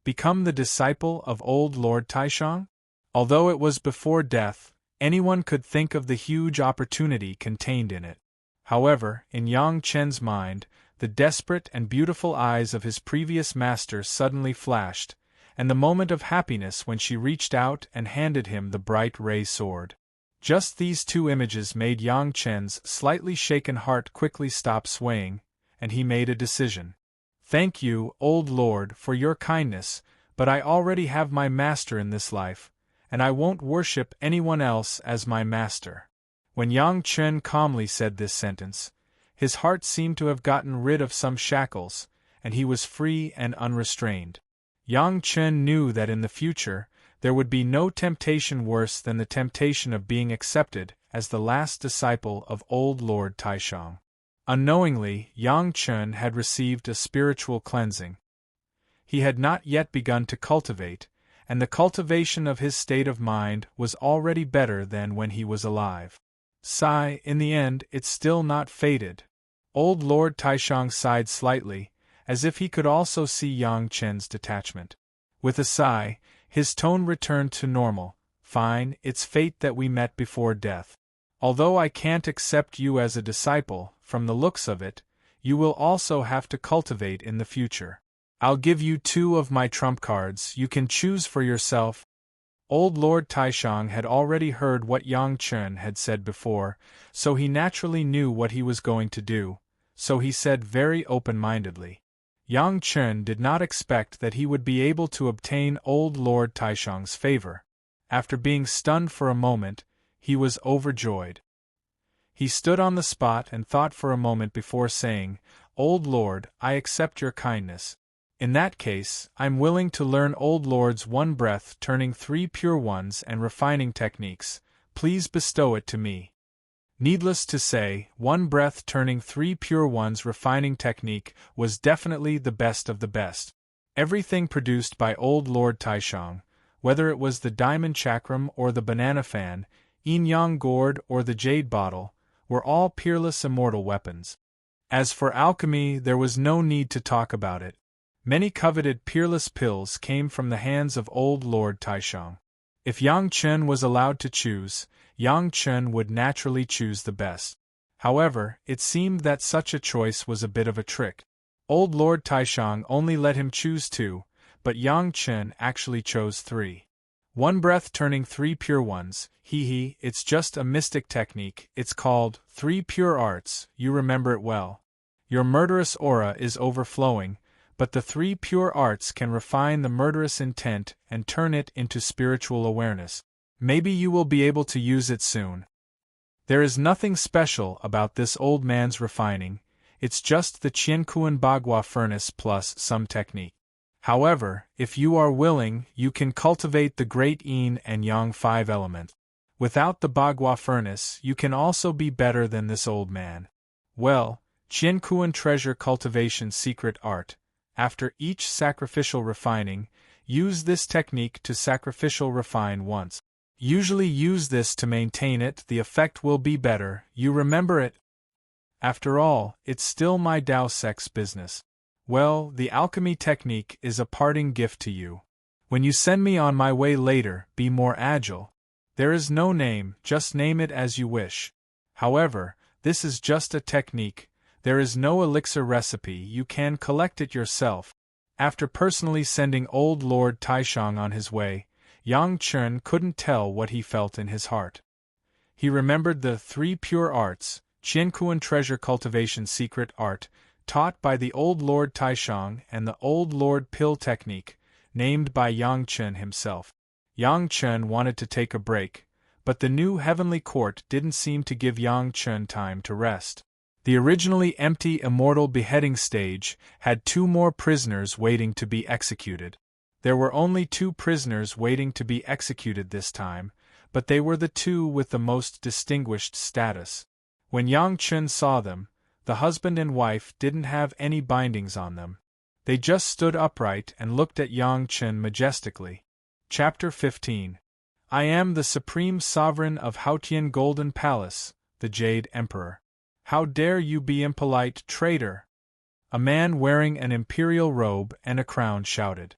Become the disciple of old Lord Taishang? Although it was before death, anyone could think of the huge opportunity contained in it. However, in Yang Chen's mind, the desperate and beautiful eyes of his previous master suddenly flashed, and the moment of happiness when she reached out and handed him the bright ray sword. Just these two images made Yang Chen's slightly shaken heart quickly stop swaying, and he made a decision. Thank you, old lord, for your kindness, but I already have my master in this life, and I won't worship anyone else as my master. When Yang Chen calmly said this sentence, His heart seemed to have gotten rid of some shackles, and he was free and unrestrained. Yang Chen knew that in the future, there would be no temptation worse than the temptation of being accepted as the last disciple of old Lord Taishang. Unknowingly, Yang Chen had received a spiritual cleansing. He had not yet begun to cultivate, and the cultivation of his state of mind was already better than when he was alive. Sigh, in the end, it's still not faded. Old Lord Taishang sighed slightly, as if he could also see Yang Chen's detachment. With a sigh, his tone returned to normal. Fine, it's fate that we met before death. Although I can't accept you as a disciple, from the looks of it, you will also have to cultivate in the future. I'll give you 2 of my trump cards, you can choose for yourself. Old Lord Taishang had already heard what Yang Chen had said before, so he naturally knew what he was going to do, so he said very open-mindedly. Yang Chen did not expect that he would be able to obtain old Lord Taishang's favor. After being stunned for a moment, he was overjoyed. He stood on the spot and thought for a moment before saying, "Old Lord, I accept your kindness. In that case, I'm willing to learn Old Lord's one breath turning 3 pure ones and refining techniques. Please bestow it to me." Needless to say, one breath turning 3 pure ones refining technique was definitely the best of the best. Everything produced by old Lord Taishang, whether it was the diamond chakram or the banana fan, yin yang gourd or the jade bottle, were all peerless immortal weapons. As for alchemy, there was no need to talk about it. Many coveted peerless pills came from the hands of old Lord Taishang. If Yang Chen was allowed to choose, Yang Chen would naturally choose the best. However, it seemed that such a choice was a bit of a trick. Old Lord Taishang only let him choose 2, but Yang Chen actually chose 3. One breath turning 3 pure ones, it's just a mystic technique, it's called 3 pure arts, you remember it well. Your murderous aura is overflowing, but the 3 pure arts can refine the murderous intent and turn it into spiritual awareness. Maybe you will be able to use it soon. There is nothing special about this old man's refining, it's just the Qiankuan Bagua furnace plus some technique. However, if you are willing, you can cultivate the great yin and yang 5 elements. Without the Bagua furnace, you can also be better than this old man. Well, Qiankuan treasure cultivation secret art. After each sacrificial refining, use this technique to sacrificial refine once. Usually use this to maintain it, the effect will be better, you remember it? After all, it's still my Dao sex business. Well, the alchemy technique is a parting gift to you. When you send me on my way later, be more agile. There is no name, just name it as you wish. However, this is just a technique. There is no elixir recipe, you can collect it yourself. After personally sending old Lord Taishang on his way, Yang Chen couldn't tell what he felt in his heart. He remembered the 3 pure arts, Qiankuan treasure cultivation secret art, taught by the old Lord Taishang and the old Lord pill technique, named by Yang Chen himself. Yang Chen wanted to take a break, but the new heavenly court didn't seem to give Yang Chen time to rest. The originally empty Immortal beheading stage had 2 more prisoners waiting to be executed. There were only 2 prisoners waiting to be executed this time, but they were the 2 with the most distinguished status. When Yang Chen saw them, the husband and wife didn't have any bindings on them. They just stood upright and looked at Yang Chen majestically. Chapter 15. I am the Supreme Sovereign of Haotian Golden Palace, the Jade Emperor. How dare you be impolite, traitor? A man wearing an imperial robe and a crown shouted.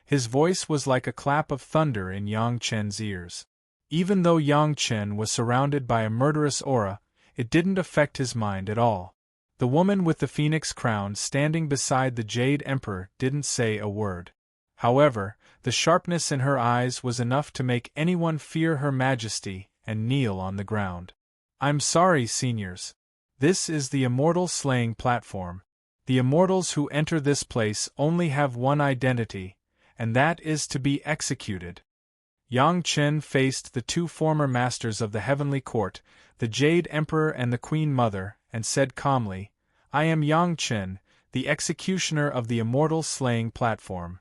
His voice was like a clap of thunder in Yang Chen's ears. Even though Yang Chen was surrounded by a murderous aura, it didn't affect his mind at all. The woman with the phoenix crown standing beside the Jade Emperor didn't say a word. However, the sharpness in her eyes was enough to make anyone fear her majesty and kneel on the ground. I'm sorry, seniors. This is the Immortal slaying platform. The Immortals who enter this place only have one identity, and that is to be executed. Yang Chen faced the two former masters of the heavenly court, the Jade Emperor and the Queen Mother, and said calmly, "I am Yang Chen, the executioner of the Immortal slaying platform."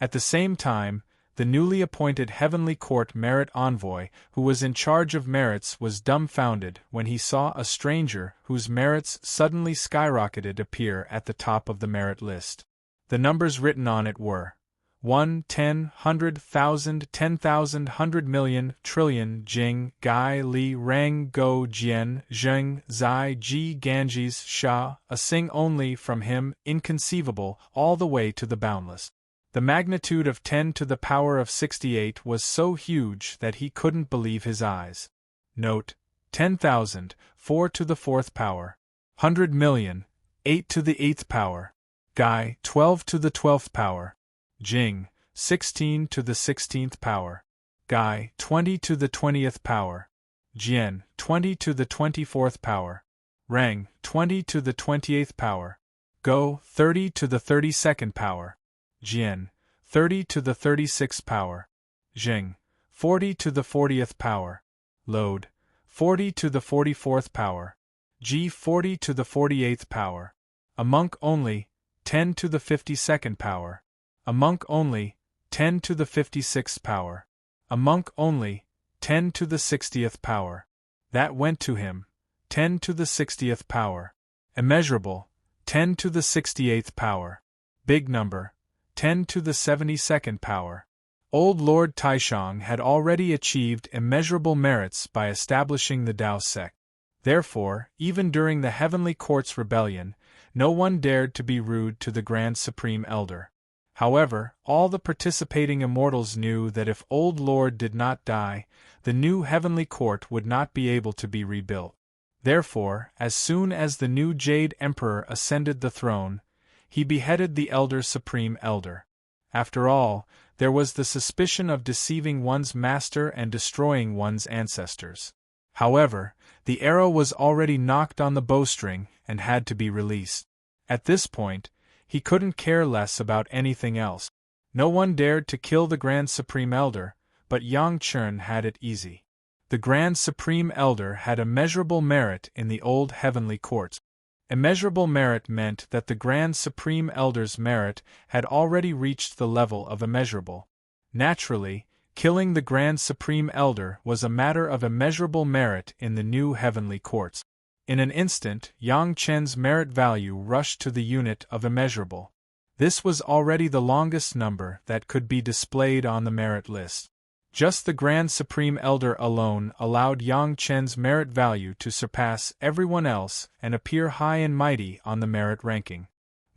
At the same time, the newly appointed Heavenly Court Merit Envoy, who was in charge of merits, was dumbfounded when he saw a stranger whose merits suddenly skyrocketed appear at the top of the merit list. The numbers written on it were 1, 10, 100,000, 10,000, 100,000,000, trillion, Jing, Gai, Li, Rang, Go, Jian, Zheng, Zai, Ji, Ganges, Sha, a sing only from him, inconceivable, all the way to the boundless. The magnitude of 10 to the power of 68 was so huge that he couldn't believe his eyes. Note: 10,000, 4 to the 4th power. 100,000,000, 8 to the 8th power. Gai, 12 to the 12th power. Jing, 16 to the 16th power. Gai, 20 to the 20th power. Jian, 20 to the 24th power. Rang, 20 to the 28th power. Go, 30 to the 32nd power. Jian, 30 to the 36th power. Zheng, 40 to the 40th power. Load, 40 to the 44th power. Ji, 40 to the 48th power. A monk only, 10 to the 52nd power. A monk only, 10 to the 56th power. A monk only, 10 to the 60th power. That went to him, 10 to the 60th power. Immeasurable, 10 to the 68th power. Big number, 10 to the 72nd power. Old Lord Taishang had already achieved immeasurable merits by establishing the Tao sect. Therefore, even during the Heavenly Court's rebellion, no one dared to be rude to the Grand Supreme Elder. However, all the participating immortals knew that if Old Lord did not die, the new Heavenly Court would not be able to be rebuilt. Therefore, as soon as the new Jade Emperor ascended the throne, he beheaded the Elder Supreme Elder. After all, there was the suspicion of deceiving one's master and destroying one's ancestors. However, the arrow was already knocked on the bowstring and had to be released. At this point, he couldn't care less about anything else. No one dared to kill the Grand Supreme Elder, but Yang Chen had it easy. The Grand Supreme Elder had immeasurable merit in the old Heavenly Courts. Immeasurable merit meant that the Grand Supreme Elder's merit had already reached the level of immeasurable. Naturally, killing the Grand Supreme Elder was a matter of immeasurable merit in the new Heavenly Courts. In an instant, Yang Chen's merit value rushed to the unit of immeasurable. This was already the longest number that could be displayed on the merit list. Just the Grand Supreme Elder alone allowed Yang Chen's merit value to surpass everyone else and appear high and mighty on the merit ranking.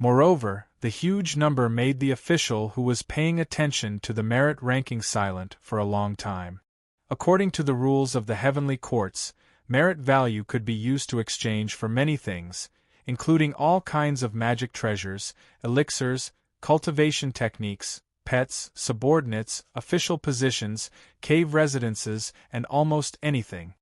Moreover, the huge number made the official who was paying attention to the merit ranking silent for a long time. According to the rules of the Heavenly Courts, merit value could be used to exchange for many things, including all kinds of magic treasures, elixirs, cultivation techniques, pets, subordinates, official positions, cave residences, and almost anything.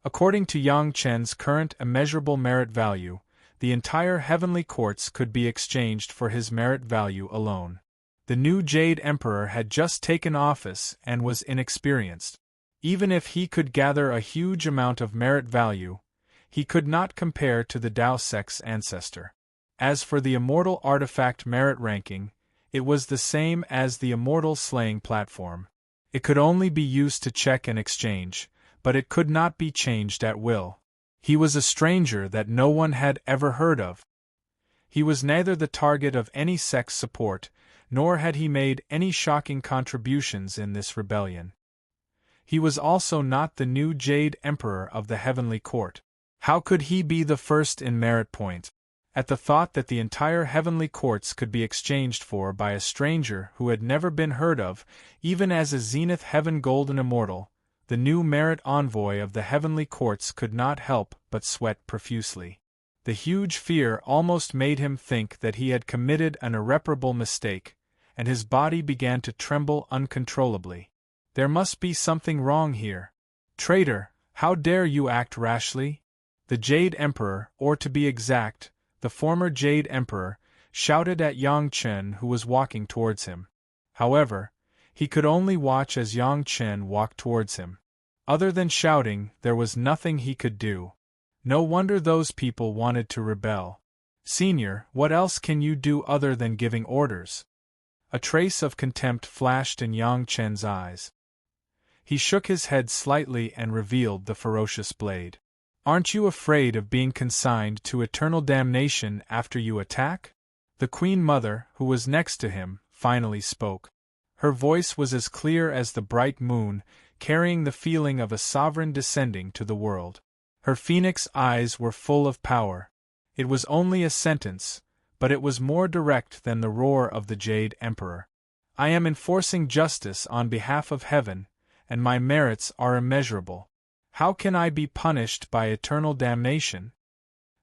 According to Yang Chen's current immeasurable merit value, the entire Heavenly Courts could be exchanged for his merit value alone. The new Jade Emperor had just taken office and was inexperienced. Even if he could gather a huge amount of merit value, he could not compare to the Tao sect's ancestor. As for the Immortal artifact merit ranking, it was the same as the Immortal slaying platform. It could only be used to check and exchange, but it could not be changed at will. He was a stranger that no one had ever heard of. He was neither the target of any sect's support, nor had he made any shocking contributions in this rebellion. He was also not the new Jade Emperor of the Heavenly Court. How could he be the first in merit point? At the thought that the entire Heavenly Courts could be exchanged for by a stranger who had never been heard of, even as a Zenith Heaven Golden Immortal, the new merit envoy of the Heavenly Courts could not help but sweat profusely. The huge fear almost made him think that he had committed an irreparable mistake, and his body began to tremble uncontrollably. There must be something wrong here. Traitor, how dare you act rashly? The Jade Emperor, or to be exact, the former Jade Emperor, shouted at Yang Chen who was walking towards him. However, He could only watch as Yang Chen walked towards him. Other than shouting, there was nothing he could do. No wonder those people wanted to rebel. Senior, what else can you do other than giving orders? A trace of contempt flashed in Yang Chen's eyes. He shook his head slightly and revealed the ferocious blade. Aren't you afraid of being consigned to eternal damnation after you attack? The Queen Mother, who was next to him, finally spoke. Her voice was as clear as the bright moon, carrying the feeling of a sovereign descending to the world. Her phoenix eyes were full of power. It was only a sentence, but it was more direct than the roar of the Jade Emperor. I am enforcing justice on behalf of heaven, and my merits are immeasurable. How can I be punished by eternal damnation?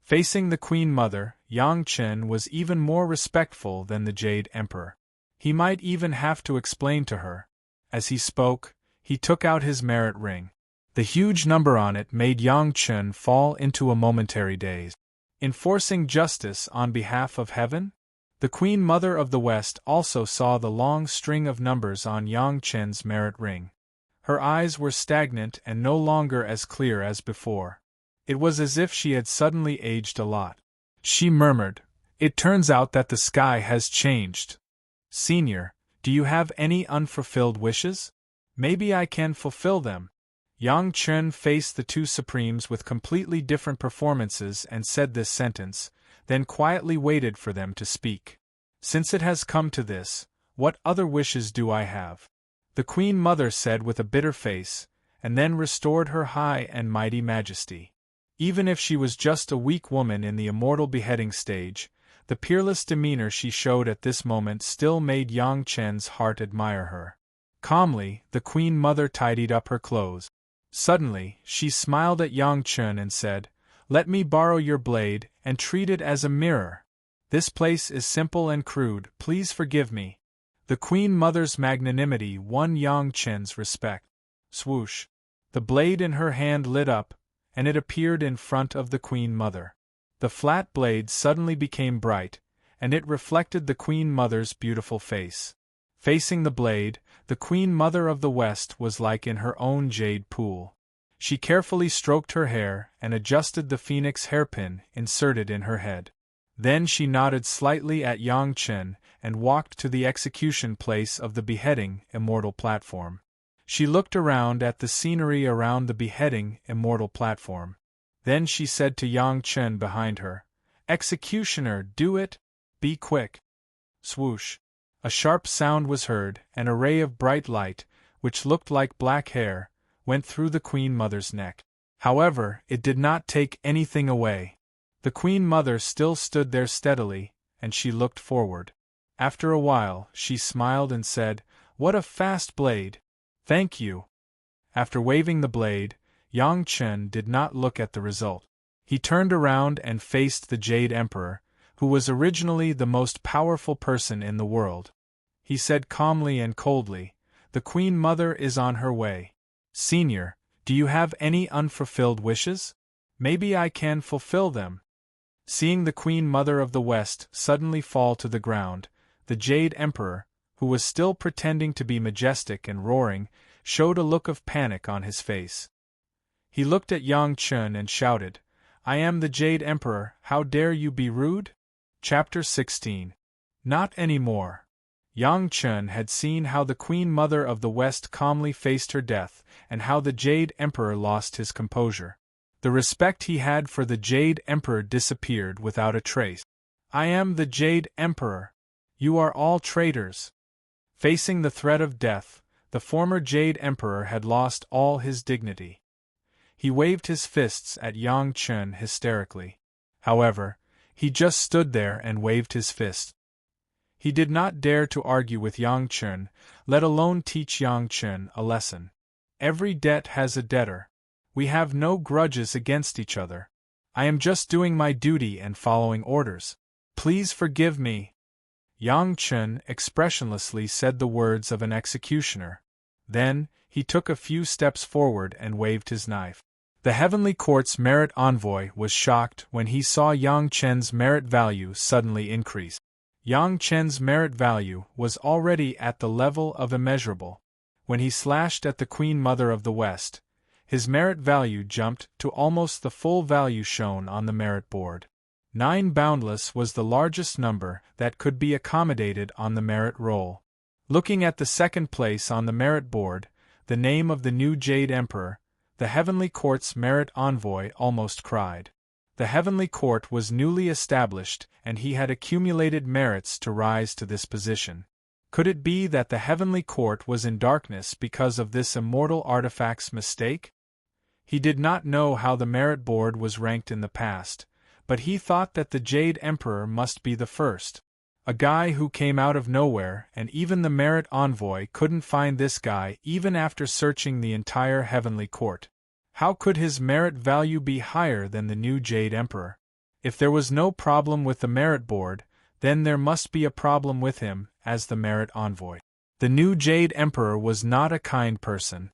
Facing the Queen Mother, Yang Chen was even more respectful than the Jade Emperor. He might even have to explain to her. As he spoke, he took out his merit ring. The huge number on it made Yang Chen fall into a momentary daze. Enforcing justice on behalf of heaven? The Queen Mother of the West also saw the long string of numbers on Yang Chen's merit ring. Her eyes were stagnant and no longer as clear as before. It was as if she had suddenly aged a lot. She murmured, "It turns out that the sky has changed. Senior, do you have any unfulfilled wishes? Maybe I can fulfill them." Yang Chen faced the two supremes with completely different performances and said this sentence, then quietly waited for them to speak. "Since it has come to this, what other wishes do I have?" The Queen Mother said with a bitter face, and then restored her high and mighty majesty. Even if she was just a weak woman in the immortal beheading stage, the peerless demeanor she showed at this moment still made Yang Chen's heart admire her. Calmly, the Queen Mother tidied up her clothes. Suddenly, she smiled at Yang Chen and said, "Let me borrow your blade and treat it as a mirror. This place is simple and crude, please forgive me." The Queen Mother's magnanimity won Yang Chen's respect. Swoosh! The blade in her hand lit up, and it appeared in front of the Queen Mother. The flat blade suddenly became bright, and it reflected the Queen Mother's beautiful face. Facing the blade, the Queen Mother of the West was like in her own jade pool. She carefully stroked her hair and adjusted the phoenix hairpin inserted in her head. Then she nodded slightly at Yang Chen and walked to the execution place of the beheading Immortal platform. She looked around at the scenery around the beheading Immortal platform. Then she said to Yang Chen behind her, "Executioner, do it! Be quick!" Swoosh! A sharp sound was heard, and a ray of bright light, which looked like black hair, went through the Queen Mother's neck. However, it did not take anything away. The Queen Mother still stood there steadily, and she looked forward. After a while, she smiled and said, "What a fast blade! Thank you." After waving the blade, Yang Chen did not look at the result. He turned around and faced the Jade Emperor, who was originally the most powerful person in the world. He said calmly and coldly, "The Queen Mother is on her way. Senior, do you have any unfulfilled wishes? Maybe I can fulfill them." Seeing the Queen Mother of the West suddenly fall to the ground, the Jade Emperor, who was still pretending to be majestic and roaring, showed a look of panic on his face. He looked at Yang Chen and shouted, "I am the Jade Emperor, how dare you be rude?" Chapter 16. Not anymore. Yang Chen had seen how the Queen Mother of the West calmly faced her death, and how the Jade Emperor lost his composure. The respect he had for the Jade Emperor disappeared without a trace. "I am the Jade Emperor. You are all traitors." Facing the threat of death, the former Jade Emperor had lost all his dignity. He waved his fists at Yang Chen hysterically. However, he just stood there and waved his fist. He did not dare to argue with Yang Chen, let alone teach Yang Chen a lesson. Every debt has a debtor. We have no grudges against each other. I am just doing my duty and following orders. Please forgive me. Yang Chen expressionlessly said the words of an executioner. Then, he took a few steps forward and waved his knife. The Heavenly Court's merit envoy was shocked when he saw Yang Chen's merit value suddenly increase. Yang Chen's merit value was already at the level of immeasurable. When he slashed at the Queen Mother of the West, his merit value jumped to almost the full value shown on the merit board. 9 boundless was the largest number that could be accommodated on the merit roll. Looking at the second place on the merit board, the name of the new Jade Emperor, the Heavenly Court's merit envoy almost cried. The Heavenly Court was newly established, and he had accumulated merits to rise to this position. Could it be that the Heavenly Court was in darkness because of this immortal artifact's mistake? He did not know how the merit board was ranked in the past, but he thought that the Jade Emperor must be the first. A guy who came out of nowhere, and even the merit envoy couldn't find this guy even after searching the entire Heavenly Court. How could his merit value be higher than the new Jade Emperor? If there was no problem with the merit board, then there must be a problem with him as the merit envoy. The new Jade Emperor was not a kind person.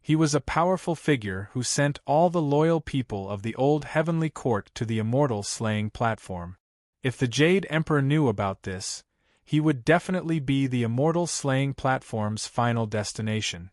He was a powerful figure who sent all the loyal people of the old Heavenly Court to the Immortal slaying platform. If the Jade Emperor knew about this, he would definitely be the Immortal slaying platform's final destination.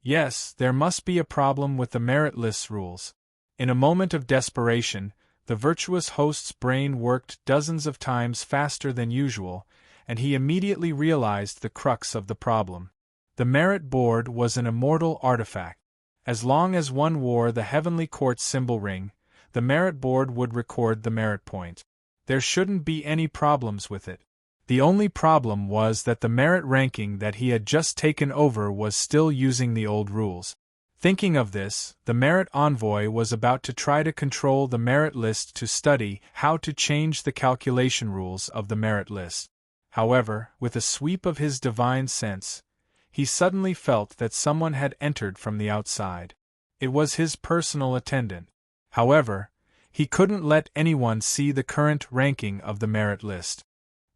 Yes, there must be a problem with the merit list rules. In a moment of desperation, the virtuous host's brain worked dozens of times faster than usual, and he immediately realized the crux of the problem. The merit board was an immortal artifact. As long as one wore the Heavenly Court symbol ring, the merit board would record the merit point. There shouldn't be any problems with it. The only problem was that the merit ranking that he had just taken over was still using the old rules. Thinking of this, the merit envoy was about to try to control the merit list to study how to change the calculation rules of the merit list. However, with a sweep of his divine sense, he suddenly felt that someone had entered from the outside. It was his personal attendant. However, he couldn't let anyone see the current ranking of the merit list.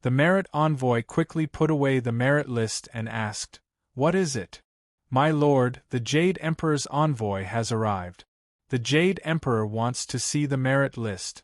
The merit envoy quickly put away the merit list and asked, "What is it?" "My lord, the Jade Emperor's envoy has arrived. The Jade Emperor wants to see the merit list."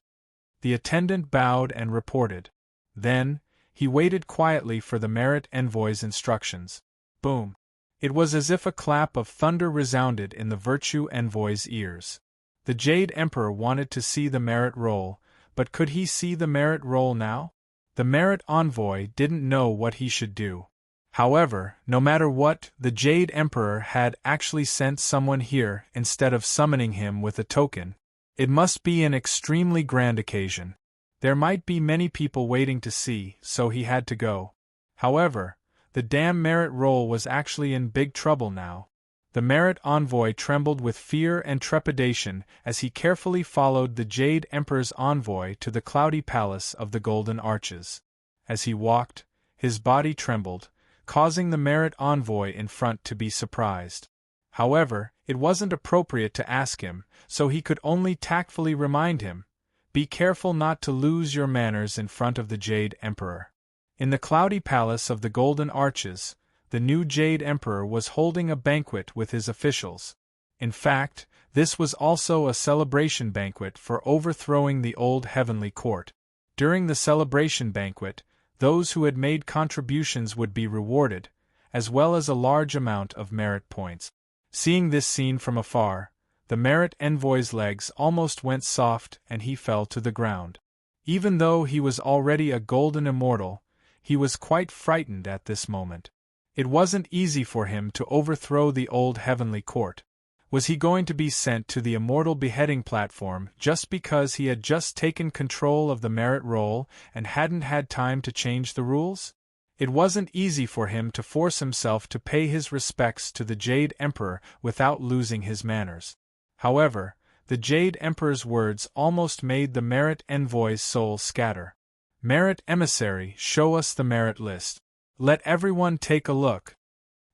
The attendant bowed and reported. Then, he waited quietly for the merit envoy's instructions. Boom! It was as if a clap of thunder resounded in the virtue envoy's ears. The Jade Emperor wanted to see the merit roll, but could he see the merit roll now? The merit envoy didn't know what he should do. However, no matter what, the Jade Emperor had actually sent someone here instead of summoning him with a token. It must be an extremely grand occasion. There might be many people waiting to see, so he had to go. However, the damn merit roll was actually in big trouble now. The merit envoy trembled with fear and trepidation as he carefully followed the Jade Emperor's envoy to the cloudy palace of the Golden Arches. As he walked, his body trembled, causing the merit envoy in front to be surprised. However, it wasn't appropriate to ask him, so he could only tactfully remind him, "Be careful not to lose your manners in front of the Jade Emperor." In the cloudy palace of the Golden Arches, the new Jade Emperor was holding a banquet with his officials. In fact, this was also a celebration banquet for overthrowing the old Heavenly Court. During the celebration banquet, those who had made contributions would be rewarded, as well as a large amount of merit points. Seeing this scene from afar, the merit envoy's legs almost went soft and he fell to the ground. Even though he was already a golden immortal, he was quite frightened at this moment. It wasn't easy for him to overthrow the old Heavenly Court. Was he going to be sent to the immortal beheading platform just because he had just taken control of the merit roll and hadn't had time to change the rules? It wasn't easy for him to force himself to pay his respects to the Jade Emperor without losing his manners. However, the Jade Emperor's words almost made the merit envoy's soul scatter. "Merit emissary, show us the merit list. Let everyone take a look."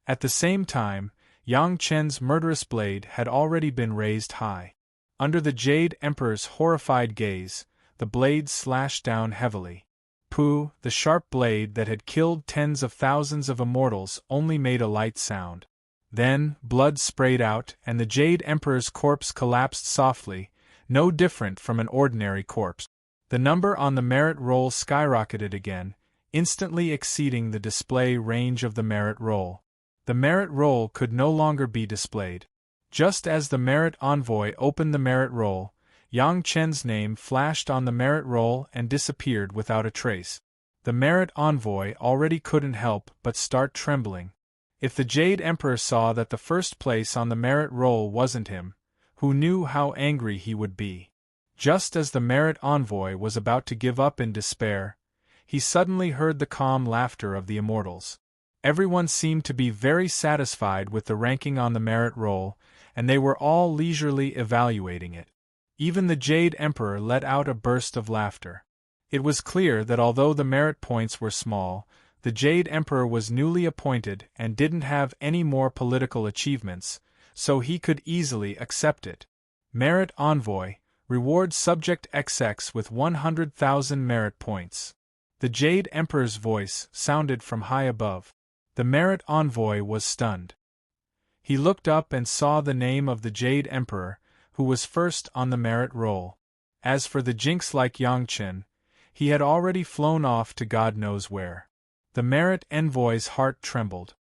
At the same time, Yang Chen's murderous blade had already been raised high. Under the Jade Emperor's horrified gaze, the blade slashed down heavily. Pooh, the sharp blade that had killed tens of thousands of immortals only made a light sound. Then, blood sprayed out and the Jade Emperor's corpse collapsed softly, no different from an ordinary corpse. The number on the merit roll skyrocketed again, instantly exceeding the display range of the merit roll. The merit roll could no longer be displayed. Just as the merit envoy opened the merit roll, Yang Chen's name flashed on the merit roll and disappeared without a trace. The merit envoy already couldn't help but start trembling. If the Jade Emperor saw that the first place on the merit roll wasn't him, who knew how angry he would be? Just as the merit envoy was about to give up in despair, he suddenly heard the calm laughter of the immortals. Everyone seemed to be very satisfied with the ranking on the merit roll, and they were all leisurely evaluating it. Even the Jade Emperor let out a burst of laughter. It was clear that although the merit points were small, the Jade Emperor was newly appointed and didn't have any more political achievements, so he could easily accept it. Merit Envoy, reward Subject XX with 100,000 merit points. The Jade Emperor's voice sounded from high above. The Merit Envoy was stunned. He looked up and saw the name of the Jade Emperor, who was first on the merit roll. As for the jinx-like Yang Chen, he had already flown off to God knows where. The Merit Envoy's heart trembled.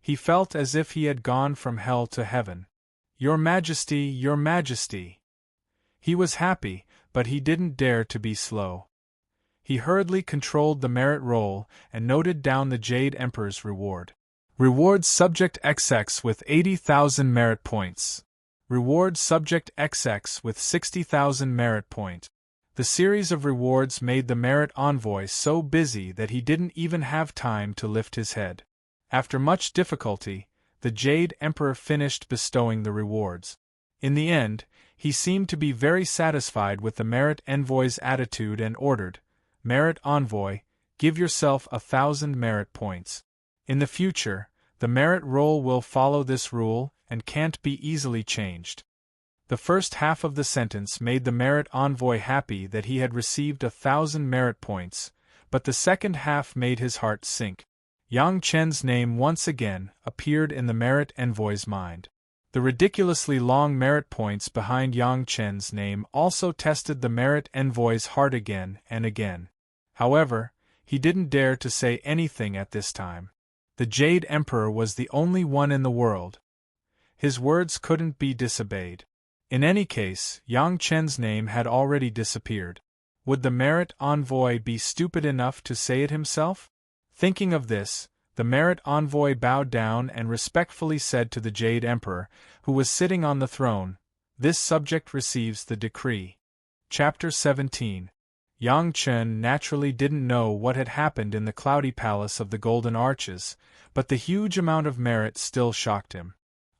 He felt as if he had gone from hell to heaven. Your Majesty, Your Majesty! He was happy, but he didn't dare to be slow. He hurriedly controlled the merit roll and noted down the Jade Emperor's reward. Reward Subject XX with 80,000 merit points. Reward Subject XX with 60,000 merit point. The series of rewards made the Merit Envoy so busy that he didn't even have time to lift his head. After much difficulty, the Jade Emperor finished bestowing the rewards. In the end, he seemed to be very satisfied with the Merit Envoy's attitude and ordered, Merit Envoy, give yourself 1,000 merit points. In the future, the merit roll will follow this rule and can't be easily changed. The first half of the sentence made the Merit Envoy happy that he had received 1,000 merit points, but the second half made his heart sink. Yang Chen's name once again appeared in the Merit Envoy's mind. The ridiculously long merit points behind Yang Chen's name also tested the Merit Envoy's heart again and again. However, he didn't dare to say anything at this time. The Jade Emperor was the only one in the world. His words couldn't be disobeyed. In any case, Yang Chen's name had already disappeared. Would the Merit Envoy be stupid enough to say it himself? Thinking of this, the Merit Envoy bowed down and respectfully said to the Jade Emperor, who was sitting on the throne, "This subject receives the decree." Chapter 17. Yang Chen naturally didn't know what had happened in the cloudy palace of the Golden Arches, but the huge amount of merit still shocked him.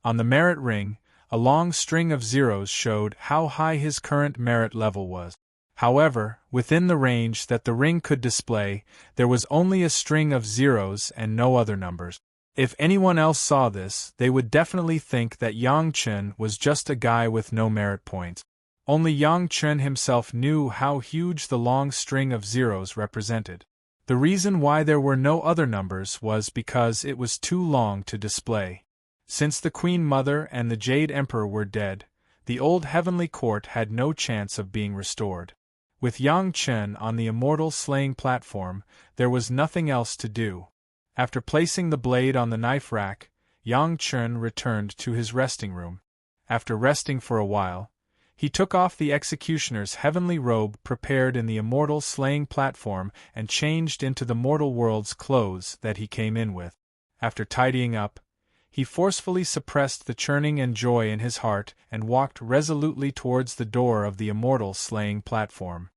On the merit ring, a long string of zeros showed how high his current merit level was. However, within the range that the ring could display, there was only a string of zeros and no other numbers. If anyone else saw this, they would definitely think that Yang Chen was just a guy with no merit points. Only Yang Chen himself knew how huge the long string of zeros represented. The reason why there were no other numbers was because it was too long to display. Since the Queen Mother and the Jade Emperor were dead, the old heavenly court had no chance of being restored. With Yang Chen on the Immortal slaying platform, there was nothing else to do. After placing the blade on the knife rack, Yang Chen returned to his resting room. After resting for a while, he took off the executioner's heavenly robe prepared in the Immortal slaying platform and changed into the mortal world's clothes that he came in with. After tidying up, he forcefully suppressed the churning and joy in his heart and walked resolutely towards the door of the Immortal slaying platform.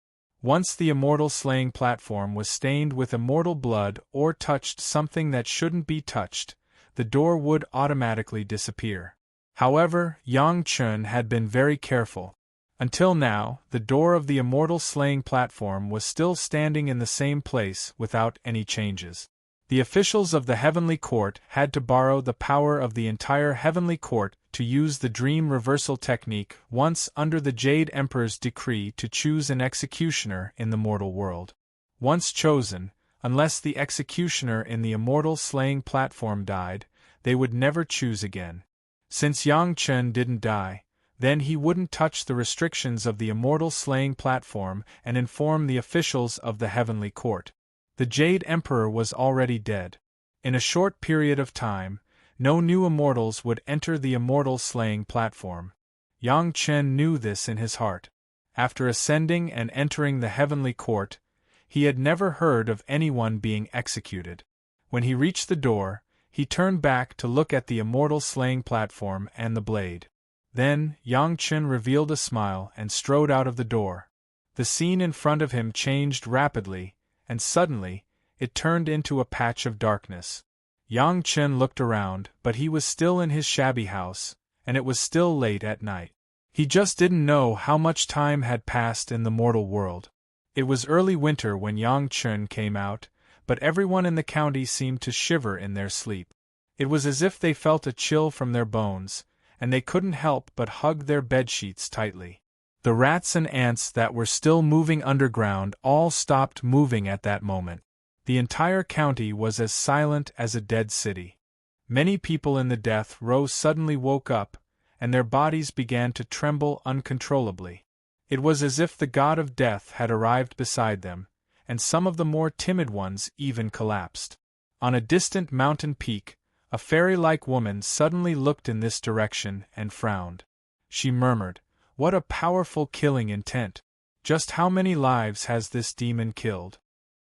Once the Immortal slaying platform was stained with immortal blood or touched something that shouldn't be touched, the door would automatically disappear. However, Yang Chen had been very careful. Until now, the door of the Immortal slaying platform was still standing in the same place without any changes. The officials of the Heavenly Court had to borrow the power of the entire Heavenly Court to use the dream reversal technique once under the Jade Emperor's decree to choose an executioner in the mortal world. Once chosen, unless the executioner in the Immortal slaying platform died, they would never choose again. Since Yang Chen didn't die, then he wouldn't touch the restrictions of the Immortal slaying platform and inform the officials of the Heavenly Court. The Jade Emperor was already dead. In a short period of time, no new immortals would enter the immortal slaying platform. Yang Chen knew this in his heart. After ascending and entering the heavenly court, he had never heard of anyone being executed. When he reached the door, he turned back to look at the immortal slaying platform and the blade. Then, Yang Chen revealed a smile and strode out of the door. The scene in front of him changed rapidly, and suddenly, it turned into a patch of darkness. Yang Chen looked around, but he was still in his shabby house, and it was still late at night. He just didn't know how much time had passed in the mortal world. It was early winter when Yang Chen came out, but everyone in the county seemed to shiver in their sleep. It was as if they felt a chill from their bones, and they couldn't help but hug their bedsheets tightly. The rats and ants that were still moving underground all stopped moving at that moment. The entire county was as silent as a dead city. Many people in the death row suddenly woke up, and their bodies began to tremble uncontrollably. It was as if the god of death had arrived beside them, and some of the more timid ones even collapsed. On a distant mountain peak, a fairy-like woman suddenly looked in this direction and frowned. She murmured, "What a powerful killing intent! Just how many lives has this demon killed?"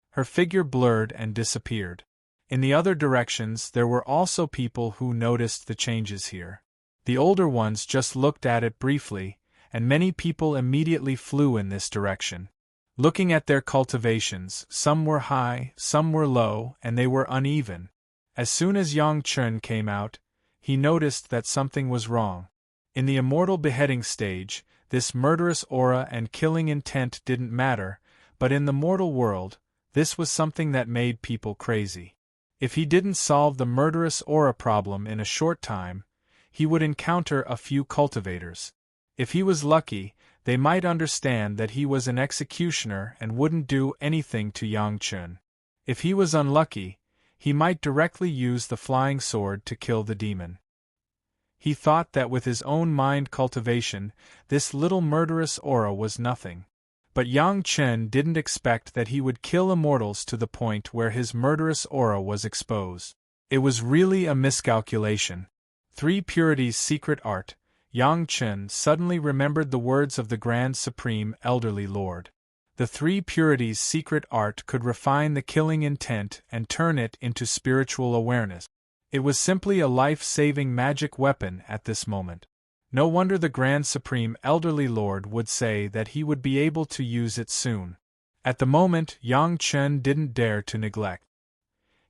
Her figure blurred and disappeared. In the other directions there were also people who noticed the changes here. The older ones just looked at it briefly, and many people immediately flew in this direction. Looking at their cultivations, some were high, some were low, and they were uneven. As soon as Yang Chen came out, he noticed that something was wrong. In the immortal beheading stage, this murderous aura and killing intent didn't matter, but in the mortal world, this was something that made people crazy. If he didn't solve the murderous aura problem in a short time, he would encounter a few cultivators. If he was lucky, they might understand that he was an executioner and wouldn't do anything to Yang Chen. If he was unlucky, he might directly use the flying sword to kill the demon. He thought that with his own mind cultivation, this little murderous aura was nothing. But Yang Chen didn't expect that he would kill immortals to the point where his murderous aura was exposed. It was really a miscalculation. Three Purities' secret art. Yang Chen suddenly remembered the words of the Grand Supreme Elderly Lord. The Three Purities' secret art could refine the killing intent and turn it into spiritual awareness. It was simply a life-saving magic weapon at this moment. No wonder the Grand Supreme Elderly Lord would say that he would be able to use it soon. At the moment, Yang Chen didn't dare to neglect.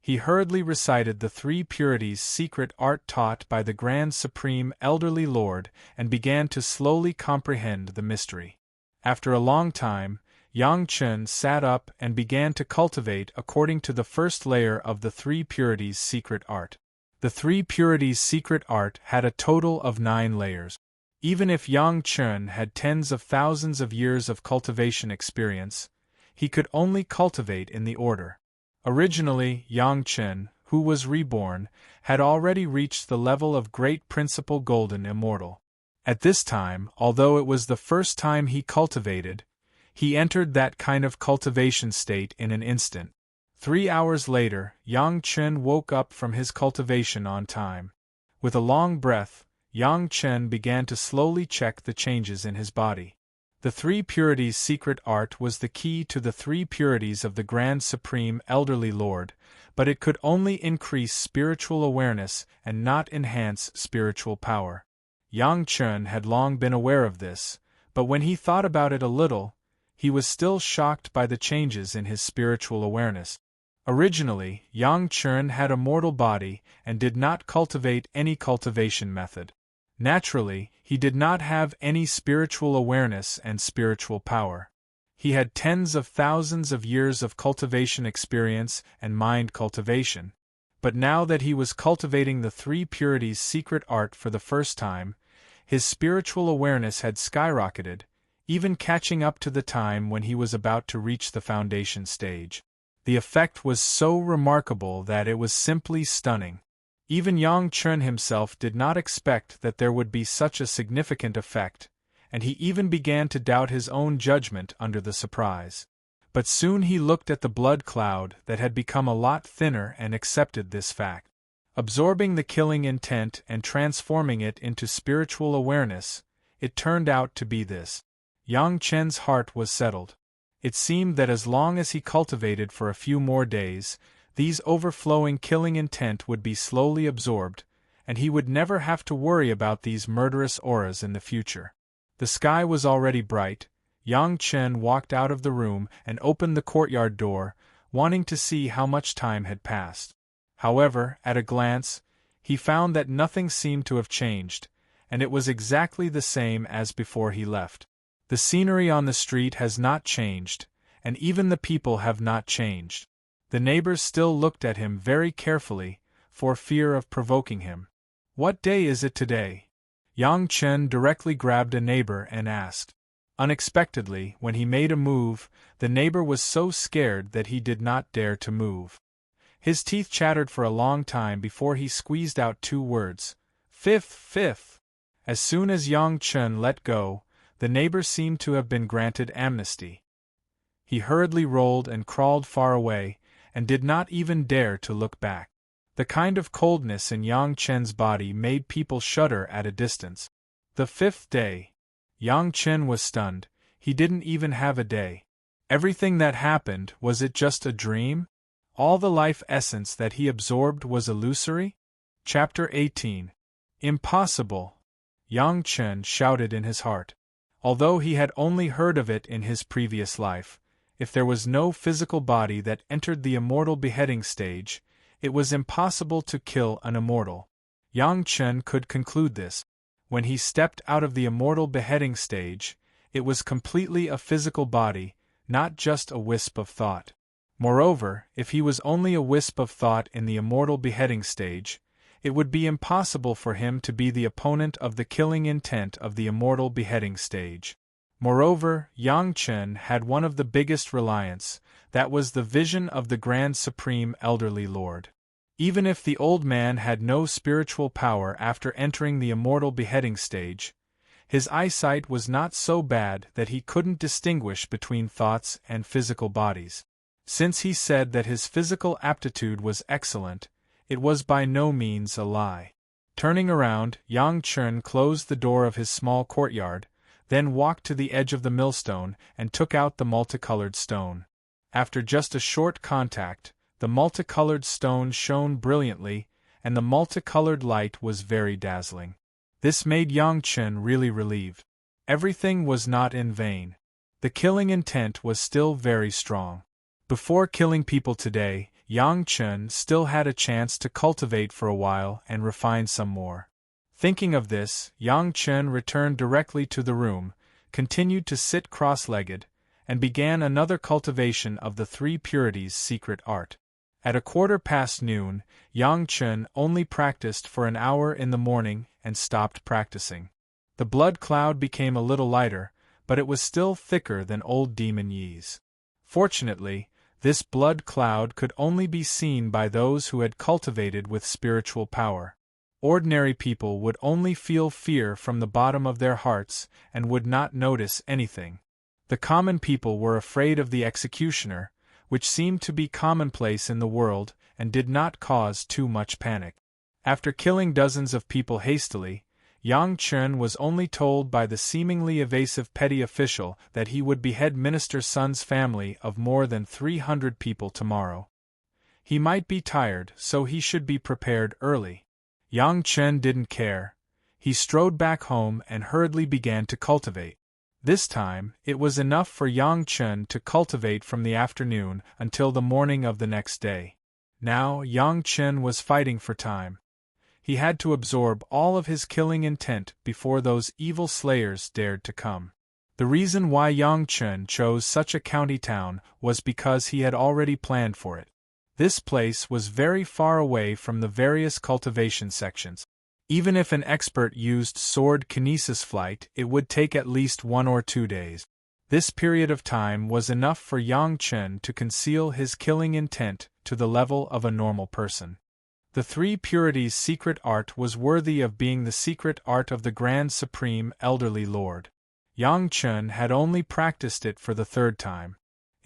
He hurriedly recited the Three Purities' secret art taught by the Grand Supreme Elderly Lord and began to slowly comprehend the mystery. After a long time, Yang Chen sat up and began to cultivate according to the first layer of the Three Purities' secret art. The Three Purities' secret art had a total of 9 layers. Even if Yang Chen had tens of thousands of years of cultivation experience, he could only cultivate in the order. Originally, Yang Chen, who was reborn, had already reached the level of Great Principal Golden Immortal. At this time, although it was the first time he cultivated, he entered that kind of cultivation state in an instant. 3 hours later, Yang Chen woke up from his cultivation on time. With a long breath, Yang Chen began to slowly check the changes in his body. The Three Purities' secret art was the key to the Three Purities of the Grand Supreme Elderly Lord, but it could only increase spiritual awareness and not enhance spiritual power. Yang Chen had long been aware of this, but when he thought about it a little, he was still shocked by the changes in his spiritual awareness. Originally, Yang Chen had a mortal body and did not cultivate any cultivation method. Naturally, he did not have any spiritual awareness and spiritual power. He had tens of thousands of years of cultivation experience and mind cultivation. But now that he was cultivating the Three Purities' secret art for the first time, his spiritual awareness had skyrocketed, even catching up to the time when he was about to reach the foundation stage. The effect was so remarkable that it was simply stunning. Even Yang Chen himself did not expect that there would be such a significant effect, and he even began to doubt his own judgment under the surprise. But soon he looked at the blood cloud that had become a lot thinner and accepted this fact. Absorbing the killing intent and transforming it into spiritual awareness, it turned out to be this. Yang Chen's heart was settled. It seemed that as long as he cultivated for a few more days, these overflowing killing intent would be slowly absorbed, and he would never have to worry about these murderous auras in the future. The sky was already bright. Yang Chen walked out of the room and opened the courtyard door, wanting to see how much time had passed. However, at a glance, he found that nothing seemed to have changed, and it was exactly the same as before he left. The scenery on the street has not changed, and even the people have not changed. The neighbors still looked at him very carefully, for fear of provoking him. "What day is it today?" Yang Chen directly grabbed a neighbor and asked. Unexpectedly, when he made a move, the neighbor was so scared that he did not dare to move. His teeth chattered for a long time before he squeezed out 2 words. Fifth. As soon as Yang Chen let go, the neighbor seemed to have been granted amnesty. He hurriedly rolled and crawled far away, and did not even dare to look back. The kind of coldness in Yang Chen's body made people shudder at a distance. The 5th day. Yang Chen was stunned. He didn't even have a day. Everything that happened, was it just a dream? All the life essence that he absorbed was illusory? Chapter 18. Impossible! Yang Chen shouted in his heart. Although he had only heard of it in his previous life, if there was no physical body that entered the immortal beheading stage, it was impossible to kill an immortal. Yang Chen could conclude this. When he stepped out of the immortal beheading stage, it was completely a physical body, not just a wisp of thought. Moreover, if he was only a wisp of thought in the immortal beheading stage, it would be impossible for him to be the opponent of the killing intent of the immortal beheading stage. Moreover, Yang Chen had one of the biggest reliance, that was the vision of the Grand Supreme Elderly Lord. Even if the old man had no spiritual power after entering the immortal beheading stage, his eyesight was not so bad that he couldn't distinguish between thoughts and physical bodies. Since he said that his physical aptitude was excellent, it was by no means a lie. Turning around, Yang Chen closed the door of his small courtyard, then walked to the edge of the millstone and took out the multicolored stone. After just a short contact, the multicolored stone shone brilliantly, and the multicolored light was very dazzling. This made Yang Chen really relieved. Everything was not in vain. The killing intent was still very strong. Before killing people today, Yang Chen still had a chance to cultivate for a while and refine some more. Thinking of this, Yang Chen returned directly to the room, continued to sit cross-legged, and began another cultivation of the 3 purities secret art. At 1:15 noon, Yang Chen only practiced for an hour in the morning and stopped practicing. The blood cloud became a little lighter, but it was still thicker than old Demon Yi's. Fortunately, this blood cloud could only be seen by those who had cultivated with spiritual power. Ordinary people would only feel fear from the bottom of their hearts and would not notice anything. The common people were afraid of the executioner, which seemed to be commonplace in the world and did not cause too much panic. After killing dozens of people hastily, Yang Chen was only told by the seemingly evasive petty official that he would behead Minister Sun's family of more than 300 people tomorrow. He might be tired, so he should be prepared early. Yang Chen didn't care. He strode back home and hurriedly began to cultivate. This time, it was enough for Yang Chen to cultivate from the afternoon until the morning of the next day. Now, Yang Chen was fighting for time. He had to absorb all of his killing intent before those evil slayers dared to come. The reason why Yang Chen chose such a county town was because he had already planned for it. This place was very far away from the various cultivation sections. Even if an expert used sword kinesis flight, it would take at least 1 or 2 days. This period of time was enough for Yang Chen to conceal his killing intent to the level of a normal person. The 3 purities secret art was worthy of being the secret art of the Grand Supreme Elderly Lord. Yang Chen had only practiced it for the 3rd time.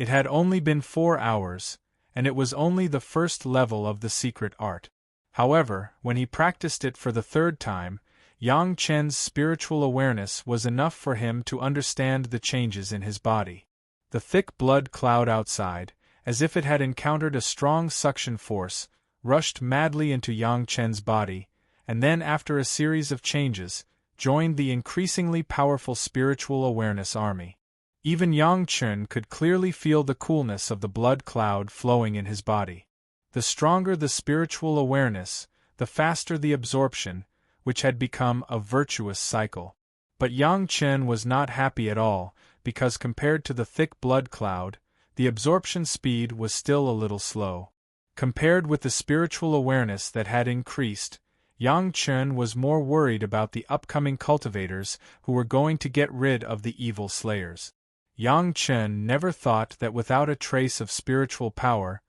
It had only been 4 hours, and it was only the first level of the secret art. However, when he practiced it for the 3rd time, Yang Chen's spiritual awareness was enough for him to understand the changes in his body. The thick blood cloud outside, as if it had encountered a strong suction force, rushed madly into Yang Chen's body, and then after a series of changes, joined the increasingly powerful spiritual awareness army. Even Yang Chen could clearly feel the coolness of the blood cloud flowing in his body. The stronger the spiritual awareness, the faster the absorption, which had become a virtuous cycle. But Yang Chen was not happy at all, because compared to the thick blood cloud, the absorption speed was still a little slow. Compared with the spiritual awareness that had increased, Yang Chen was more worried about the upcoming cultivators who were going to get rid of the evil slayers. Yang Chen never thought that without a trace of spiritual power,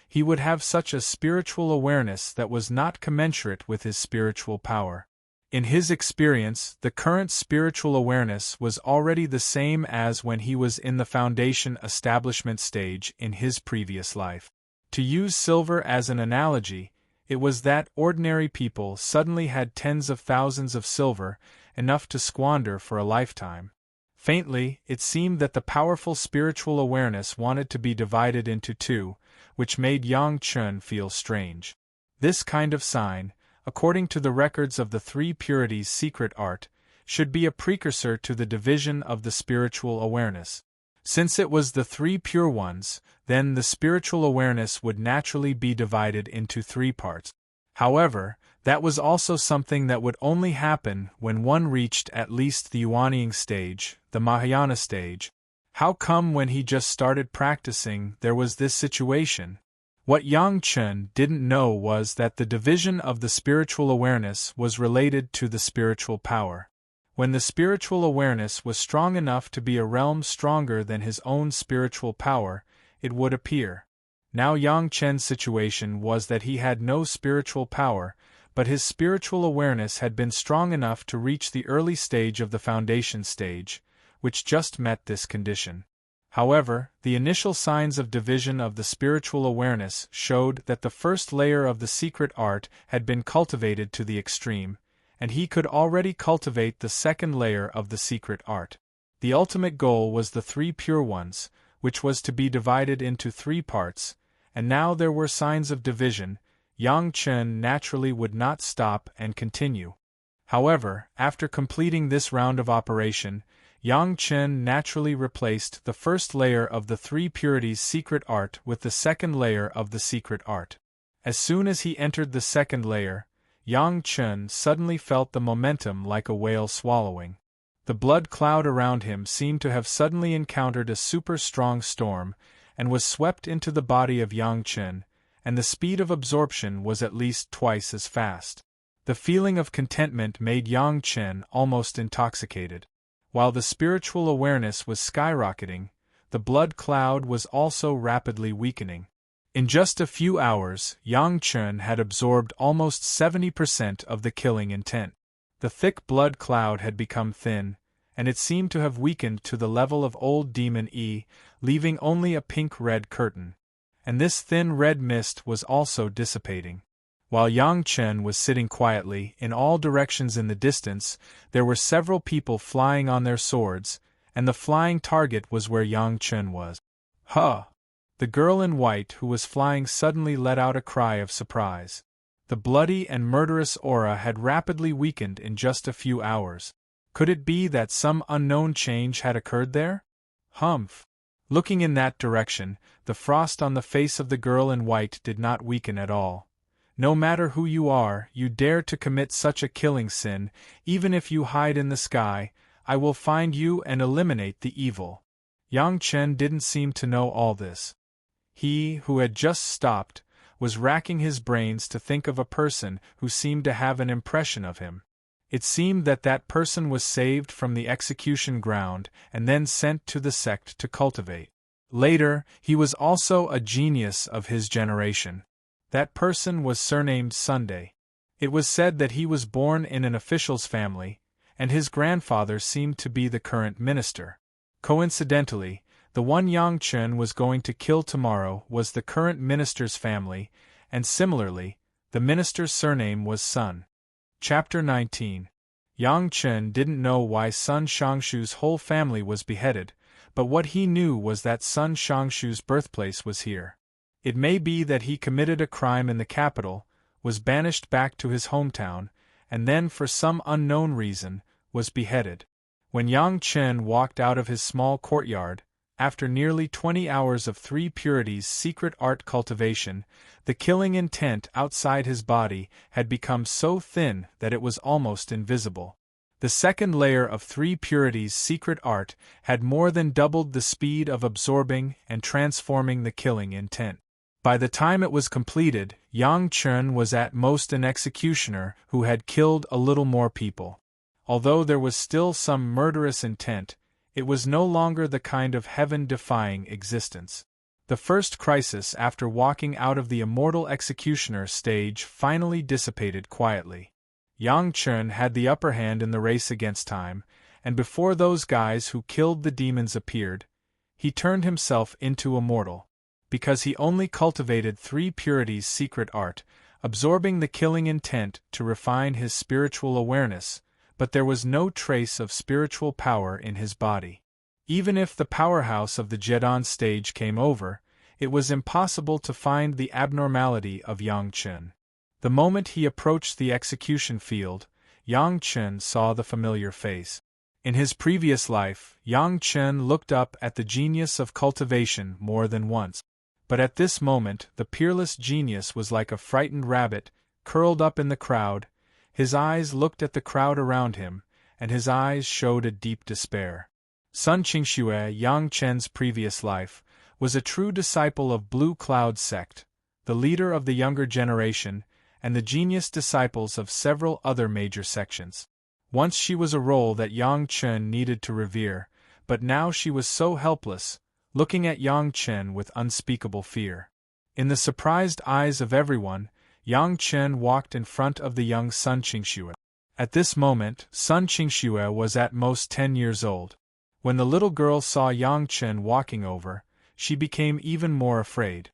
he would have such a spiritual awareness that was not commensurate with his spiritual power. In his experience, the current spiritual awareness was already the same as when he was in the foundation establishment stage in his previous life. To use silver as an analogy, it was that ordinary people suddenly had tens of thousands of silver, enough to squander for a lifetime. Faintly, it seemed that the powerful spiritual awareness wanted to be divided into 2, which made Yang Chen feel strange. This kind of sign, according to the records of the 3 purities secret art, should be a precursor to the division of the spiritual awareness. Since it was the 3 pure ones, then the spiritual awareness would naturally be divided into 3 parts. However, that was also something that would only happen when one reached at least the Yuanying stage, the Mahayana stage. How come when he just started practicing there was this situation? What Yang Chen didn't know was that the division of the spiritual awareness was related to the spiritual power. When the spiritual awareness was strong enough to be a realm stronger than his own spiritual power, it would appear. Now Yang Chen's situation was that he had no spiritual power, but his spiritual awareness had been strong enough to reach the early stage of the foundation stage, which just met this condition. However, the initial signs of division of the spiritual awareness showed that the first layer of the secret art had been cultivated to the extreme, and he could already cultivate the second layer of the secret art. The ultimate goal was the 3 pure ones, which was to be divided into 3 parts, and now there were signs of division. Yang Chen naturally would not stop and continue. However, after completing this round of operation, Yang Chen naturally replaced the first layer of the 3 purities secret art with the second layer of the secret art. As soon as he entered the second layer, Yang Chen suddenly felt the momentum like a whale swallowing. The blood cloud around him seemed to have suddenly encountered a super strong storm, and was swept into the body of Yang Chen, and the speed of absorption was at least twice as fast. The feeling of contentment made Yang Chen almost intoxicated. While the spiritual awareness was skyrocketing, the blood cloud was also rapidly weakening. In just a few hours, Yang Chen had absorbed almost 70% of the killing intent. The thick blood cloud had become thin, and it seemed to have weakened to the level of old demon E, leaving only a pink-red curtain. And this thin red mist was also dissipating. While Yang Chen was sitting quietly in all directions in the distance, there were several people flying on their swords, and the flying target was where Yang Chen was. Huh! The girl in white who was flying suddenly let out a cry of surprise. The bloody and murderous aura had rapidly weakened in just a few hours. Could it be that some unknown change had occurred there? Humph! Looking in that direction, the frost on the face of the girl in white did not weaken at all. No matter who you are, you dare to commit such a killing sin, even if you hide in the sky, I will find you and eliminate the evil. Yang Chen didn't seem to know all this. He, who had just stopped, was racking his brains to think of a person who seemed to have an impression of him. It seemed that that person was saved from the execution ground and then sent to the sect to cultivate. Later, he was also a genius of his generation. That person was surnamed Sunday. It was said that he was born in an official's family, and his grandfather seemed to be the current minister. Coincidentally, The one Yang Chen was going to kill tomorrow was the current minister's family, and similarly, the minister's surname was Sun. Chapter 19. Yang Chen didn't know why Sun Shangshu's whole family was beheaded, but what he knew was that Sun Shangshu's birthplace was here. It may be that he committed a crime in the capital, was banished back to his hometown, and then for some unknown reason, was beheaded. When Yang Chen walked out of his small courtyard, after nearly 20 hours of Three Purities' secret art cultivation, the killing intent outside his body had become so thin that it was almost invisible. The second layer of Three Purities' secret art had more than doubled the speed of absorbing and transforming the killing intent. By the time it was completed, Yang Chen was at most an executioner who had killed a little more people. Although there was still some murderous intent, it was no longer the kind of heaven-defying existence. The first crisis after walking out of the Immortal Executioner stage finally dissipated quietly. Yang Chen had the upper hand in the race against time, and before those guys who killed the demons appeared, he turned himself into immortal. Because he only cultivated Three Purities' secret art, absorbing the killing intent to refine his spiritual awareness, but there was no trace of spiritual power in his body. Even if the powerhouse of the Jedon stage came over, it was impossible to find the abnormality of Yang Chen. The moment he approached the execution field, Yang Chen saw the familiar face. In his previous life, Yang Chen looked up at the genius of cultivation more than once. But at this moment, the peerless genius was like a frightened rabbit, curled up in the crowd. His eyes looked at the crowd around him, and his eyes showed a deep despair. Sun Qingxue, Yang Chen's previous life, was a true disciple of Blue Cloud sect, the leader of the younger generation, and the genius disciples of several other major sections. Once she was a role that Yang Chen needed to revere, but now she was so helpless, looking at Yang Chen with unspeakable fear. In the surprised eyes of everyone, Yang Chen walked in front of the young Sun Qingxue. At this moment, Sun Qingxue was at most 10 years old. When the little girl saw Yang Chen walking over, she became even more afraid.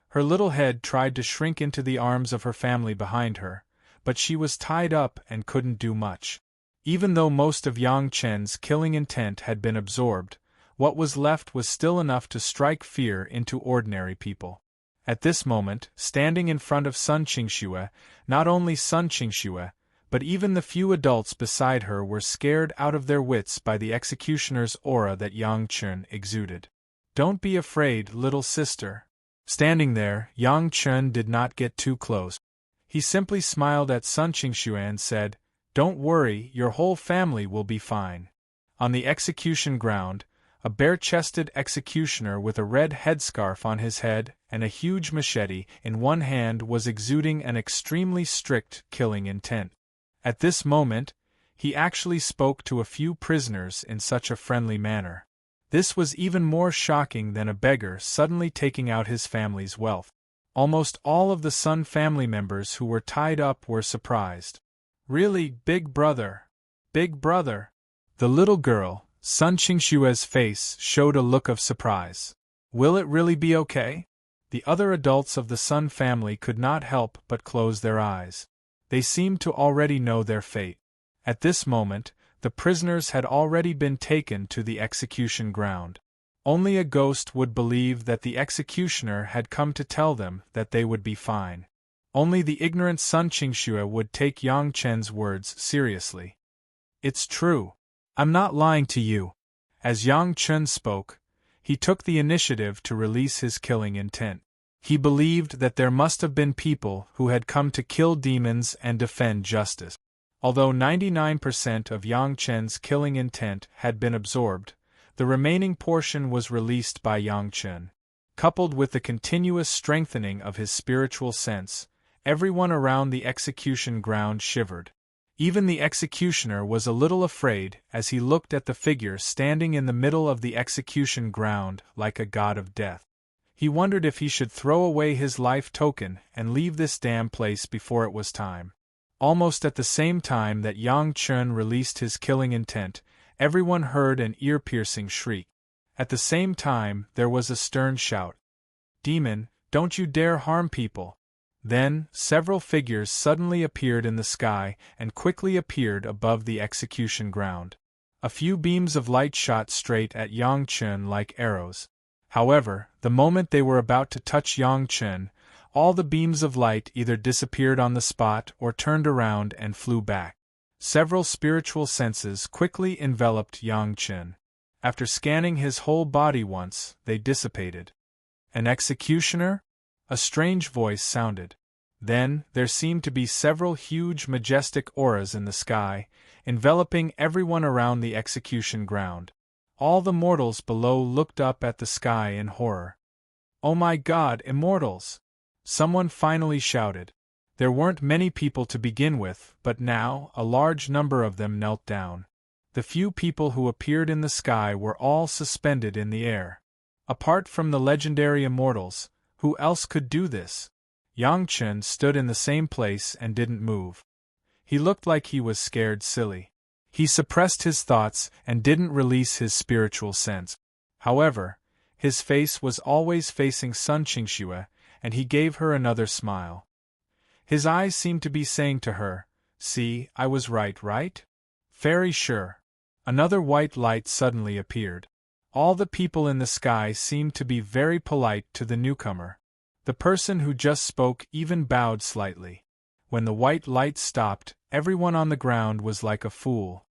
Her little head tried to shrink into the arms of her family behind her, but she was tied up and couldn't do much. Even though most of Yang Chen's killing intent had been absorbed, what was left was still enough to strike fear into ordinary people. At this moment, standing in front of Sun Qingxue, not only Sun Qingxue, but even the few adults beside her were scared out of their wits by the executioner's aura that Yang Chen exuded. "Don't be afraid, little sister." Standing there, Yang Chen did not get too close. He simply smiled at Sun Qingxue and said, "Don't worry, your whole family will be fine." On the execution ground, a bare-chested executioner with a red headscarf on his head and a huge machete in one hand was exuding an extremely strict killing intent. At this moment, he actually spoke to a few prisoners in such a friendly manner. This was even more shocking than a beggar suddenly taking out his family's wealth. Almost all of the Sun family members who were tied up were surprised. "Really, big brother? Big brother?" The little girl, Sun Qingxue's face showed a look of surprise. "Will it really be okay?" The other adults of the Sun family could not help but close their eyes. They seemed to already know their fate. At this moment, the prisoners had already been taken to the execution ground. Only a ghost would believe that the executioner had come to tell them that they would be fine. Only the ignorant Sun Qingxue would take Yang Chen's words seriously. "It's true. I'm not lying to you." As Yang Chen spoke, he took the initiative to release his killing intent. He believed that there must have been people who had come to kill demons and defend justice. Although 99% of Yang Chen's killing intent had been absorbed, the remaining portion was released by Yang Chen. Coupled with the continuous strengthening of his spiritual sense, everyone around the execution ground shivered. Even the executioner was a little afraid as he looked at the figure standing in the middle of the execution ground like a god of death. He wondered if he should throw away his life token and leave this damn place before it was time. Almost at the same time that Yang Chen released his killing intent, everyone heard an ear-piercing shriek. At the same time, there was a stern shout. "Demon, don't you dare harm people!" Then, several figures suddenly appeared in the sky and quickly appeared above the execution ground. A few beams of light shot straight at Yang Chen like arrows. However, the moment they were about to touch Yang Chen, all the beams of light either disappeared on the spot or turned around and flew back. Several spiritual senses quickly enveloped Yang Chen. After scanning his whole body once, they dissipated. "An executioner?" A strange voice sounded. Then, there seemed to be several huge majestic auras in the sky, enveloping everyone around the execution ground. All the mortals below looked up at the sky in horror. "Oh my God, immortals!" Someone finally shouted. There weren't many people to begin with, but now, a large number of them knelt down. The few people who appeared in the sky were all suspended in the air. Apart from the legendary immortals, who else could do this? Yang Chen stood in the same place and didn't move. He looked like he was scared silly. He suppressed his thoughts and didn't release his spiritual sense. However, his face was always facing Sun Qingxue, and he gave her another smile. His eyes seemed to be saying to her, "See, I was right? Very sure." Another white light suddenly appeared. All the people in the sky seemed to be very polite to the newcomer. The person who just spoke even bowed slightly. When the white light stopped, everyone on the ground was like a fool.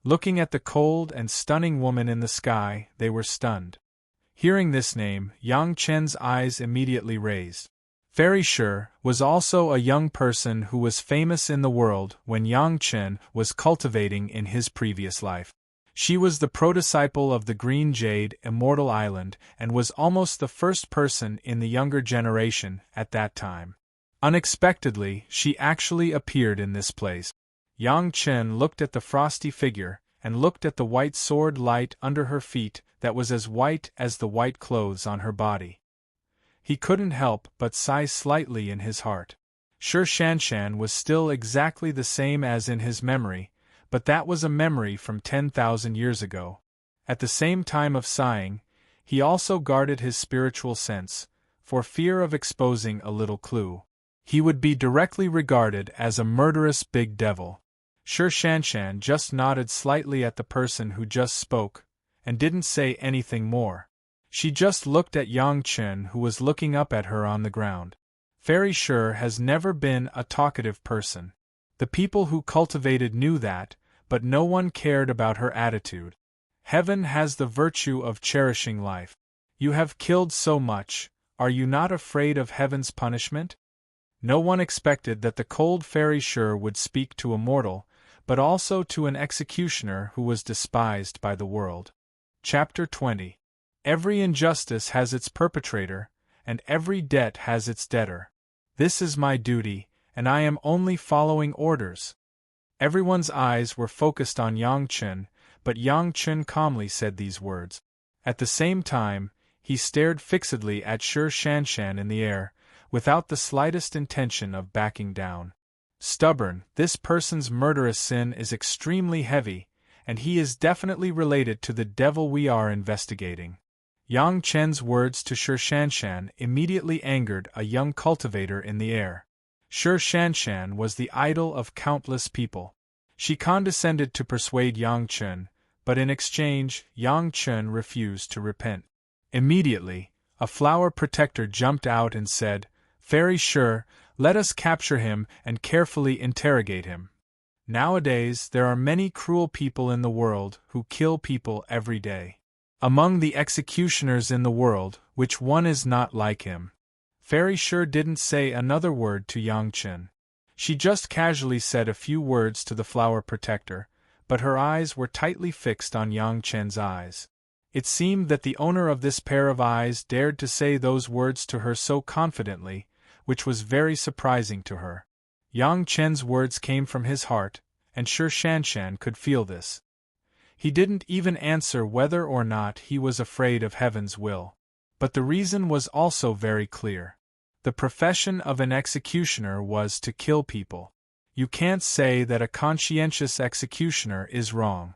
Looking at the cold and stunning woman in the sky, they were stunned. Hearing this name, Yang Chen's eyes immediately raised. Very sure was also a young person who was famous in the world when Yang Chen was cultivating in his previous life. She was the prototype of the Green Jade Immortal Island and was almost the first person in the younger generation at that time. Unexpectedly, she actually appeared in this place. Yang Chen looked at the frosty figure and looked at the white sword light under her feet that was as white as the white clothes on her body. He couldn't help but sigh slightly in his heart. Sure, Shanshan was still exactly the same as in his memory, but that was a memory from 10,000 years ago. At the same time of sighing, he also guarded his spiritual sense, for fear of exposing a little clue. He would be directly regarded as a murderous big devil. Sure, Shanshan just nodded slightly at the person who just spoke, and didn't say anything more. She just looked at Yang Chen, who was looking up at her on the ground. Very sure has never been a talkative person. The people who cultivated knew that, but no one cared about her attitude. Heaven has the virtue of cherishing life. You have killed so much, are you not afraid of heaven's punishment? No one expected that the cold fairy sure would speak to a mortal, but also to an executioner who was despised by the world. Chapter 20. Every injustice has its perpetrator, and every debt has its debtor. This is my duty, and I am only following orders. Everyone's eyes were focused on Yang Chen, but Yang Chen calmly said these words. At the same time, he stared fixedly at Sure Shanshan in the air, without the slightest intention of backing down. Stubborn, this person's murderous sin is extremely heavy, and he is definitely related to the devil we are investigating. Yang Chen's words to Sure Shanshan immediately angered a young cultivator in the air. Sure Shanshan was the idol of countless people. She condescended to persuade Yang Chen, but in exchange, Yang Chen refused to repent. Immediately, a flower protector jumped out and said, "Very sure, let us capture him and carefully interrogate him." Nowadays, there are many cruel people in the world who kill people every day. Among the executioners in the world, which one is not like him? Very sure didn't say another word to Yang Chen. She just casually said a few words to the flower protector, but her eyes were tightly fixed on Yang Chen's eyes. It seemed that the owner of this pair of eyes dared to say those words to her so confidently, which was very surprising to her. Yang Chen's words came from his heart, and Sure Shanshan could feel this. He didn't even answer whether or not he was afraid of heaven's will. But the reason was also very clear. The profession of an executioner was to kill people. You can't say that a conscientious executioner is wrong.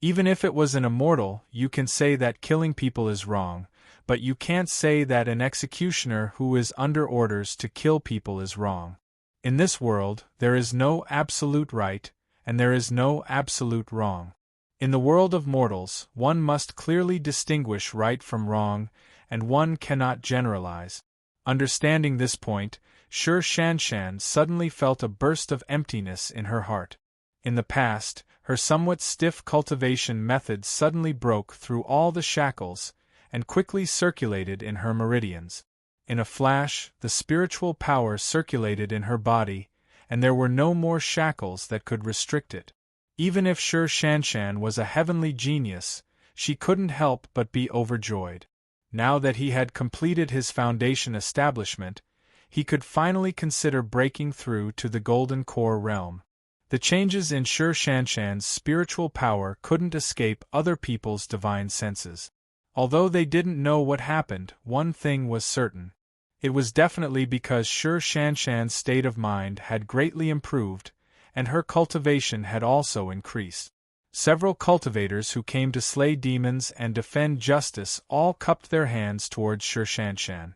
Even if it was an immortal, you can say that killing people is wrong, but you can't say that an executioner who is under orders to kill people is wrong. In this world, there is no absolute right, and there is no absolute wrong. In the world of mortals, one must clearly distinguish right from wrong, and one cannot generalize. Understanding this point, Sher Shanshan suddenly felt a burst of emptiness in her heart. In the past, her somewhat stiff cultivation method suddenly broke through all the shackles, and quickly circulated in her meridians. In a flash, the spiritual power circulated in her body, and there were no more shackles that could restrict it. Even if Sher Shanshan was a heavenly genius, she couldn't help but be overjoyed. Now that he had completed his foundation establishment, he could finally consider breaking through to the Golden Core realm. The changes in Sher Shanshan's spiritual power couldn't escape other people's divine senses. Although they didn't know what happened, one thing was certain. It was definitely because Sher Shanshan's state of mind had greatly improved, and her cultivation had also increased. Several cultivators who came to slay demons and defend justice all cupped their hands towards Sher Shanshan.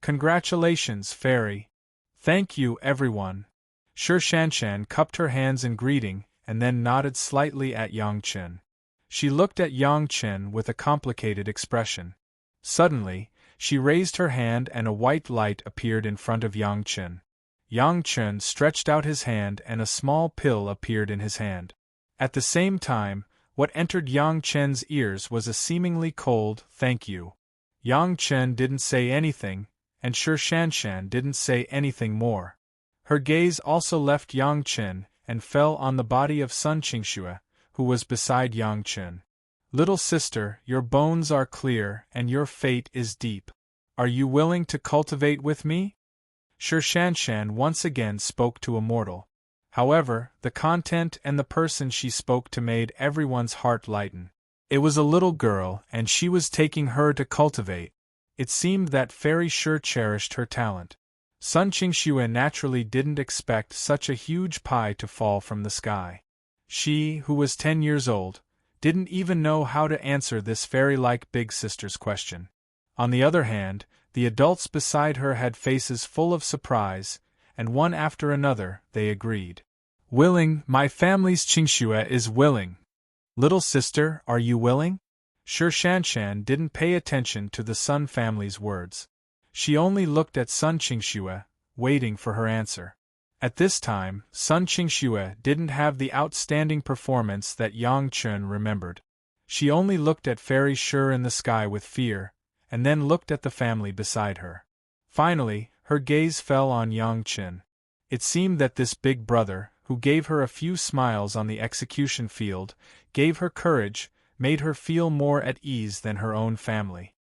"Congratulations, Fairy!" "Thank you, everyone!" Sher Shanshan cupped her hands in greeting, and then nodded slightly at Yang Chen. She looked at Yang Chen with a complicated expression. Suddenly, she raised her hand and a white light appeared in front of Yang Chen. Yang Chen stretched out his hand and a small pill appeared in his hand. At the same time, what entered Yang Chen's ears was a seemingly cold "thank you." Yang Chen didn't say anything, and Sher Shanshan didn't say anything more. Her gaze also left Yang Chen and fell on the body of Sun Qingxue, who was beside Yang Chen. "Little sister, your bones are clear and your fate is deep. Are you willing to cultivate with me?" Sher Shanshan once again spoke to Immortal. However, the content and the person she spoke to made everyone's heart lighten. It was a little girl, and she was taking her to cultivate. It seemed that Fairy Sher cherished her talent. Sun Qingxue naturally didn't expect such a huge pie to fall from the sky. She, who was 10 years old, didn't even know how to answer this fairy-like big sister's question. On the other hand, the adults beside her had faces full of surprise, and one after another, they agreed. "Willing, my family's Qingxue is willing." "Little sister, are you willing?" Sher Shanshan didn't pay attention to the Sun family's words. She only looked at Sun Qingxue, waiting for her answer. At this time, Sun Qingxue didn't have the outstanding performance that Yang Chen remembered. She only looked at Fairy Sher in the sky with fear, and then looked at the family beside her. Finally, her gaze fell on Yang Chen. It seemed that this big brother, who gave her a few smiles on the execution field, gave her courage, made her feel more at ease than her own family.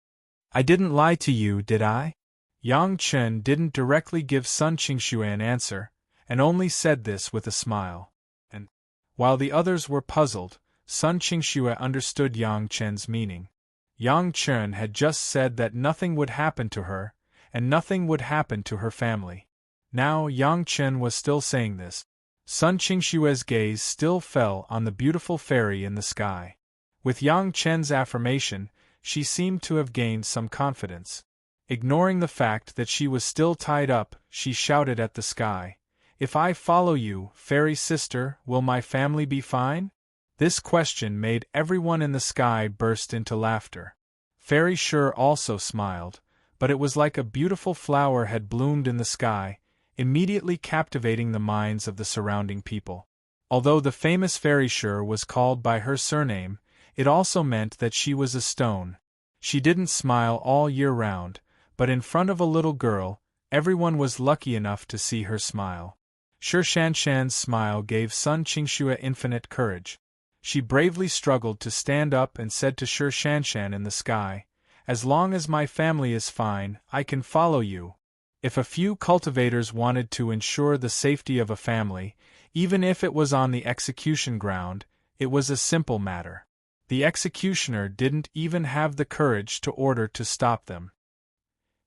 "I didn't lie to you, did I?" Yang Chen didn't directly give Sun Qingxue an answer, and only said this with a smile. And, while the others were puzzled, Sun Qingxue understood Yang Chen's meaning. Yang Chen had just said that nothing would happen to her, and nothing would happen to her family. Now Yang Chen was still saying this. Sun Qingxue's gaze still fell on the beautiful fairy in the sky. With Yang Chen's affirmation, she seemed to have gained some confidence. Ignoring the fact that she was still tied up, she shouted at the sky, "If I follow you, fairy sister, will my family be fine?" This question made everyone in the sky burst into laughter. Fairy Sher also smiled, but it was like a beautiful flower had bloomed in the sky, immediately captivating the minds of the surrounding people. Although the famous Fairy Sher was called by her surname, it also meant that she was a stone. She didn't smile all year round, but in front of a little girl, everyone was lucky enough to see her smile. Sher Shanshan's smile gave Sun Qingxue infinite courage. She bravely struggled to stand up and said to Sher Shanshan in the sky, "As long as my family is fine, I can follow you." If a few cultivators wanted to ensure the safety of a family, even if it was on the execution ground, it was a simple matter. The executioner didn't even have the courage to order to stop them.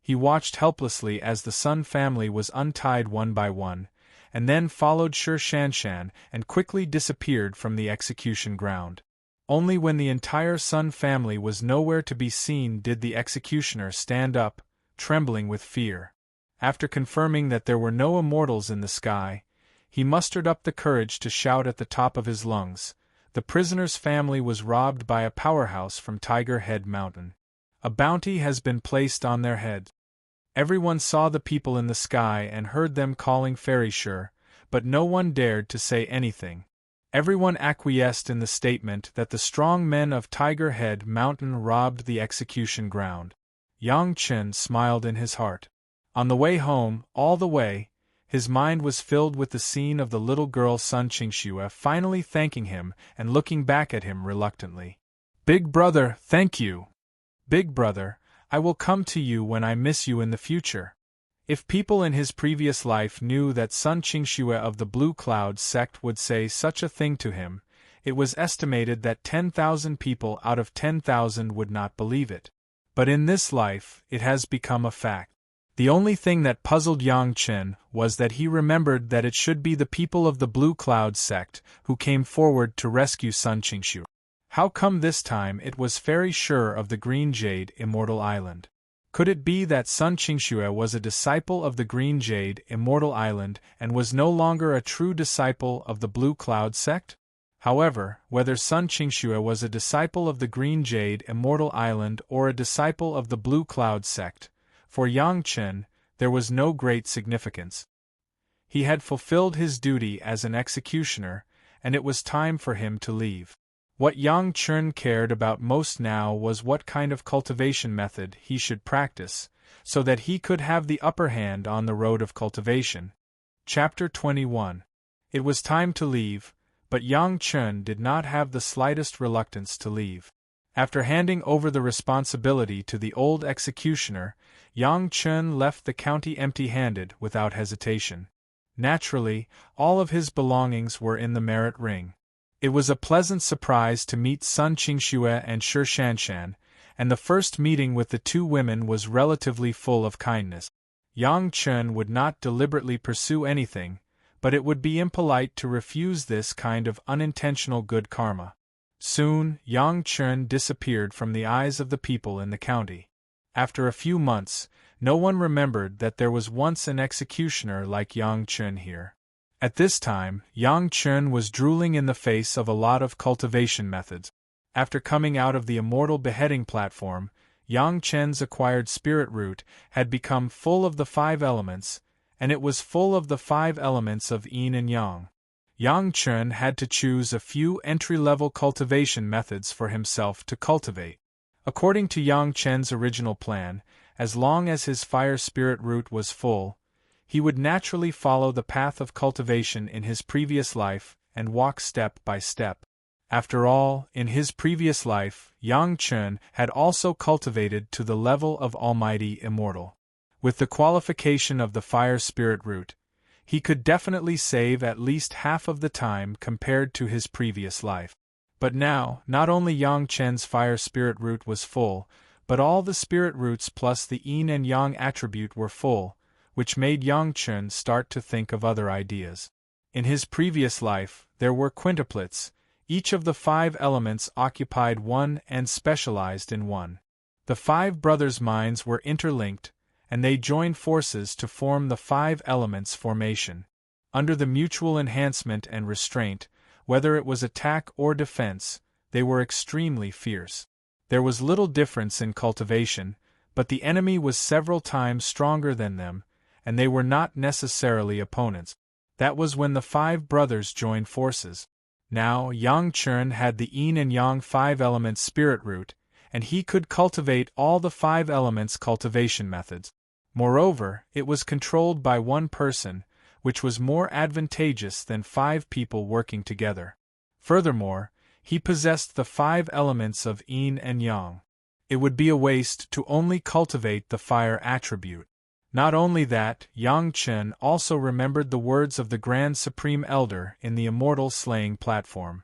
He watched helplessly as the Sun family was untied one by one, and then followed Sher Shanshan and quickly disappeared from the execution ground. Only when the entire Sun family was nowhere to be seen did the executioner stand up, trembling with fear. After confirming that there were no immortals in the sky, he mustered up the courage to shout at the top of his lungs, "The prisoner's family was robbed by a powerhouse from Tiger Head Mountain. A bounty has been placed on their heads." Everyone saw the people in the sky and heard them calling Ferrysure, but no one dared to say anything. Everyone acquiesced in the statement that the strong men of Tiger Head Mountain robbed the execution ground. Yang Chen smiled in his heart. On the way home, all the way, his mind was filled with the scene of the little girl Sun Qingxue finally thanking him and looking back at him reluctantly. "Big brother, thank you. Big brother, I will come to you when I miss you in the future." If people in his previous life knew that Sun Qingxue of the Blue Cloud sect would say such a thing to him, it was estimated that 10,000 people out of 10,000 would not believe it. But in this life, it has become a fact. The only thing that puzzled Yang Chen was that he remembered that it should be the people of the Blue Cloud sect who came forward to rescue Sun Qingxue. How come this time it was Ferrysure of the Green Jade Immortal Island? Could it be that Sun Qingxue was a disciple of the Green Jade Immortal Island and was no longer a true disciple of the Blue Cloud sect? However, whether Sun Qingxue was a disciple of the Green Jade Immortal Island or a disciple of the Blue Cloud sect, for Yang Chen, there was no great significance. He had fulfilled his duty as an executioner, and it was time for him to leave. What Yang Chen cared about most now was what kind of cultivation method he should practice, so that he could have the upper hand on the road of cultivation. Chapter 21. It was time to leave, but Yang Chen did not have the slightest reluctance to leave. After handing over the responsibility to the old executioner, Yang Chen left the county empty-handed without hesitation. Naturally, all of his belongings were in the merit ring. It was a pleasant surprise to meet Sun Qingxue and Shi Shanshan, and the first meeting with the two women was relatively full of kindness. Yang Chen would not deliberately pursue anything, but it would be impolite to refuse this kind of unintentional good karma. Soon, Yang Chen disappeared from the eyes of the people in the county. After a few months, no one remembered that there was once an executioner like Yang Chen here. At this time, Yang Chen was drooling in the face of a lot of cultivation methods. After coming out of the Immortal beheading platform, Yang Chen's acquired spirit root had become full of the 5 elements, and it was full of the 5 elements of yin and yang. Yang Chen had to choose a few entry-level cultivation methods for himself to cultivate. According to Yang Chen's original plan, as long as his fire spirit root was full, he would naturally follow the path of cultivation in his previous life and walk step by step. After all, in his previous life, Yang Chen had also cultivated to the level of Almighty Immortal. With the qualification of the fire spirit root, he could definitely save at least half of the time compared to his previous life. But now, not only Yang Chen's fire spirit root was full, but all the spirit roots plus the yin and yang attribute were full, which made Yang Chen start to think of other ideas. In his previous life, there were quintuplets, each of the 5 elements occupied one and specialized in one. The 5 brothers' minds were interlinked, and they joined forces to form the 5 elements formation. Under the mutual enhancement and restraint, whether it was attack or defense, they were extremely fierce. There was little difference in cultivation, but the enemy was several times stronger than them, and they were not necessarily opponents. That was when the 5 brothers joined forces. Now Yang Chen had the yin and yang 5 elements spirit root, and he could cultivate all the 5 elements cultivation methods. Moreover, it was controlled by one person, which was more advantageous than 5 people working together. Furthermore, he possessed the 5 elements of yin and yang. It would be a waste to only cultivate the fire attribute. Not only that, Yang Chen also remembered the words of the Grand Supreme Elder in the Immortal Slaying platform.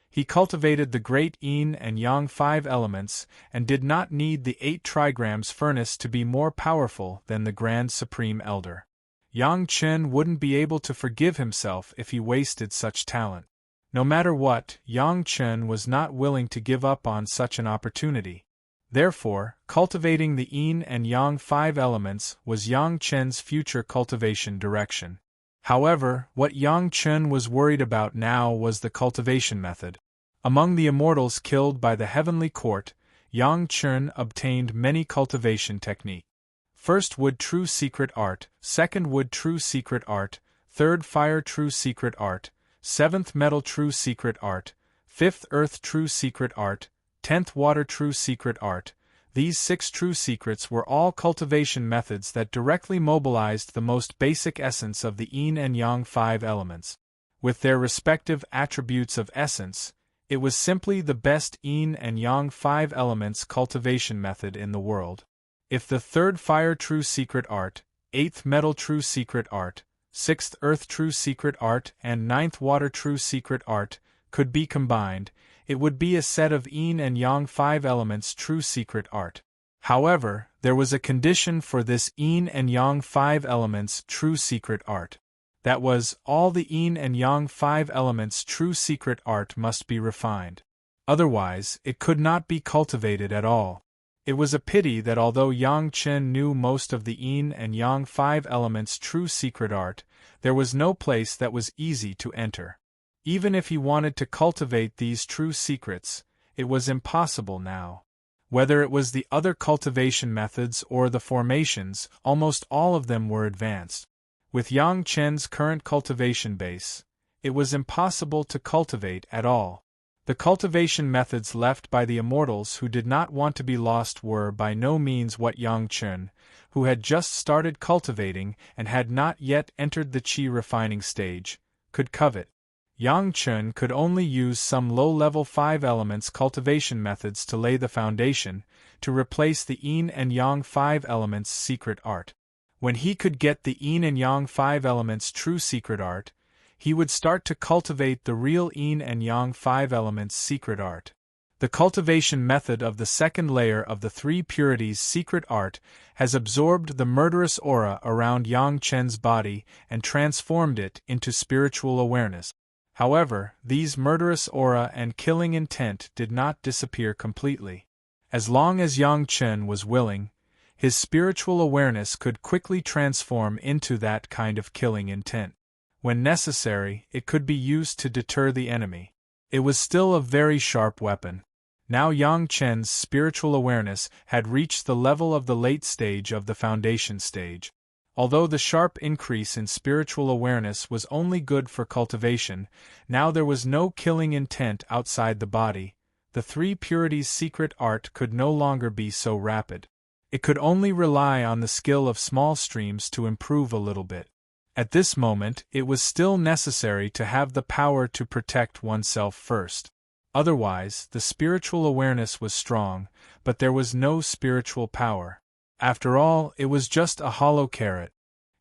He cultivated the great yin and yang 5 elements and did not need the 8 trigrams furnace to be more powerful than the Grand Supreme Elder. Yang Chen wouldn't be able to forgive himself if he wasted such talent. No matter what, Yang Chen was not willing to give up on such an opportunity. Therefore, cultivating the yin and yang 5 elements was Yang Chen's future cultivation direction. However, what Yang Chen was worried about now was the cultivation method. Among the immortals killed by the heavenly court, Yang Chen obtained many cultivation techniques. First wood true secret art, second wood true secret art, third fire true secret art, seventh metal true secret art, fifth earth true secret art, 10th water true secret art. These 6 true secrets were all cultivation methods that directly mobilized the most basic essence of the yin and yang 5 elements. With their respective attributes of essence, it was simply the best yin and yang 5 elements cultivation method in the world. If the 3rd fire true secret art, 8th metal true secret art, 6th earth true secret art and 9th water true secret art could be combined, it would be a set of yin and yang 5 elements true secret art. However, there was a condition for this yin and yang 5 elements true secret art. That was, all the yin and yang 5 elements true secret art must be refined. Otherwise, it could not be cultivated at all. It was a pity that although Yang Chen knew most of the yin and yang 5 elements true secret art, there was no place that was easy to enter. Even if he wanted to cultivate these true secrets, it was impossible now. Whether it was the other cultivation methods or the formations, almost all of them were advanced. With Yang Chen's current cultivation base, it was impossible to cultivate at all. The cultivation methods left by the immortals who did not want to be lost were by no means what Yang Chen, who had just started cultivating and had not yet entered the qi refining stage, could covet. Yang Chen could only use some low-level 5 elements cultivation methods to lay the foundation, to replace the yin and yang 5 elements secret art. When he could get the yin and yang 5 elements true secret art, he would start to cultivate the real yin and yang 5 elements secret art. The cultivation method of the second layer of the 3 purities secret art has absorbed the murderous aura around Yang Chen's body and transformed it into spiritual awareness. However, these murderous aura and killing intent did not disappear completely. As long as Yang Chen was willing, his spiritual awareness could quickly transform into that kind of killing intent. When necessary, it could be used to deter the enemy. It was still a very sharp weapon. Now Yang Chen's spiritual awareness had reached the level of the late stage of the foundation stage. Although the sharp increase in spiritual awareness was only good for cultivation, now there was no killing intent outside the body. The 3 purities secret art could no longer be so rapid. It could only rely on the skill of small streams to improve a little bit. At this moment, it was still necessary to have the power to protect oneself first. Otherwise, the spiritual awareness was strong, but there was no spiritual power. After all, it was just a hollow carrot.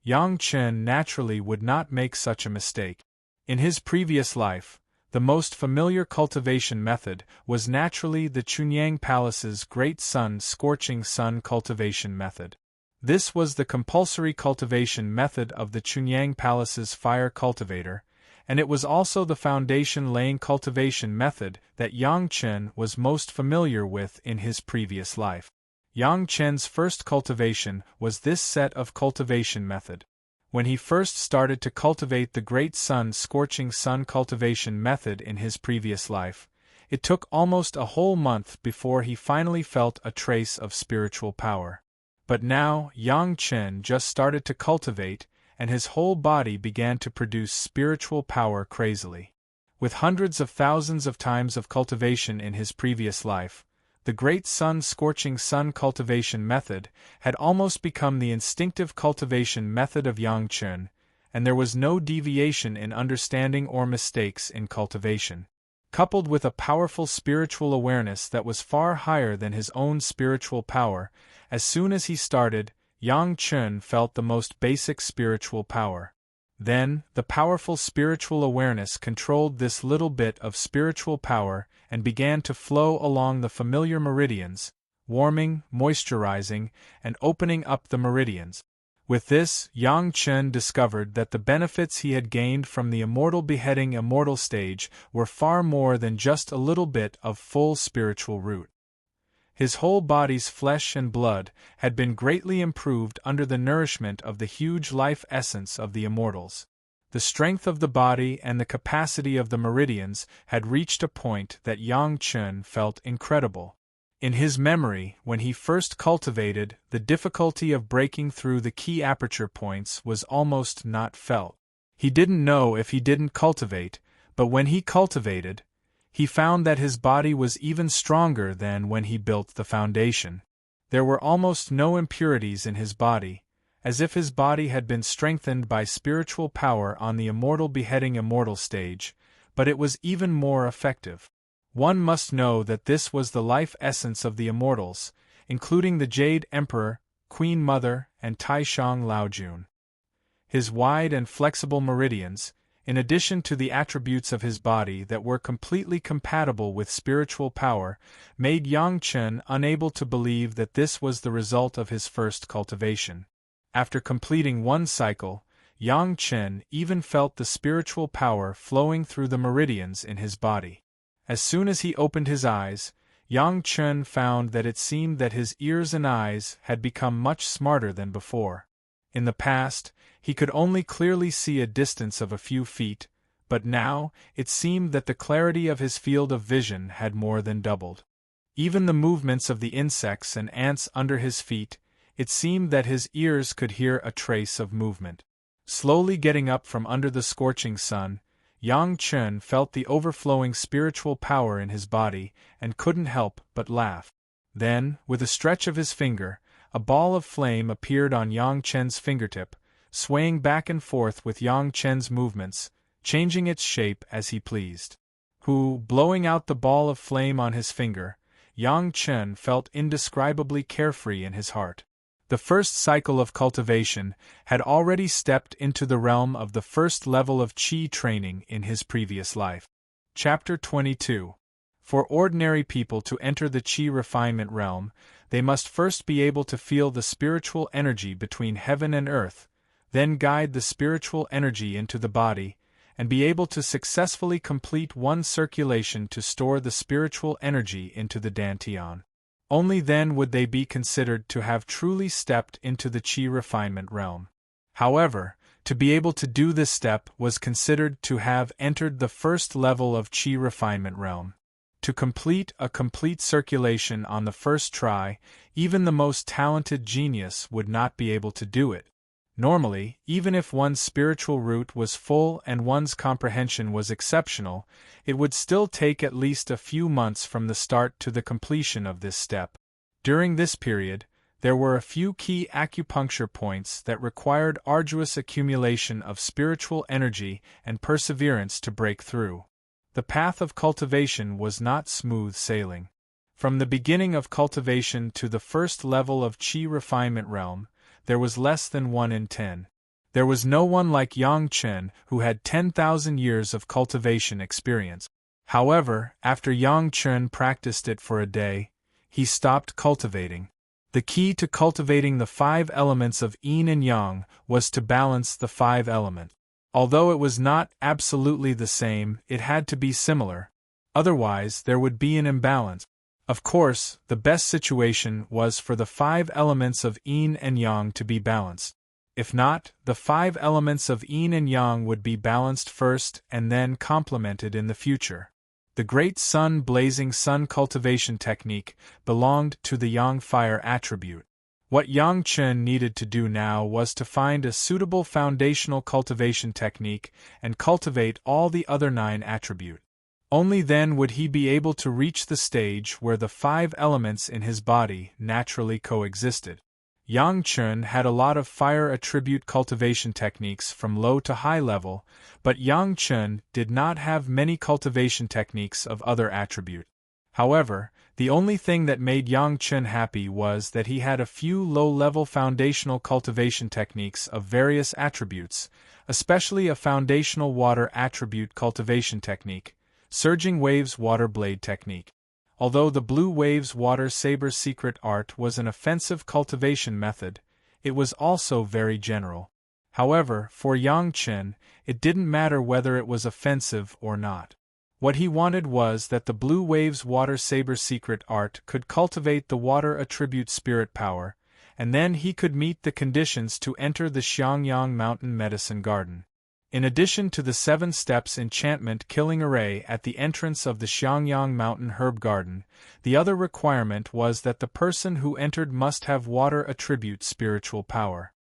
Yang Chen naturally would not make such a mistake. In his previous life, the most familiar cultivation method was naturally the Chunyang Palace's Great Sun Scorching Sun cultivation method. This was the compulsory cultivation method of the Chunyang Palace's fire cultivator, and it was also the foundation-laying cultivation method that Yang Chen was most familiar with in his previous life. Yang Chen's first cultivation was this set of cultivation method. When he first started to cultivate the Great Sun Scorching Sun cultivation method in his previous life, it took almost a whole month before he finally felt a trace of spiritual power. But now, Yang Chen just started to cultivate, and his whole body began to produce spiritual power crazily. With hundreds of thousands of times of cultivation in his previous life, the Great Sun Scorching Sun cultivation method had almost become the instinctive cultivation method of Yang Chen, and there was no deviation in understanding or mistakes in cultivation. Coupled with a powerful spiritual awareness that was far higher than his own spiritual power, as soon as he started, Yang Chen felt the most basic spiritual power. Then, the powerful spiritual awareness controlled this little bit of spiritual power and began to flow along the familiar meridians, warming, moisturizing, and opening up the meridians. With this, Yang Chen discovered that the benefits he had gained from the immortal beheading immortal stage were far more than just a little bit of full spiritual root. His whole body's flesh and blood had been greatly improved under the nourishment of the huge life essence of the immortals. The strength of the body and the capacity of the meridians had reached a point that Yang Chen felt incredible. In his memory, when he first cultivated, the difficulty of breaking through the key aperture points was almost not felt. He didn't know if he didn't cultivate, but when he cultivated, he found that his body was even stronger than when he built the foundation. There were almost no impurities in his body, as if his body had been strengthened by spiritual power on the immortal beheading immortal stage, but it was even more effective. One must know that this was the life essence of the immortals, including the Jade Emperor, Queen Mother, and Taishang Laojun. His wide and flexible meridians, in addition to the attributes of his body that were completely compatible with spiritual power, made Yang Chen unable to believe that this was the result of his first cultivation. After completing one cycle, Yang Chen even felt the spiritual power flowing through the meridians in his body. As soon as he opened his eyes, Yang Chen found that it seemed that his ears and eyes had become much smarter than before. In the past, he could only clearly see a distance of a few feet, but now it seemed that the clarity of his field of vision had more than doubled. Even the movements of the insects and ants under his feet, it seemed that his ears could hear a trace of movement. Slowly getting up from under the scorching sun, Yang Chen felt the overflowing spiritual power in his body and couldn't help but laugh. Then, with a stretch of his finger, a ball of flame appeared on Yang Chen's fingertip, swaying back and forth with Yang Chen's movements, changing its shape as he pleased. Blowing out the ball of flame on his finger, Yang Chen felt indescribably carefree in his heart. The first cycle of cultivation had already stepped into the realm of the first level of Qi training in his previous life. Chapter 22. For ordinary people to enter the Qi refinement realm, they must first be able to feel the spiritual energy between heaven and earth, then guide the spiritual energy into the body, and be able to successfully complete one circulation to store the spiritual energy into the dantian. Only then would they be considered to have truly stepped into the Qi refinement realm. However, to be able to do this step was considered to have entered the first level of Qi refinement realm. To complete a complete circulation on the first try, even the most talented genius would not be able to do it. Normally, even if one's spiritual root was full and one's comprehension was exceptional, it would still take at least a few months from the start to the completion of this step. During this period, there were a few key acupuncture points that required arduous accumulation of spiritual energy and perseverance to break through. The path of cultivation was not smooth sailing. From the beginning of cultivation to the first level of Qi refinement realm, there was less than 1 in 10. There was no one like Yang Chen who had 10,000 years of cultivation experience. However, after Yang Chen practiced it for a day, he stopped cultivating. The key to cultivating the 5 elements of yin and yang was to balance the 5 elements. Although it was not absolutely the same, it had to be similar. Otherwise, there would be an imbalance. Of course, the best situation was for the 5 elements of yin and yang to be balanced. If not, the 5 elements of yin and yang would be balanced first and then complemented in the future. The great sun-blazing sun cultivation technique belonged to the yang fire attribute. What Yang Chen needed to do now was to find a suitable foundational cultivation technique and cultivate all the other 9 attributes. Only then would he be able to reach the stage where the 5 elements in his body naturally coexisted. Yang Chen had a lot of fire attribute cultivation techniques from low to high level, but Yang Chen did not have many cultivation techniques of other attributes. However, the only thing that made Yang Chen happy was that he had a few low-level foundational cultivation techniques of various attributes, especially a foundational water attribute cultivation technique, Surging Waves Water Blade Technique. Although the Blue Waves Water Saber secret art was an offensive cultivation method, It was also very general. However, for Yang Chen, it didn't matter whether it was offensive or not. What he wanted was that the Blue Wave's water saber secret art could cultivate the water attribute spirit power, and then he could meet the conditions to enter the Xiangyang Mountain Medicine Garden. In addition to the 7 steps enchantment killing array at the entrance of the Xiangyang Mountain Herb Garden, the other requirement was that the person who entered must have water attribute spiritual power.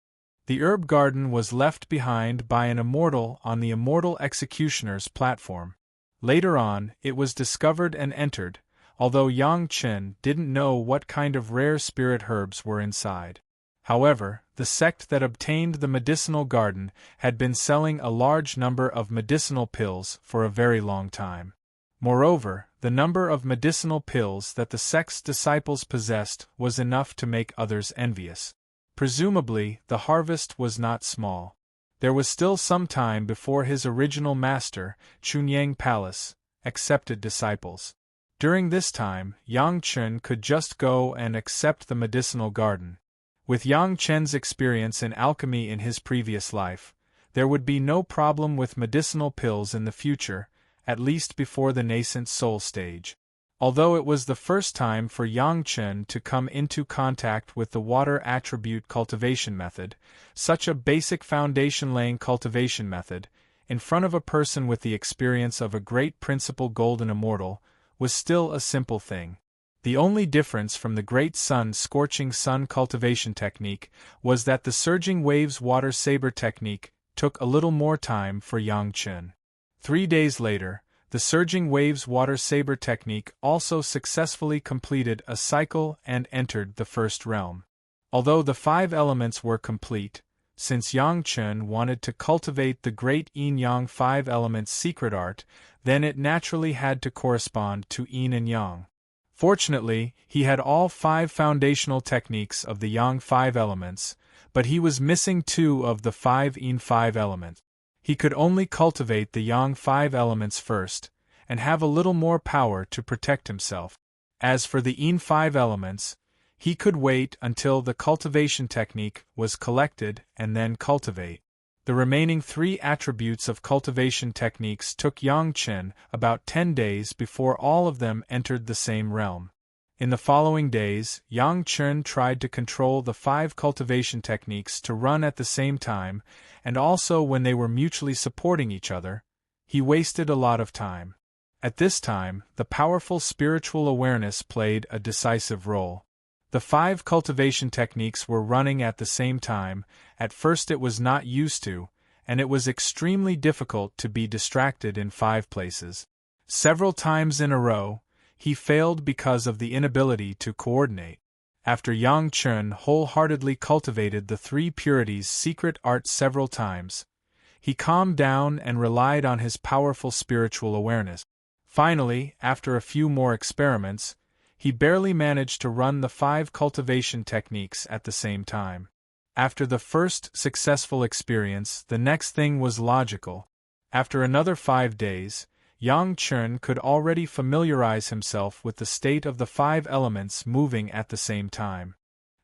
The herb garden was left behind by an immortal on the Immortal Executioner's platform. Later on, it was discovered and entered, although Yang Chen didn't know what kind of rare spirit herbs were inside. However, the sect that obtained the medicinal garden had been selling a large number of medicinal pills for a very long time. Moreover, the number of medicinal pills that the sect's disciples possessed was enough to make others envious. Presumably, the harvest was not small. There was still some time before his original master, Chunyang Palace, accepted disciples. During this time, Yang Chen could just go and accept the medicinal garden. With Yang Chen's experience in alchemy in his previous life, there would be no problem with medicinal pills in the future, at least before the nascent soul stage. Although it was the first time for Yang Chen to come into contact with the water attribute cultivation method, such a basic foundation-laying cultivation method, in front of a person with the experience of a great principal golden immortal, was still a simple thing. The only difference from the Great Sun Scorching Sun cultivation technique was that the Surging Waves Water Saber technique took a little more time for Yang Chen. 3 days later, the Surging Waves Water Saber technique also successfully completed a cycle and entered the first realm. Although the 5 elements were complete, since Yang Chen wanted to cultivate the great Yin-Yang 5 elements secret art, then it naturally had to correspond to Yin and Yang. Fortunately, he had all 5 foundational techniques of the Yang 5 elements, but he was missing 2 of the 5 Yin 5 elements. He could only cultivate the Yang 5 elements first, and have a little more power to protect himself. As for the Yin 5 elements, he could wait until the cultivation technique was collected and then cultivate. The remaining 3 attributes of cultivation techniques took Yang Chen about 10 days before all of them entered the same realm. In the following days, Yang Chen tried to control the 5 cultivation techniques to run at the same time, and also when they were mutually supporting each other. He wasted a lot of time. At this time, the powerful spiritual awareness played a decisive role. The 5 cultivation techniques were running at the same time. At first it was not used to, and it was extremely difficult to be distracted in 5 places. Several times in a row, he failed because of the inability to coordinate. After Yang Chen wholeheartedly cultivated the 3 purities secret art several times, he calmed down and relied on his powerful spiritual awareness. Finally, after a few more experiments, he barely managed to run the 5 cultivation techniques at the same time. After the first successful experience, the next thing was logical. After another 5 days, Yang Chen could already familiarize himself with the state of the 5 elements moving at the same time.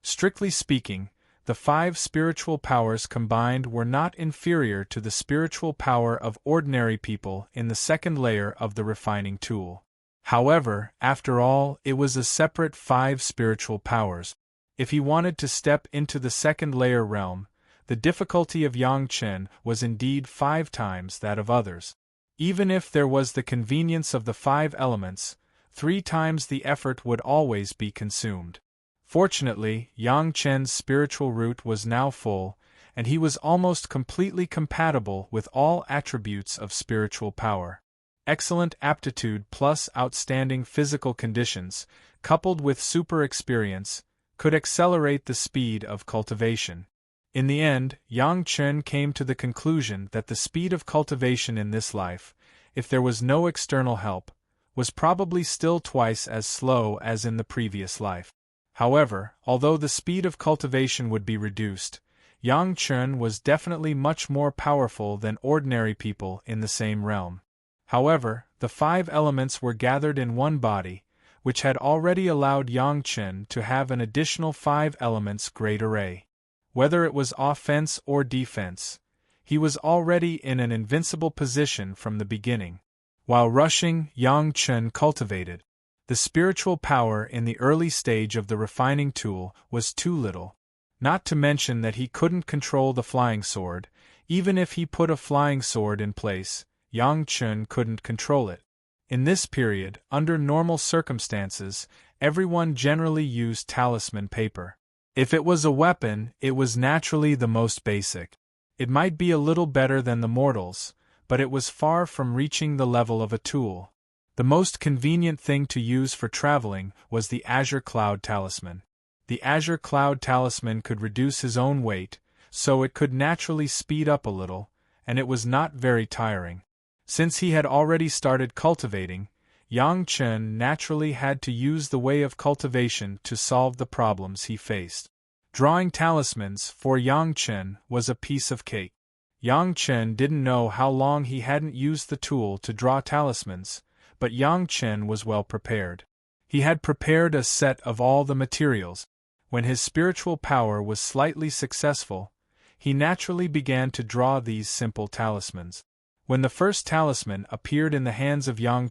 Strictly speaking, the 5 spiritual powers combined were not inferior to the spiritual power of ordinary people in the second layer of the refining tool. However, after all, it was a separate 5 spiritual powers. If he wanted to step into the second layer realm, the difficulty of Yang Chen was indeed 5 times that of others. Even if there was the convenience of the 5 elements, 3 times the effort would always be consumed. Fortunately, Yang Chen's spiritual root was now full, and he was almost completely compatible with all attributes of spiritual power. Excellent aptitude plus outstanding physical conditions, coupled with super experience, could accelerate the speed of cultivation. In the end, Yang Chen came to the conclusion that the speed of cultivation in this life, if there was no external help, was probably still twice as slow as in the previous life. However, although the speed of cultivation would be reduced, Yang Chen was definitely much more powerful than ordinary people in the same realm. However, the 5 elements were gathered in one body, which had already allowed Yang Chen to have an additional 5 elements great array. Whether it was offense or defense, he was already in an invincible position from the beginning. While rushing, Yang Chen cultivated. The spiritual power in the early stage of the refining tool was too little. Not to mention that he couldn't control the flying sword. Even if he put a flying sword in place, Yang Chen couldn't control it. In this period, under normal circumstances, everyone generally used talisman paper. If it was a weapon, it was naturally the most basic. It might be a little better than the mortals, but it was far from reaching the level of a tool. The most convenient thing to use for traveling was the Azure Cloud Talisman. The Azure Cloud Talisman could reduce his own weight, so it could naturally speed up a little, and it was not very tiring. Since he had already started cultivating, Yang Chen naturally had to use the way of cultivation to solve the problems he faced. Drawing talismans for Yang Chen was a piece of cake. Yang Chen didn't know how long he hadn't used the tool to draw talismans, but Yang Chen was well prepared. He had prepared a set of all the materials. When his spiritual power was slightly successful, he naturally began to draw these simple talismans. When the first talisman appeared in the hands of Yang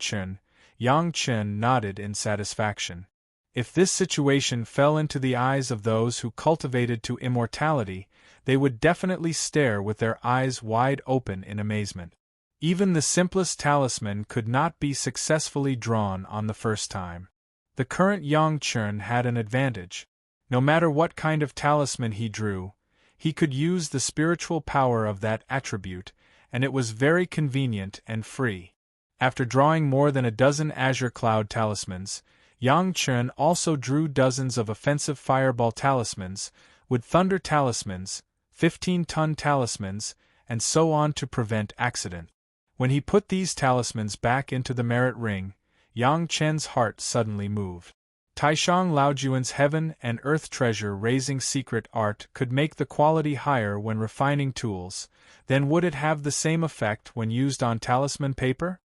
Chen nodded in satisfaction. If this situation fell into the eyes of those who cultivated to immortality, they would definitely stare with their eyes wide open in amazement. Even the simplest talisman could not be successfully drawn on the first time. The current Yang Chen had an advantage. No matter what kind of talisman he drew, he could use the spiritual power of that attribute, and it was very convenient and free. After drawing more than a dozen Azure Cloud talismans, Yang Chen also drew dozens of offensive fireball talismans, with thunder talismans, 15-ton talismans, and so on to prevent accident. When he put these talismans back into the merit ring, Yang Chen's heart suddenly moved. Taishang Laojuan's heaven and earth treasure raising secret art could make the quality higher when refining tools, then would it have the same effect when used on talisman paper?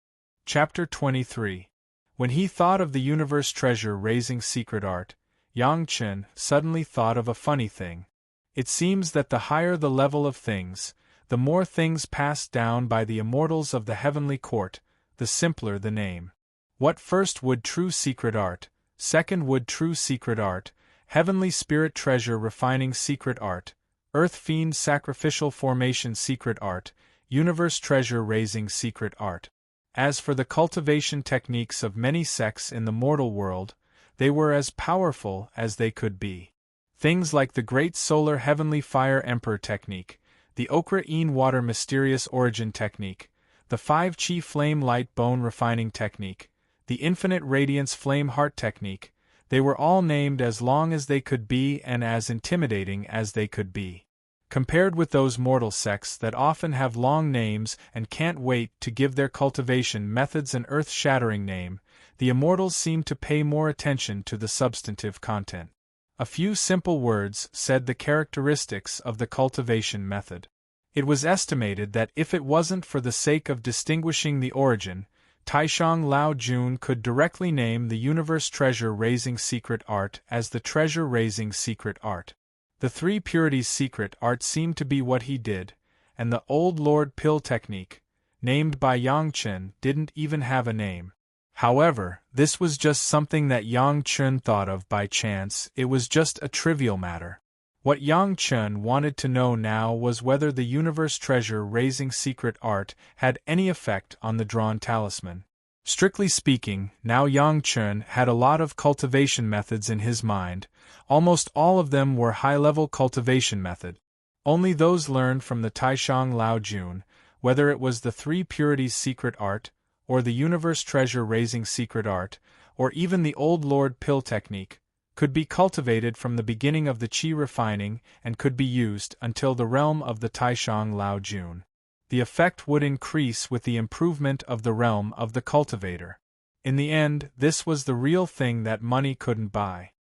Chapter 23. When he thought of the universe treasure raising secret art, Yang Chen suddenly thought of a funny thing. It seems that the higher the level of things, the more things passed down by the immortals of the heavenly court, the simpler the name. What first would true secret art, second would true secret art, heavenly spirit treasure refining secret art, earth fiend sacrificial formation secret art, universe treasure raising secret art. As for the cultivation techniques of many sects in the mortal world, they were as powerful as they could be. Things like the Great Solar Heavenly Fire Emperor technique, the Okra Een Water Mysterious Origin technique, the 5 Chi Flame Light Bone Refining technique, the Infinite Radiance Flame Heart technique, they were all named as long as they could be and as intimidating as they could be. Compared with those mortal sects that often have long names and can't wait to give their cultivation methods an earth-shattering name, the immortals seem to pay more attention to the substantive content. A few simple words said the characteristics of the cultivation method. It was estimated that if it wasn't for the sake of distinguishing the origin, Taishang Laojun could directly name the universe treasure-raising secret art as the treasure-raising secret art. The 3 purities secret art seemed to be what he did, and the Old Lord Pill technique, named by Yang Chen, didn't even have a name. However, this was just something that Yang Chen thought of by chance, it was just a trivial matter. What Yang Chen wanted to know now was whether the universe treasure-raising secret art had any effect on the drawn talisman. Strictly speaking, now Yang Chen had a lot of cultivation methods in his mind. Almost all of them were high-level cultivation method. Only those learned from the Taishang Laojun, whether it was the 3 purities secret art, or the universe treasure-raising secret art, or even the Old Lord Pill technique, could be cultivated from the beginning of the Qi refining and could be used until the realm of the Taishang Laojun. The effect would increase with the improvement of the realm of the cultivator. In the end, this was the real thing that money couldn't buy.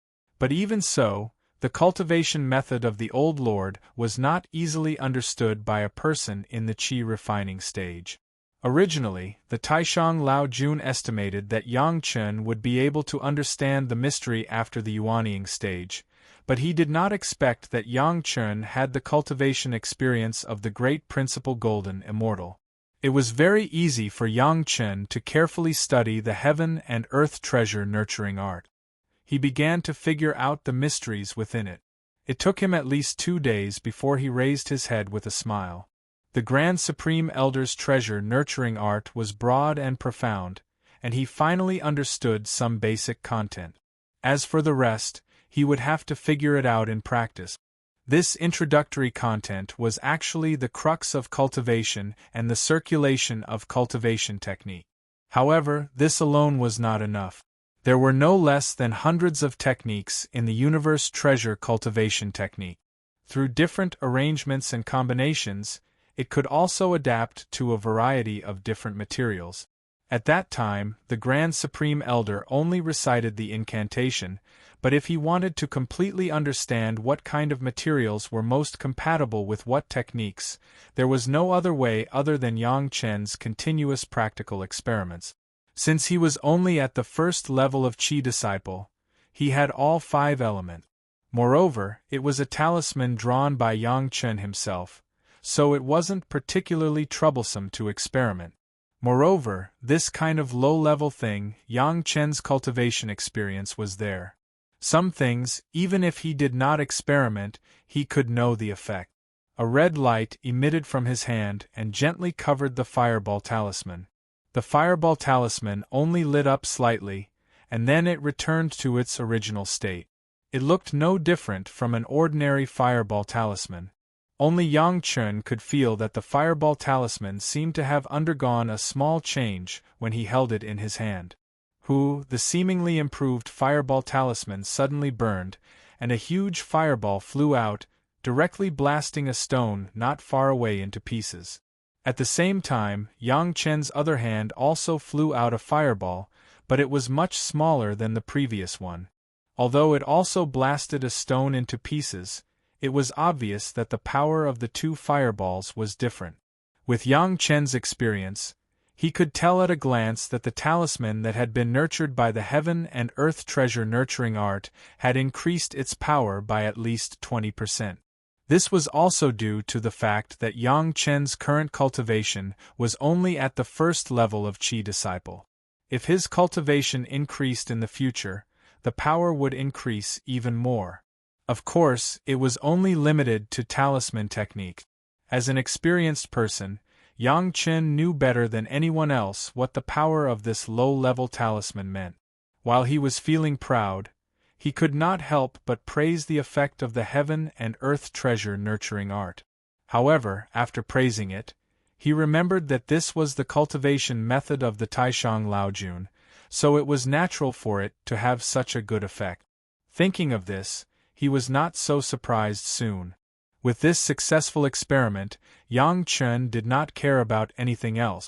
But even so, the cultivation method of the Old Lord was not easily understood by a person in the Qi refining stage. Originally, the Taishang Laojun estimated that Yang Chen would be able to understand the mystery after the Yuanying stage, But he did not expect that Yang Chen had the cultivation experience of the great principal golden Immortal. It was very easy for Yang Chen to carefully study the heaven and earth treasure nurturing art. He began to figure out the mysteries within it. It took him at least 2 days before he raised his head with a smile. The Grand Supreme Elder's treasure nurturing art was broad and profound, and he finally understood some basic content. As for the rest, he would have to figure it out in practice. This introductory content was actually the crux of cultivation and the circulation of cultivation technique. However, this alone was not enough. There were no less than hundreds of techniques in the universe treasure cultivation technique. Through different arrangements and combinations, it could also adapt to a variety of different materials. At that time, the Grand Supreme Elder only recited the incantation, but if he wanted to completely understand what kind of materials were most compatible with what techniques, there was no other way other than Yang Chen's continuous practical experiments. Since he was only at the first level of Qi disciple, he had all 5 elements. Moreover, it was a talisman drawn by Yang Chen himself, so it wasn't particularly troublesome to experiment. Moreover, this kind of low-level thing, Yang Chen's cultivation experience was there. Some things, even if he did not experiment, he could know the effect. A red light emitted from his hand and gently covered the fireball talisman. The fireball talisman only lit up slightly, and then it returned to its original state. It looked no different from an ordinary fireball talisman. Only Yang Chen could feel that the fireball talisman seemed to have undergone a small change when he held it in his hand. The seemingly improved fireball talisman suddenly burned, and a huge fireball flew out, directly blasting a stone not far away into pieces. At the same time, Yang Chen's other hand also flew out a fireball, but it was much smaller than the previous one. Although it also blasted a stone into pieces, it was obvious that the power of the 2 fireballs was different. With Yang Chen's experience, he could tell at a glance that the talisman that had been nurtured by the heaven and earth treasure nurturing art had increased its power by at least 20%. This was also due to the fact that Yang Chen's current cultivation was only at the first level of Qi disciple. If his cultivation increased in the future, the power would increase even more. Of course, it was only limited to talisman technique. As an experienced person, Yang Chen knew better than anyone else what the power of this low-level talisman meant. While he was feeling proud, he could not help but praise the effect of the heaven and earth treasure nurturing art. However, after praising it, he remembered that this was the cultivation method of the Taishang Laojun, so it was natural for it to have such a good effect. Thinking of this, he was not so surprised soon. With this successful experiment, Yang Chen did not care about anything else.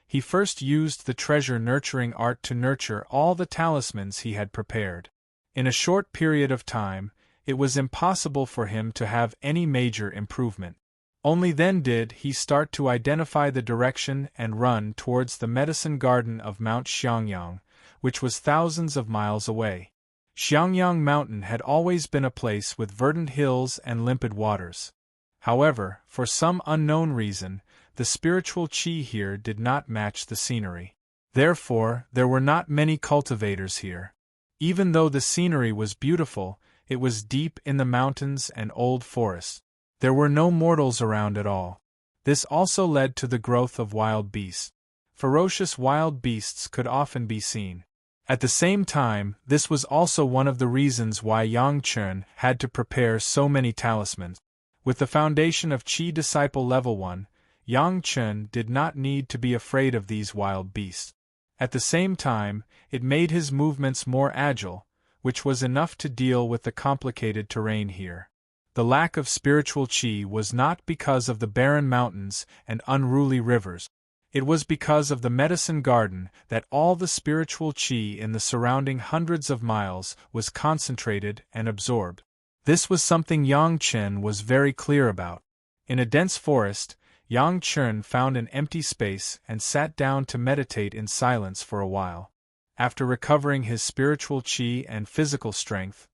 He first used the treasure nurturing art to nurture all the talismans he had prepared. In a short period of time, it was impossible for him to have any major improvement. Only then did he start to identify the direction and run towards the medicine garden of Mount Xiangyang, which was thousands of miles away. Xiangyang Mountain had always been a place with verdant hills and limpid waters. However, for some unknown reason, the spiritual qi here did not match the scenery. Therefore, there were not many cultivators here. Even though the scenery was beautiful, it was deep in the mountains and old forests. There were no mortals around at all. This also led to the growth of wild beasts. Ferocious wild beasts could often be seen. At the same time, this was also one of the reasons why Yang Chen had to prepare so many talismans. With the foundation of Qi Disciple Level 1, Yang Chen did not need to be afraid of these wild beasts. At the same time, it made his movements more agile, which was enough to deal with the complicated terrain here. The lack of spiritual qi was not because of the barren mountains and unruly rivers. It was because of the medicine garden that all the spiritual qi in the surrounding hundreds of miles was concentrated and absorbed. This was something Yang Chen was very clear about. In a dense forest, Yang Chen found an empty space and sat down to meditate in silence for a while. After recovering his spiritual qi and physical strength,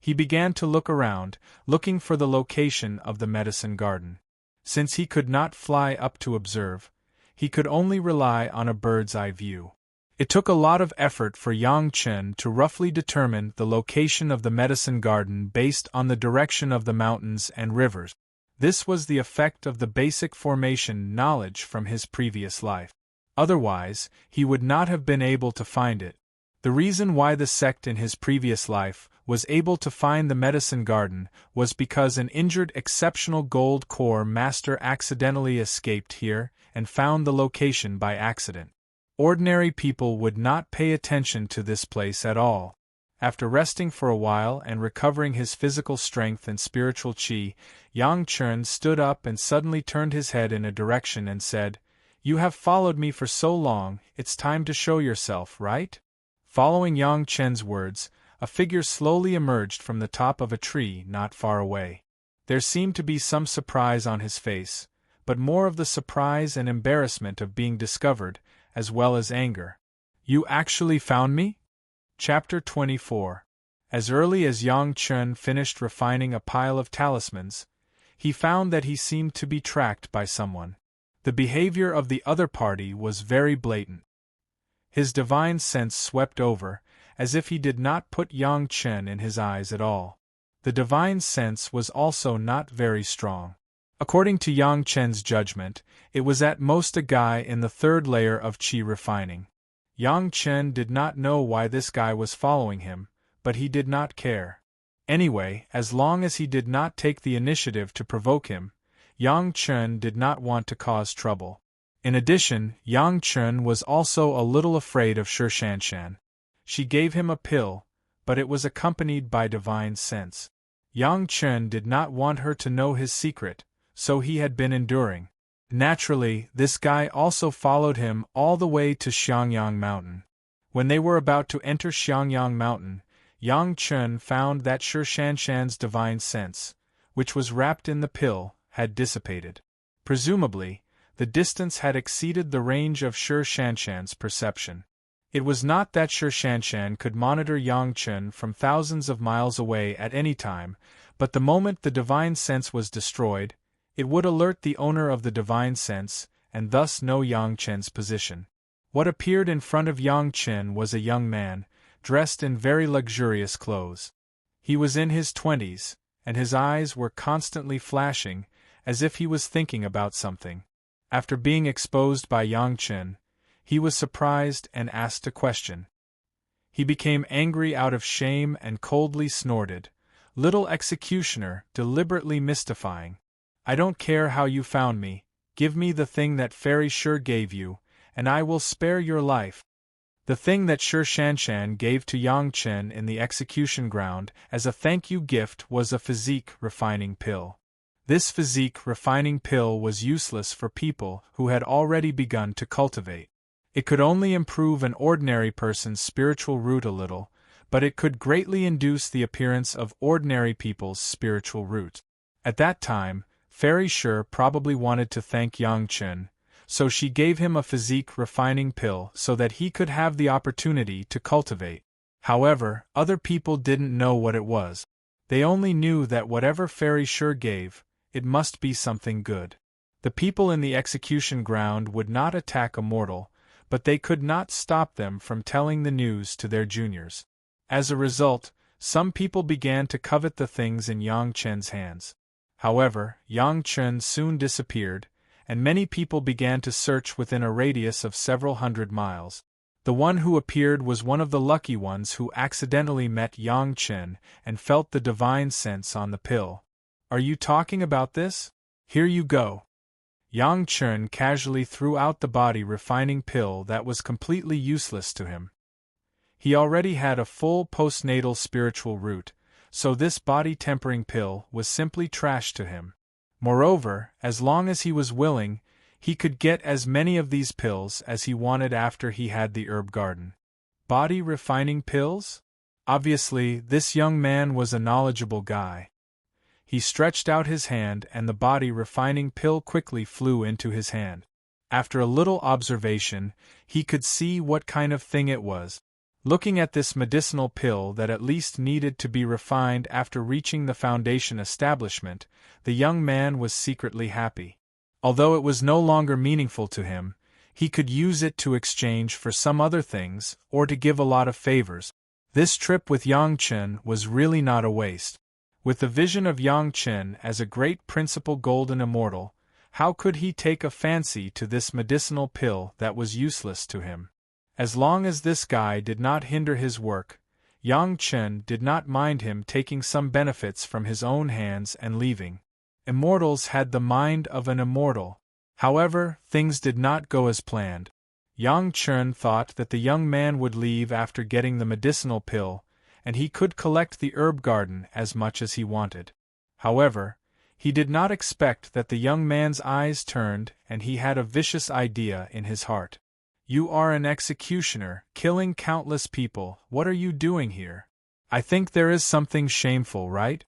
He began to look around, looking for the location of the medicine garden. Since he could not fly up to observe, he could only rely on a bird's-eye view. It took a lot of effort for Yang Chen to roughly determine the location of the medicine garden based on the direction of the mountains and rivers. This was the effect of the basic formation knowledge from his previous life. Otherwise, he would not have been able to find it. The reason why the sect in his previous life was able to find the medicine garden was because an injured exceptional gold core master accidentally escaped here and found the location by accident. Ordinary people would not pay attention to this place at all. After resting for a while and recovering his physical strength and spiritual qi, Yang Chen stood up and suddenly turned his head in a direction and said, "You have followed me for so long, it's time to show yourself, right?" Following Yang Chen's words, a figure slowly emerged from the top of a tree not far away. There seemed to be some surprise on his face, but more of the surprise and embarrassment of being discovered, as well as anger. "You actually found me?" Chapter 24. As early as Yang Chen finished refining a pile of talismans, he found that he seemed to be tracked by someone. The behavior of the other party was very blatant. His divine sense swept over, as if he did not put Yang Chen in his eyes at all. The divine sense was also not very strong. According to Yang Chen's judgment, it was at most a guy in the third layer of qi refining. Yang Chen did not know why this guy was following him, but he did not care. Anyway, as long as he did not take the initiative to provoke him, Yang Chen did not want to cause trouble. In addition, Yang Chen was also a little afraid of Shi Shanshan. She gave him a pill, but it was accompanied by divine sense. Yang Chen did not want her to know his secret, so he had been enduring. Naturally, this guy also followed him all the way to Xiangyang Mountain. When they were about to enter Xiangyang Mountain, Yang Chen found that Shi Shanshan's divine sense, which was wrapped in the pill, had dissipated. Presumably, the distance had exceeded the range of Shi Shanshan's perception. It was not that Shi Shanshan could monitor Yang Chen from thousands of miles away at any time, but the moment the divine sense was destroyed, it would alert the owner of the divine sense, and thus know Yang Chen's position. What appeared in front of Yang Chen was a young man, dressed in very luxurious clothes. He was in his 20s, and his eyes were constantly flashing, as if he was thinking about something. After being exposed by Yang Chen, he was surprised and asked a question. He became angry out of shame and coldly snorted, "Little executioner," deliberately mystifying. "I don't care how you found me, give me the thing that Fairy Shi gave you, and I will spare your life." The thing that Shi Shanshan gave to Yang Chen in the execution ground as a thank you gift was a physique refining pill. This physique refining pill was useless for people who had already begun to cultivate. It could only improve an ordinary person's spiritual root a little, but it could greatly induce the appearance of ordinary people's spiritual root. At that time, Fairy Shi probably wanted to thank Yang Chen, so she gave him a physique refining pill so that he could have the opportunity to cultivate. However, other people didn't know what it was. They only knew that whatever Fairy Shi gave, it must be something good. The people in the execution ground would not attack Immortal, but they could not stop them from telling the news to their juniors. As a result, some people began to covet the things in Yang Chen's hands. However, Yang Chen soon disappeared, and many people began to search within a radius of several hundred miles. The one who appeared was one of the lucky ones who accidentally met Yang Chen and felt the divine sense on the pill. "Are you talking about this? Here you go." Yang Chen casually threw out the body refining pill that was completely useless to him. He already had a full postnatal spiritual root, so this body-tempering pill was simply trash to him. Moreover, as long as he was willing, he could get as many of these pills as he wanted after he had the herb garden. Body-refining pills? Obviously, this young man was a knowledgeable guy. He stretched out his hand and the body-refining pill quickly flew into his hand. After a little observation, he could see what kind of thing it was. Looking at this medicinal pill that at least needed to be refined after reaching the Foundation establishment, the young man was secretly happy. Although it was no longer meaningful to him, he could use it to exchange for some other things or to give a lot of favors. This trip with Yang Chen was really not a waste. With the vision of Yang Chen as a great principal golden immortal, how could he take a fancy to this medicinal pill that was useless to him? As long as this guy did not hinder his work, Yang Chen did not mind him taking some benefits from his own hands and leaving. Immortals had the mind of an immortal. However, things did not go as planned. Yang Chen thought that the young man would leave after getting the medicinal pill, and he could collect the herb garden as much as he wanted. However, he did not expect that the young man's eyes turned and he had a vicious idea in his heart. "You are an executioner, killing countless people. What are you doing here? I think there is something shameful, right?"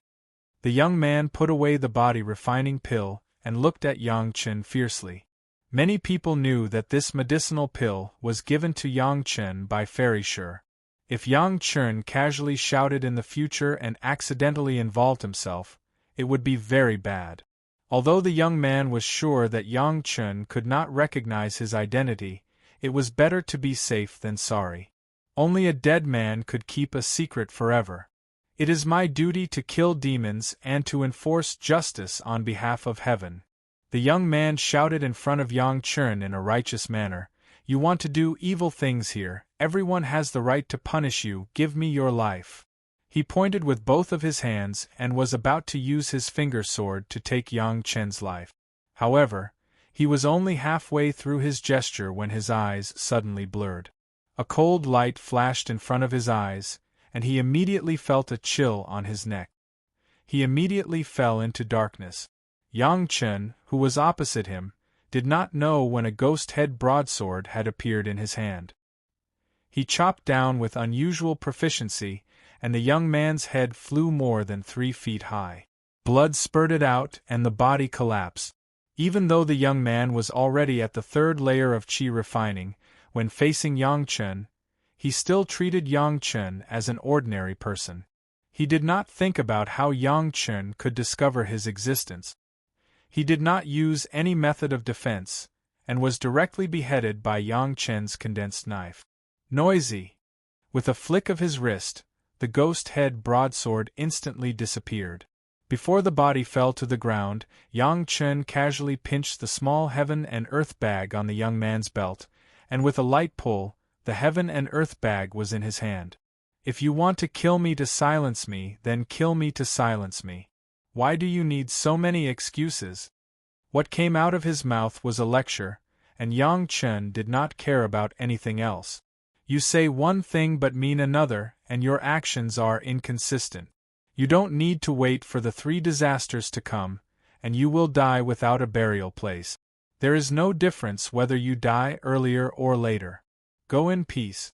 The young man put away the body-refining pill and looked at Yang Chen fiercely. Many people knew that this medicinal pill was given to Yang Chen by Fairy Sure. If Yang Chen casually shouted in the future and accidentally involved himself, it would be very bad. Although the young man was sure that Yang Chen could not recognize his identity, it was better to be safe than sorry. Only a dead man could keep a secret forever. "It is my duty to kill demons and to enforce justice on behalf of heaven." The young man shouted in front of Yang Chen in a righteous manner, "You want to do evil things here, everyone has the right to punish you, give me your life." He pointed with both of his hands and was about to use his finger sword to take Yang Chen's life. However, he was only halfway through his gesture when his eyes suddenly blurred. A cold light flashed in front of his eyes, and he immediately felt a chill on his neck. He immediately fell into darkness. Yang Chen, who was opposite him, did not know when a ghost-head broadsword had appeared in his hand. He chopped down with unusual proficiency, and the young man's head flew more than 3 feet high. Blood spurted out and the body collapsed. Even though the young man was already at the 3rd layer of qi refining, when facing Yang Chen, he still treated Yang Chen as an ordinary person. He did not think about how Yang Chen could discover his existence. He did not use any method of defense, and was directly beheaded by Yang Chen's condensed knife. Noisy! With a flick of his wrist, the ghost-head broadsword instantly disappeared. Before the body fell to the ground, Yang Chen casually pinched the small heaven and earth bag on the young man's belt, and with a light pull, the heaven and earth bag was in his hand. "If you want to kill me to silence me, then kill me to silence me. Why do you need so many excuses?" What came out of his mouth was a lecture, and Yang Chen did not care about anything else. "You say one thing but mean another, and your actions are inconsistent. You don't need to wait for the 3 disasters to come, and you will die without a burial place. There is no difference whether you die earlier or later. Go in peace."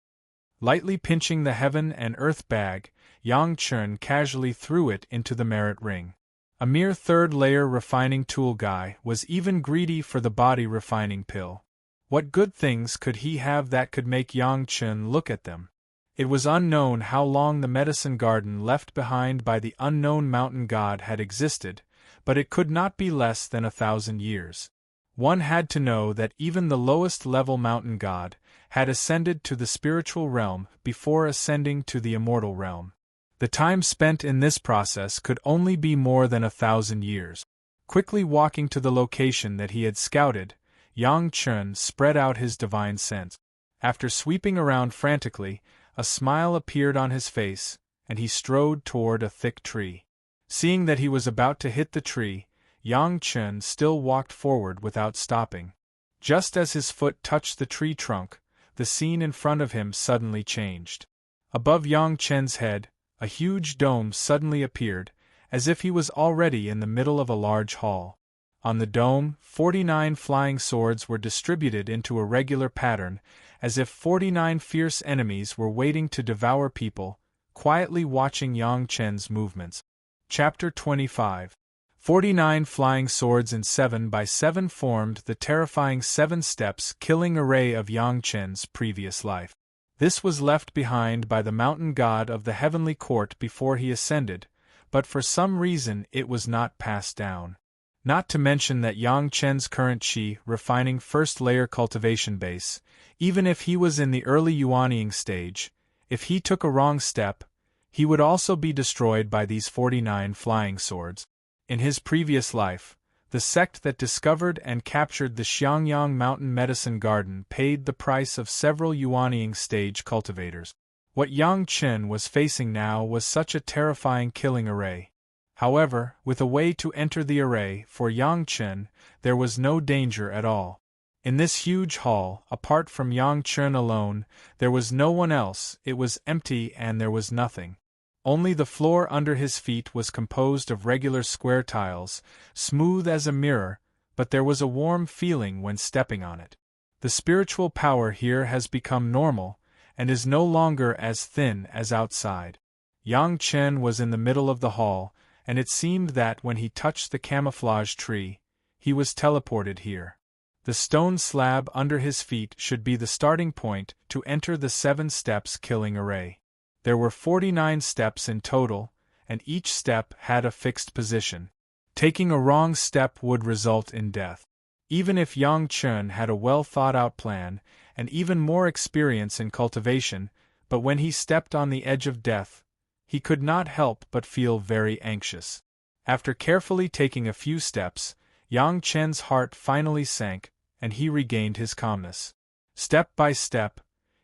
Lightly pinching the heaven and earth bag, Yang Chen casually threw it into the merit ring. A mere 3rd layer refining tool guy was even greedy for the body refining pill. What good things could he have that could make Yang Chen look at them? It was unknown how long the medicine garden left behind by the unknown mountain god had existed, but it could not be less than 1,000 years. One had to know that even the lowest level mountain god had ascended to the spiritual realm before ascending to the immortal realm. The time spent in this process could only be more than 1,000 years. Quickly walking to the location that he had scouted, Yang Chen spread out his divine sense. After sweeping around frantically, a smile appeared on his face, and he strode toward a thick tree. Seeing that he was about to hit the tree, Yang Chen still walked forward without stopping. Just as his foot touched the tree trunk, the scene in front of him suddenly changed. Above Yang Chen's head, a huge dome suddenly appeared, as if he was already in the middle of a large hall. On the dome, 49 flying swords were distributed into a regular pattern, as if 49 fierce enemies were waiting to devour people, quietly watching Yang Chen's movements. Chapter 25. 49 flying swords in 7 by 7 formed the terrifying 7 steps killing array of Yang Chen's previous life. This was left behind by the mountain god of the heavenly court before he ascended, but for some reason it was not passed down. Not to mention that Yang Chen's current Qi refining first layer cultivation base, even if he was in the early Yuanying stage, if he took a wrong step, he would also be destroyed by these 49 flying swords. In his previous life, the sect that discovered and captured the Xiangyang Mountain Medicine Garden paid the price of several Yuanying stage cultivators. What Yang Chen was facing now was such a terrifying killing array. However, with a way to enter the array for Yang Chen, there was no danger at all. In this huge hall, apart from Yang Chen alone, there was no one else. It was empty and there was nothing. Only the floor under his feet was composed of regular square tiles, smooth as a mirror, but there was a warm feeling when stepping on it. The spiritual power here has become normal, and is no longer as thin as outside. Yang Chen was in the middle of the hall, and it seemed that when he touched the camouflage tree, he was teleported here. The stone slab under his feet should be the starting point to enter the 7 steps killing array. There were 49 steps in total, and each step had a fixed position. Taking a wrong step would result in death. Even if Yang Chen had a well-thought-out plan, and even more experience in cultivation, but when he stepped on the edge of death, he could not help but feel very anxious. After carefully taking a few steps, Yang Chen's heart finally sank, and he regained his calmness. Step by step,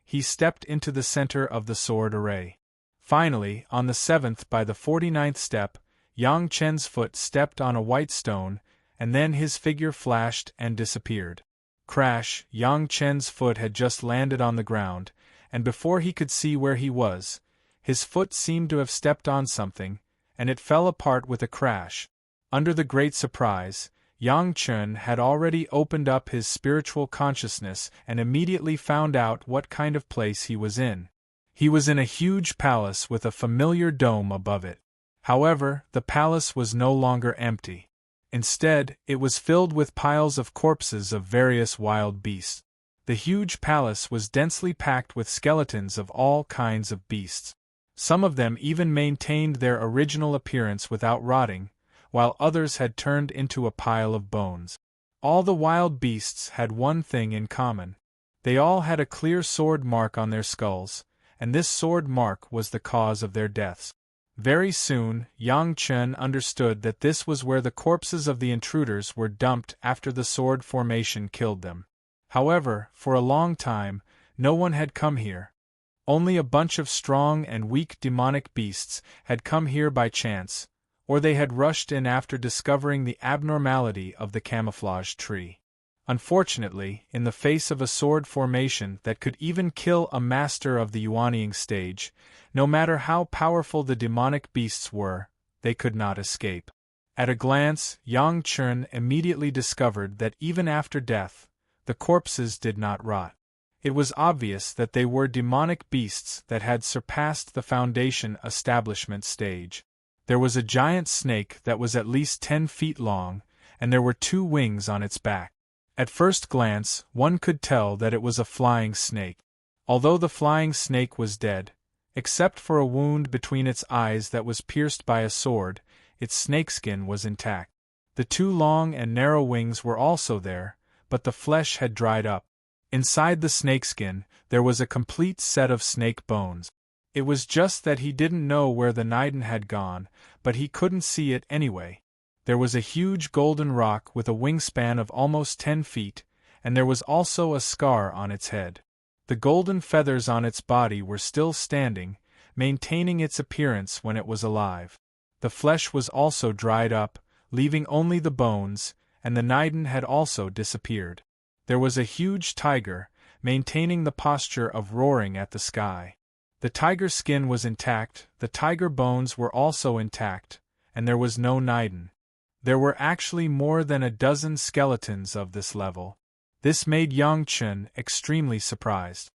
he stepped into the center of the sword array. Finally, on the 7th by the 49th step, Yang Chen's foot stepped on a white stone, and then his figure flashed and disappeared. Crash! Yang Chen's foot had just landed on the ground, and before he could see where he was, his foot seemed to have stepped on something, and it fell apart with a crash. Under the great surprise, Yang Chen had already opened up his spiritual consciousness and immediately found out what kind of place he was in. He was in a huge palace with a familiar dome above it. However, the palace was no longer empty. Instead, it was filled with piles of corpses of various wild beasts. The huge palace was densely packed with skeletons of all kinds of beasts. Some of them even maintained their original appearance without rotting, while others had turned into a pile of bones. All the wild beasts had one thing in common. They all had a clear sword mark on their skulls, and this sword mark was the cause of their deaths. Very soon, Yang Chen understood that this was where the corpses of the intruders were dumped after the sword formation killed them. However, for a long time, no one had come here. Only a bunch of strong and weak demonic beasts had come here by chance, or they had rushed in after discovering the abnormality of the camouflage tree. Unfortunately, in the face of a sword formation that could even kill a master of the Yuanying stage, no matter how powerful the demonic beasts were, they could not escape. At a glance, Yang Chen immediately discovered that even after death, the corpses did not rot. It was obvious that they were demonic beasts that had surpassed the Foundation establishment stage. There was a giant snake that was at least 10 feet long, and there were 2 wings on its back. At first glance, one could tell that it was a flying snake. Although the flying snake was dead, except for a wound between its eyes that was pierced by a sword, its snakeskin was intact. The 2 long and narrow wings were also there, but the flesh had dried up. Inside the snakeskin, there was a complete set of snake bones. It was just that he didn't know where the Niden had gone, but he couldn't see it anyway. There was a huge golden rock with a wingspan of almost 10 feet, and there was also a scar on its head. The golden feathers on its body were still standing, maintaining its appearance when it was alive. The flesh was also dried up, leaving only the bones, and the Niden had also disappeared. There was a huge tiger, maintaining the posture of roaring at the sky. The tiger skin was intact, the tiger bones were also intact, and there was no Niden. There were actually more than a dozen skeletons of this level. This made Yang Chen extremely surprised.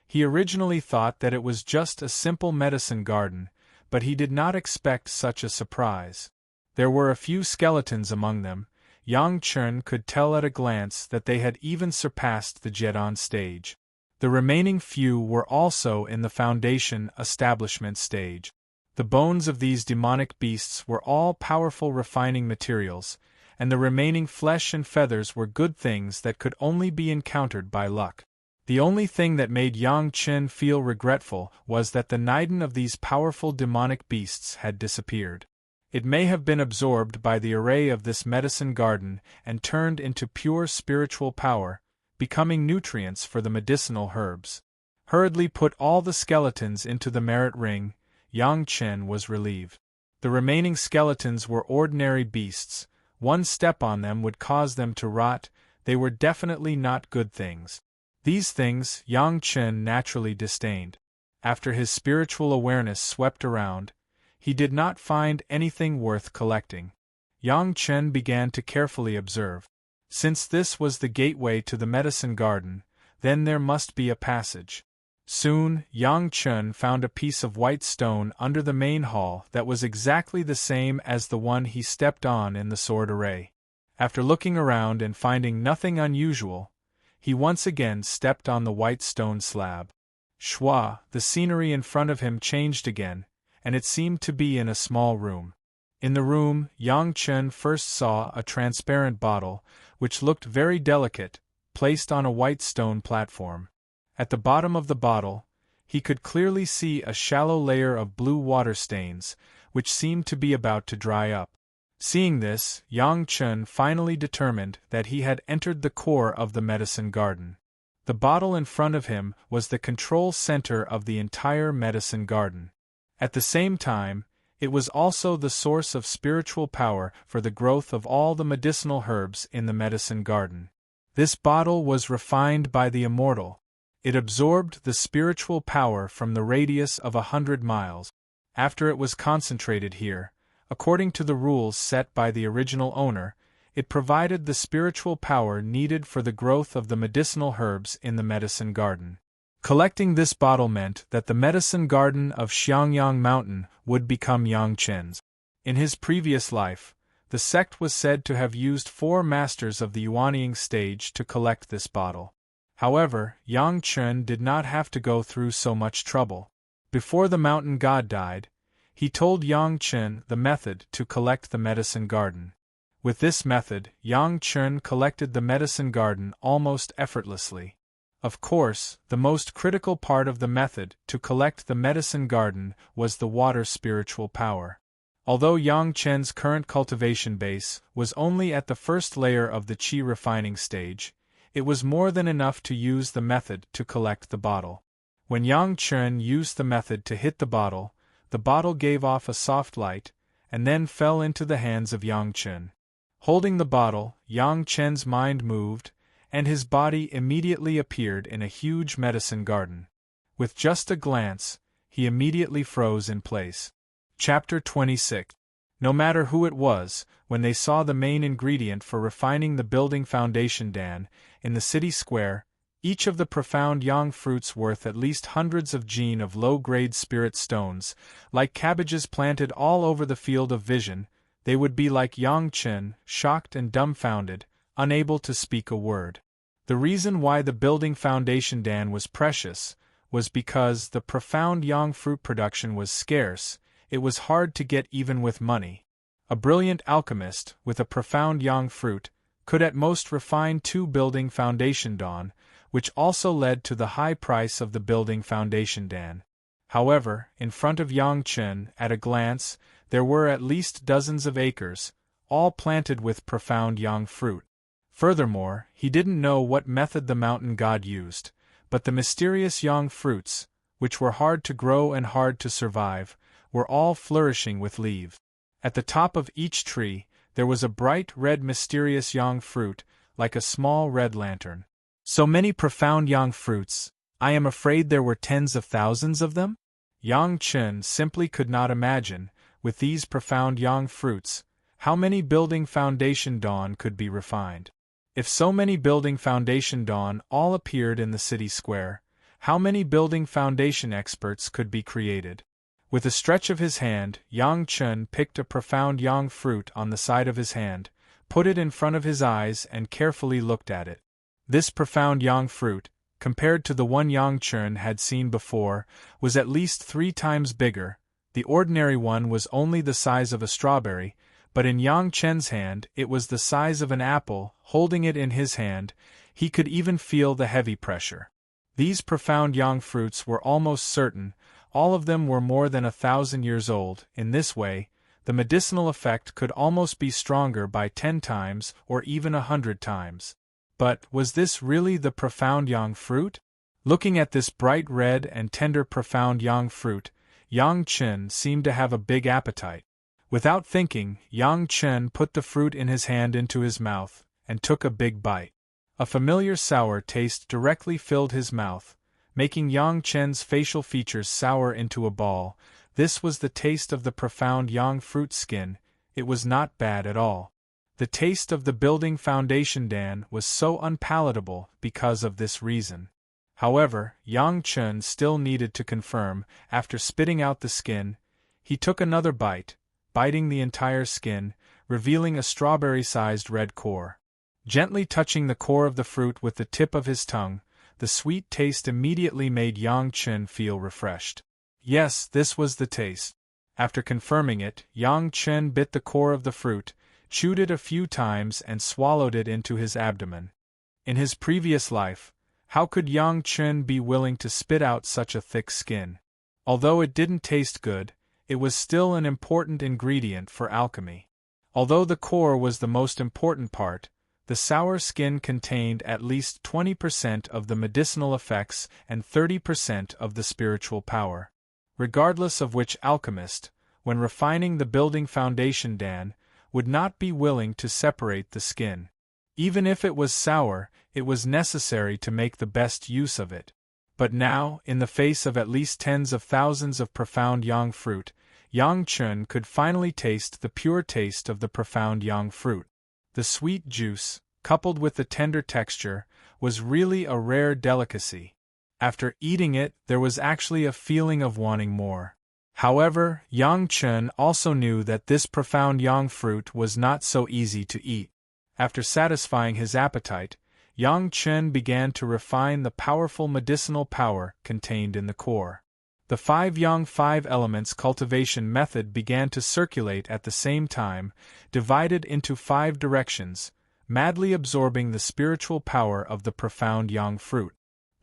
He originally thought that it was just a simple medicine garden, but he did not expect such a surprise. There were a few skeletons among them. Yang Chen could tell at a glance that they had even surpassed the Jedon stage. The remaining few were also in the foundation establishment stage. The bones of these demonic beasts were all powerful refining materials, and the remaining flesh and feathers were good things that could only be encountered by luck. The only thing that made Yang Chen feel regretful was that the nidin of these powerful demonic beasts had disappeared. It may have been absorbed by the array of this medicine garden and turned into pure spiritual power, becoming nutrients for the medicinal herbs. Hurriedly put all the skeletons into the merit ring, Yang Chen was relieved. The remaining skeletons were ordinary beasts. One step on them would cause them to rot. They were definitely not good things. These things Yang Chen naturally disdained. After his spiritual awareness swept around, he did not find anything worth collecting. Yang Chen began to carefully observe. Since this was the gateway to the medicine garden, then there must be a passage. Soon, Yang Chen found a piece of white stone under the main hall that was exactly the same as the one he stepped on in the sword array. After looking around and finding nothing unusual, he once again stepped on the white stone slab. Shwa, the scenery in front of him changed again, and it seemed to be in a small room. In the room, Yang Chen first saw a transparent bottle, which looked very delicate, placed on a white stone platform. At the bottom of the bottle, he could clearly see a shallow layer of blue water stains, which seemed to be about to dry up. Seeing this, Yang Chen finally determined that he had entered the core of the medicine garden. The bottle in front of him was the control center of the entire medicine garden. At the same time, it was also the source of spiritual power for the growth of all the medicinal herbs in the medicine garden. This bottle was refined by the Immortal. It absorbed the spiritual power from the radius of 100 miles. After it was concentrated here, according to the rules set by the original owner, it provided the spiritual power needed for the growth of the medicinal herbs in the medicine garden. Collecting this bottle meant that the medicine garden of Xiangyang Mountain would become Yang Chen's. In his previous life, the sect was said to have used 4 masters of the Yuanying stage to collect this bottle. However, Yang Chen did not have to go through so much trouble. Before the mountain god died, he told Yang Chen the method to collect the medicine garden. With this method, Yang Chen collected the medicine garden almost effortlessly. Of course, the most critical part of the method to collect the medicine garden was the water spiritual power. Although Yang Chen's current cultivation base was only at the first layer of the qi refining stage, it was more than enough to use the method to collect the bottle. When Yang Chen used the method to hit the bottle gave off a soft light, and then fell into the hands of Yang Chen. Holding the bottle, Yang Chen's mind moved, and his body immediately appeared in a huge medicine garden. With just a glance, he immediately froze in place. Chapter 26. No matter who it was, when they saw the main ingredient for refining the building foundation dan, in the city square, each of the profound yang fruits worth at least hundreds of jin of low-grade spirit stones, like cabbages planted all over the field of vision, they would be like Yang Chen, shocked and dumbfounded, unable to speak a word. The reason why the building foundation dan was precious was because the profound yang fruit production was scarce. It was hard to get even with money. A brilliant alchemist, with a profound yang fruit, could at most refine 2 building foundation dan, which also led to the high price of the building foundation dan. However, in front of Yang Chen, at a glance, there were at least dozens of acres, all planted with profound yang fruit. Furthermore, he didn't know what method the mountain god used, but the mysterious yang fruits, which were hard to grow and hard to survive, were all flourishing with leaves. At the top of each tree, there was a bright red mysterious yang fruit, like a small red lantern. So many profound yang fruits, I am afraid there were tens of thousands of them? Yang Chen simply could not imagine, with these profound yang fruits, how many building foundation dan could be refined. If so many building foundation dan all appeared in the city square, how many building foundation experts could be created? With a stretch of his hand, Yang Chen picked a profound yang fruit on the side of his hand, put it in front of his eyes and carefully looked at it. This profound yang fruit, compared to the one Yang Chen had seen before, was at least 3 times bigger. The ordinary one was only the size of a strawberry, but in Yang Chen's hand it was the size of an apple. Holding it in his hand, he could even feel the heavy pressure. These profound yang fruits were almost certain, all of them were more than 1,000 years old. In this way, the medicinal effect could almost be stronger by 10 times or even 100 times. But was this really the profound yang fruit? Looking at this bright red and tender profound yang fruit, Yang Chen seemed to have a big appetite. Without thinking, Yang Chen put the fruit in his hand into his mouth, and took a big bite. A familiar sour taste directly filled his mouth, making Yang Chen's facial features sour into a ball. This was the taste of the profound yang fruit skin. It was not bad at all. The taste of the building foundation dan was so unpalatable because of this reason. However, Yang Chen still needed to confirm. After spitting out the skin, he took another bite, biting the entire skin, revealing a strawberry-sized red core. Gently touching the core of the fruit with the tip of his tongue, the sweet taste immediately made Yang Chen feel refreshed. Yes, this was the taste. After confirming it, Yang Chen bit the core of the fruit, chewed it a few times and swallowed it into his abdomen. In his previous life, how could Yang Chen be willing to spit out such a thick skin? Although it didn't taste good, it was still an important ingredient for alchemy. Although the core was the most important part, the sour skin contained at least 20% of the medicinal effects and 30% of the spiritual power. Regardless of which alchemist, when refining the building foundation dan, would not be willing to separate the skin. Even if it was sour, it was necessary to make the best use of it. But now, in the face of at least tens of thousands of profound yang fruit, Yang Chen could finally taste the pure taste of the profound yang fruit. The sweet juice, coupled with the tender texture, was really a rare delicacy. After eating it, there was actually a feeling of wanting more. However, Yang Chen also knew that this profound yang fruit was not so easy to eat. After satisfying his appetite, Yang Chen began to refine the powerful medicinal power contained in the core. The 5 Yang 5 elements cultivation method began to circulate at the same time, divided into 5 directions, madly absorbing the spiritual power of the profound yang fruit.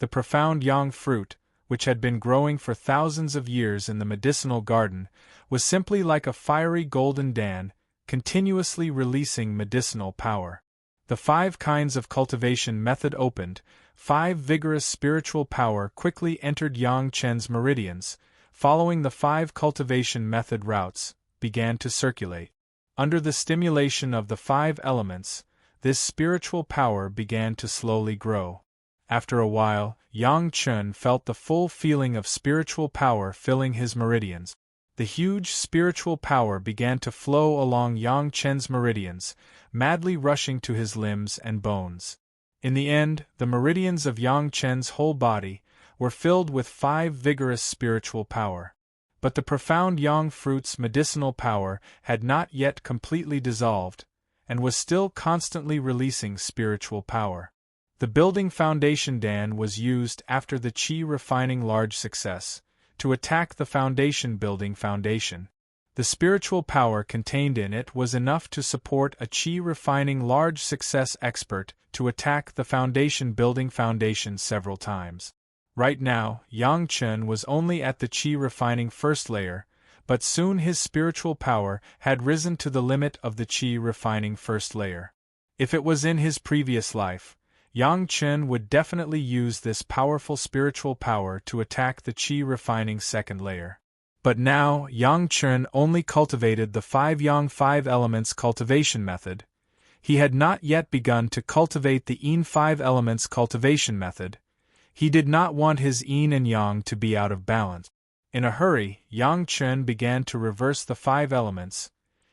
The profound yang fruit, which had been growing for thousands of years in the medicinal garden, was simply like a fiery golden dan, continuously releasing medicinal power. The 5 kinds of cultivation method opened, 5 vigorous spiritual power quickly entered Yang Chen's meridians, following the 5 cultivation method routes, began to circulate. Under the stimulation of the 5 elements, this spiritual power began to slowly grow. After a while, Yang Chen felt the full feeling of spiritual power filling his meridians. The huge spiritual power began to flow along Yang Chen's meridians, madly rushing to his limbs and bones. In the end, the meridians of Yang Chen's whole body were filled with 5 vigorous spiritual power. But the profound yang fruit's medicinal power had not yet completely dissolved, and was still constantly releasing spiritual power. The building foundation dan was used after the qi refining large success, to attack the foundation building foundation. The spiritual power contained in it was enough to support a qi refining large success expert to attack the foundation building foundation several times. Right now, Yang Chen was only at the qi refining first layer, but soon his spiritual power had risen to the limit of the qi refining first layer. If it was in his previous life, Yang Chen would definitely use this powerful spiritual power to attack the qi refining second layer. But now, Yang Chen only cultivated the 5 Yang 5 elements cultivation method. He had not yet begun to cultivate the Yin 5 elements cultivation method. He did not want his yin and yang to be out of balance. In a hurry, Yang Chen began to reverse the 5 elements.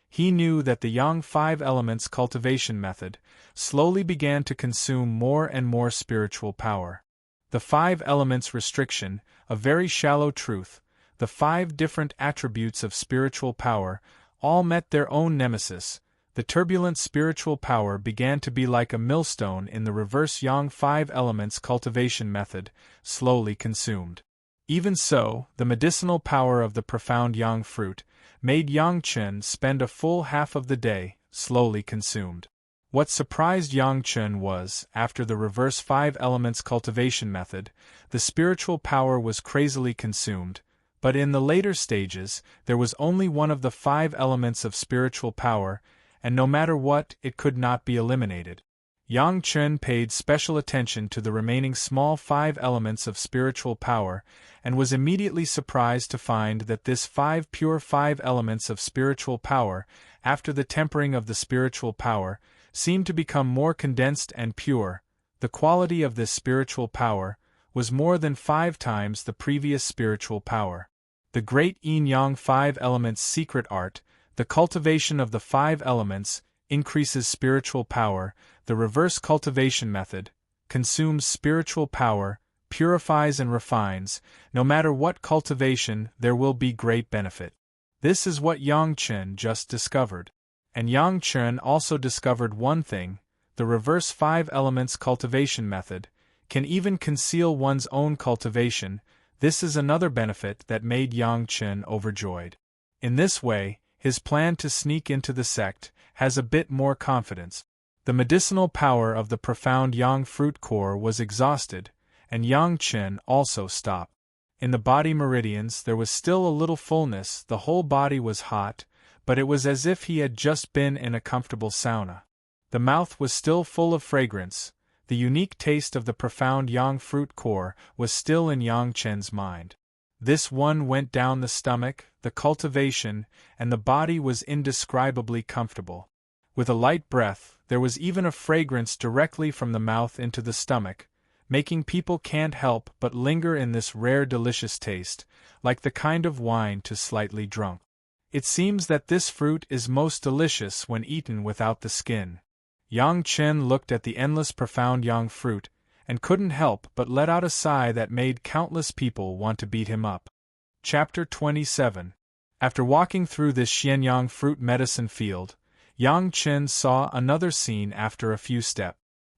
He knew that the Yang 5 elements cultivation method slowly began to consume more and more spiritual power. The 5 elements restriction, a very shallow truth, the 5 different attributes of spiritual power, all met their own nemesis, the turbulent spiritual power began to be like a millstone in the reverse Yang 5 elements cultivation method, slowly consumed. Even so, the medicinal power of the profound Yang fruit made Yang Chen spend a full half of the day, slowly consumed. What surprised Yang Chen was, after the reverse 5 elements cultivation method, the spiritual power was crazily consumed, but in the later stages, there was only one of the 5 elements of spiritual power, and no matter what, it could not be eliminated. Yang Chen paid special attention to the remaining small 5 elements of spiritual power, and was immediately surprised to find that this pure 5 elements of spiritual power, after the tempering of the spiritual power, seemed to become more condensed and pure. The quality of this spiritual power was more than 5 times the previous spiritual power. The great Yin-Yang 5 elements secret art, the cultivation of the 5 elements, increases spiritual power. The reverse cultivation method consumes spiritual power, purifies and refines. No matter what cultivation, there will be great benefit. This is what Yang Chen just discovered. And Yang Chen also discovered one thing: the reverse 5 elements cultivation method can even conceal one's own cultivation. This is another benefit that made Yang Chen overjoyed. In this way, his plan to sneak into the sect has a bit more confidence. The medicinal power of the profound Yang fruit core was exhausted, and Yang Chen also stopped. In the body meridians there was still a little fullness. The whole body was hot, but it was as if he had just been in a comfortable sauna. The mouth was still full of fragrance. The unique taste of the profound Yang fruit core was still in Yang Chen's mind. This one went down the stomach, the cultivation, and the body was indescribably comfortable. With a light breath, there was even a fragrance directly from the mouth into the stomach, making people can't help but linger in this rare delicious taste, like the kind of wine to slightly drunk. It seems that this fruit is most delicious when eaten without the skin. Yang Chen looked at the endless profound Yang fruit, and couldn't help but let out a sigh that made countless people want to beat him up. Chapter 27. After walking through this Xianyang fruit medicine field, Yang Chen saw another scene after a few steps.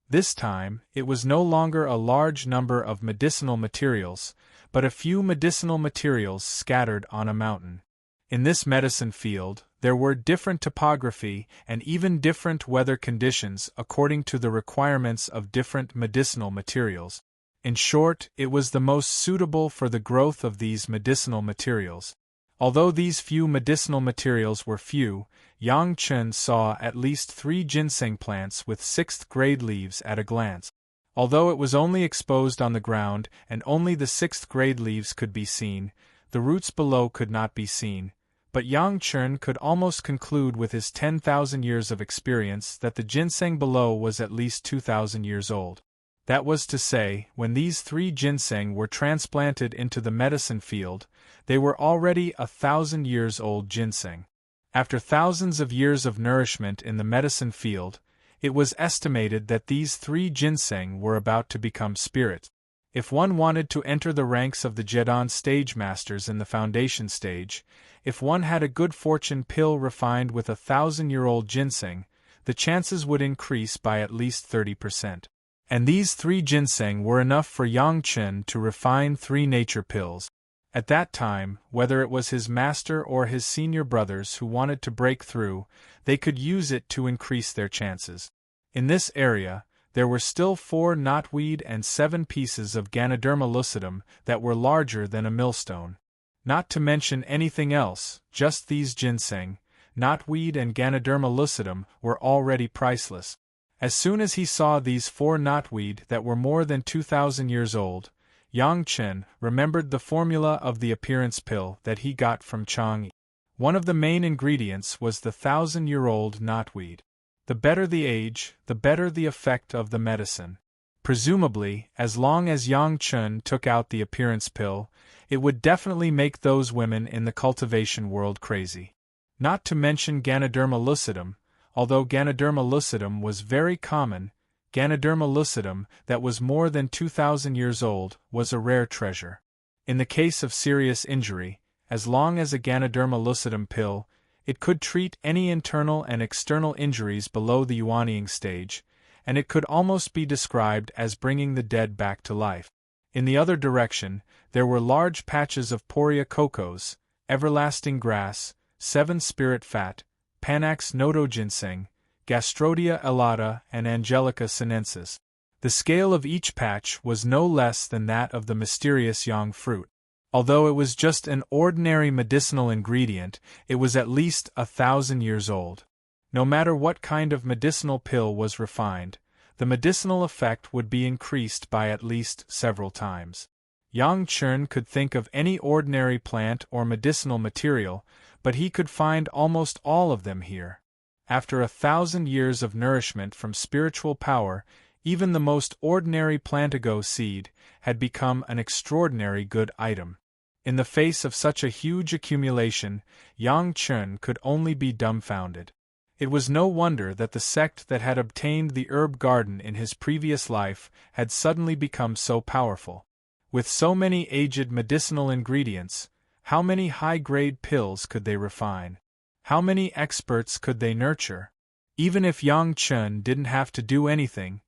This time, it was no longer a large number of medicinal materials, but a few medicinal materials scattered on a mountain. In this medicine field, there were different topography and even different weather conditions according to the requirements of different medicinal materials. In short, it was the most suitable for the growth of these medicinal materials. Although these few medicinal materials were few, Yang Chen saw at least 3 ginseng plants with 6th-grade leaves at a glance. Although it was only exposed on the ground and only the 6th-grade leaves could be seen, the roots below could not be seen, but Yang Chen could almost conclude with his 10,000 years of experience that the ginseng below was at least 2,000 years old. That was to say, when these 3 ginseng were transplanted into the medicine field, they were already 1,000 years old ginseng. After thousands of years of nourishment in the medicine field, it was estimated that these 3 ginseng were about to become spirits. If one wanted to enter the ranks of the Jedan stage masters in the foundation stage, if one had a good fortune pill refined with 1,000-year-old ginseng, the chances would increase by at least 30%. And these 3 ginseng were enough for Yang Chen to refine 3 nature pills. At that time, whether it was his master or his senior brothers who wanted to break through, they could use it to increase their chances. In this area, there were still 4 knotweed and 7 pieces of Ganoderma lucidum that were larger than a millstone. Not to mention anything else, just these ginseng, knotweed and Ganoderma lucidum were already priceless. As soon as he saw these 4 knotweed that were more than 2,000 years old, Yang Chen remembered the formula of the appearance pill that he got from Chang'e. One of the main ingredients was the 1,000-year-old knotweed. The better the age, the better the effect of the medicine. Presumably, as long as Yang Chen took out the appearance pill, it would definitely make those women in the cultivation world crazy. Not to mention Ganoderma lucidum. Although Ganoderma lucidum was very common, Ganoderma lucidum that was more than 2,000 years old was a rare treasure. In the case of serious injury, as long as a Ganoderma lucidum pill It could treat any internal and external injuries below the yuanying stage, and it could almost be described as bringing the dead back to life. In the other direction, there were large patches of Poria cocos, everlasting grass, 7 spirit fat, Panax nodo ginseng, Gastrodia elata, and Angelica sinensis. The scale of each patch was no less than that of the mysterious yang fruit. Although it was just an ordinary medicinal ingredient, it was at least 1,000 years old. No matter what kind of medicinal pill was refined, the medicinal effect would be increased by at least several times. Yang Chun could think of any ordinary plant or medicinal material, but he could find almost all of them here. After 1,000 years of nourishment from spiritual power, even the most ordinary plantago seed had become an extraordinary good item. In the face of such a huge accumulation, Yang Chun could only be dumbfounded. It was no wonder that the sect that had obtained the herb garden in his previous life had suddenly become so powerful. With so many aged medicinal ingredients, how many high-grade pills could they refine? How many experts could they nurture? Even if Yang Chun didn't have to do anything,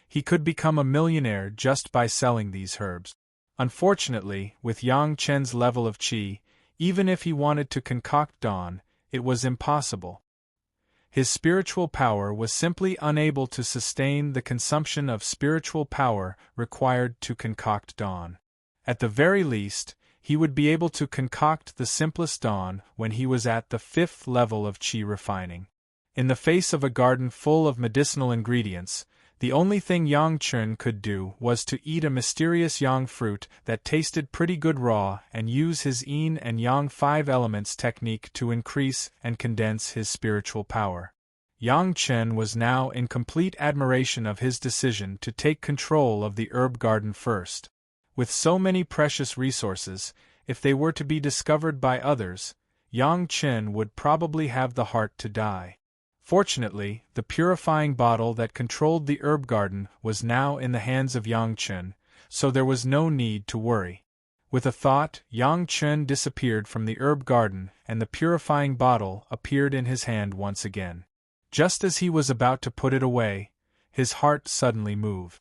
he could become a millionaire just by selling these herbs. Unfortunately, with Yang Chen's level of qi, even if he wanted to concoct dawn, it was impossible. His spiritual power was simply unable to sustain the consumption of spiritual power required to concoct dawn. At the very least, he would be able to concoct the simplest dawn when he was at the 5th level of qi refining. In the face of a garden full of medicinal ingredients, the only thing Yang Chun could do was to eat a mysterious yang fruit that tasted pretty good raw and use his yin and yang 5 elements technique to increase and condense his spiritual power. Yang Chun was now in complete admiration of his decision to take control of the herb garden first. With so many precious resources, if they were to be discovered by others, Yang Chun would probably have the heart to die. Fortunately, the purifying bottle that controlled the herb garden was now in the hands of Yang Chun, so there was no need to worry. With a thought, Yang Chun disappeared from the herb garden and the purifying bottle appeared in his hand once again. Just as he was about to put it away, his heart suddenly moved.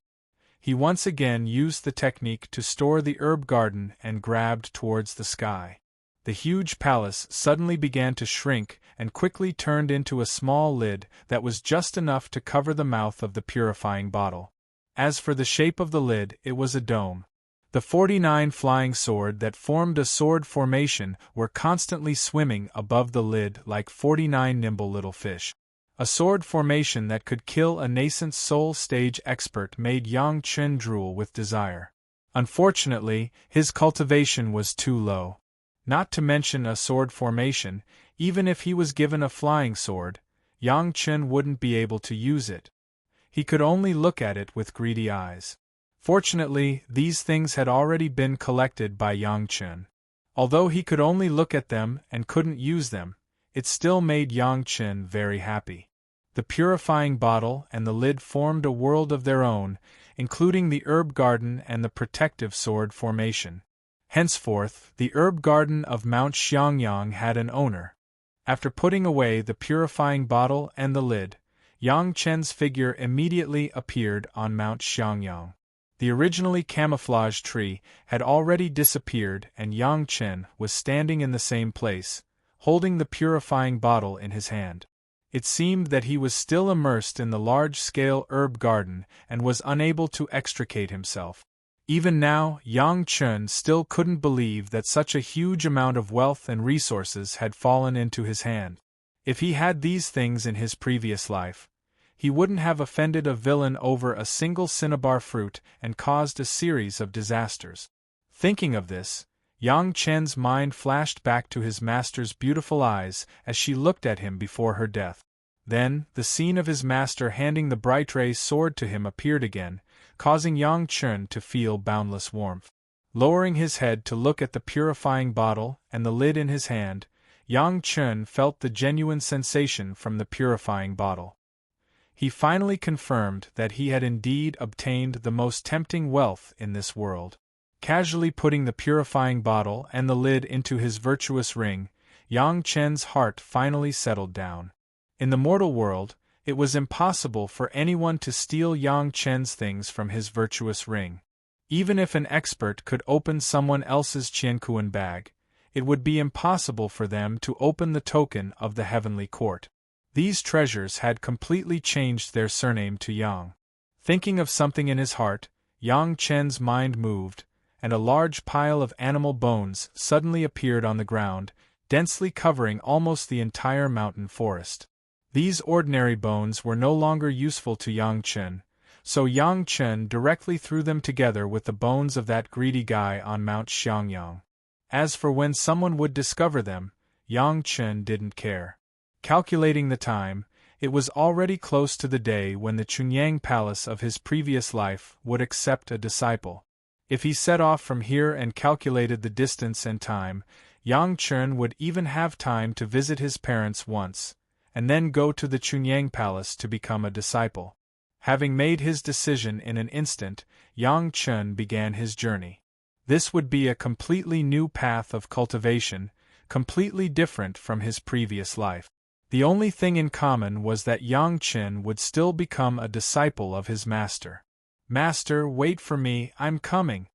He once again used the technique to store the herb garden and grabbed towards the sky. The huge palace suddenly began to shrink and quickly turned into a small lid that was just enough to cover the mouth of the purifying bottle. As for the shape of the lid, it was a dome. The 49 flying sword that formed a sword formation were constantly swimming above the lid like 49 nimble little fish. A sword formation that could kill a nascent soul stage expert made Yang Chun drool with desire. Unfortunately, his cultivation was too low. Not to mention a sword formation, even if he was given a flying sword, Yang Chun wouldn't be able to use it. He could only look at it with greedy eyes. Fortunately, these things had already been collected by Yang Chun. Although he could only look at them and couldn't use them, it still made Yang Chun very happy. The purifying bottle and the lid formed a world of their own, including the herb garden and the protective sword formation. Henceforth, the herb garden of Mount Xiangyang had an owner. After putting away the purifying bottle and the lid, Yang Chen's figure immediately appeared on Mount Xiangyang. The originally camouflaged tree had already disappeared and Yang Chen was standing in the same place, holding the purifying bottle in his hand. It seemed that he was still immersed in the large-scale herb garden and was unable to extricate himself. Even now, Yang Chun still couldn't believe that such a huge amount of wealth and resources had fallen into his hand. If he had these things in his previous life, he wouldn't have offended a villain over a single cinnabar fruit and caused a series of disasters. Thinking of this, Yang Chen's mind flashed back to his master's beautiful eyes as she looked at him before her death. Then, the scene of his master handing the bright ray sword to him appeared again, causing Yang Chun to feel boundless warmth. Lowering his head to look at the purifying bottle and the lid in his hand, Yang Chun felt the genuine sensation from the purifying bottle. He finally confirmed that he had indeed obtained the most tempting wealth in this world. Casually putting the purifying bottle and the lid into his virtuous ring, Yang Chen's heart finally settled down. In the mortal world, it was impossible for anyone to steal Yang Chen's things from his virtuous ring. Even if an expert could open someone else's Qiankuan bag, it would be impossible for them to open the token of the heavenly court. These treasures had completely changed their surname to Yang. Thinking of something in his heart, Yang Chen's mind moved, and a large pile of animal bones suddenly appeared on the ground, densely covering almost the entire mountain forest. These ordinary bones were no longer useful to Yang Chen, so Yang Chen directly threw them together with the bones of that greedy guy on Mount Xiangyang. As for when someone would discover them, Yang Chen didn't care. Calculating the time, it was already close to the day when the Chunyang palace of his previous life would accept a disciple. If he set off from here and calculated the distance and time, Yang Chen would even have time to visit his parents once, and then go to the Chunyang palace to become a disciple. Having made his decision in an instant, Yang Chen began his journey. This would be a completely new path of cultivation, completely different from his previous life. The only thing in common was that Yang Chen would still become a disciple of his master. "Master, wait for me, I'm coming,"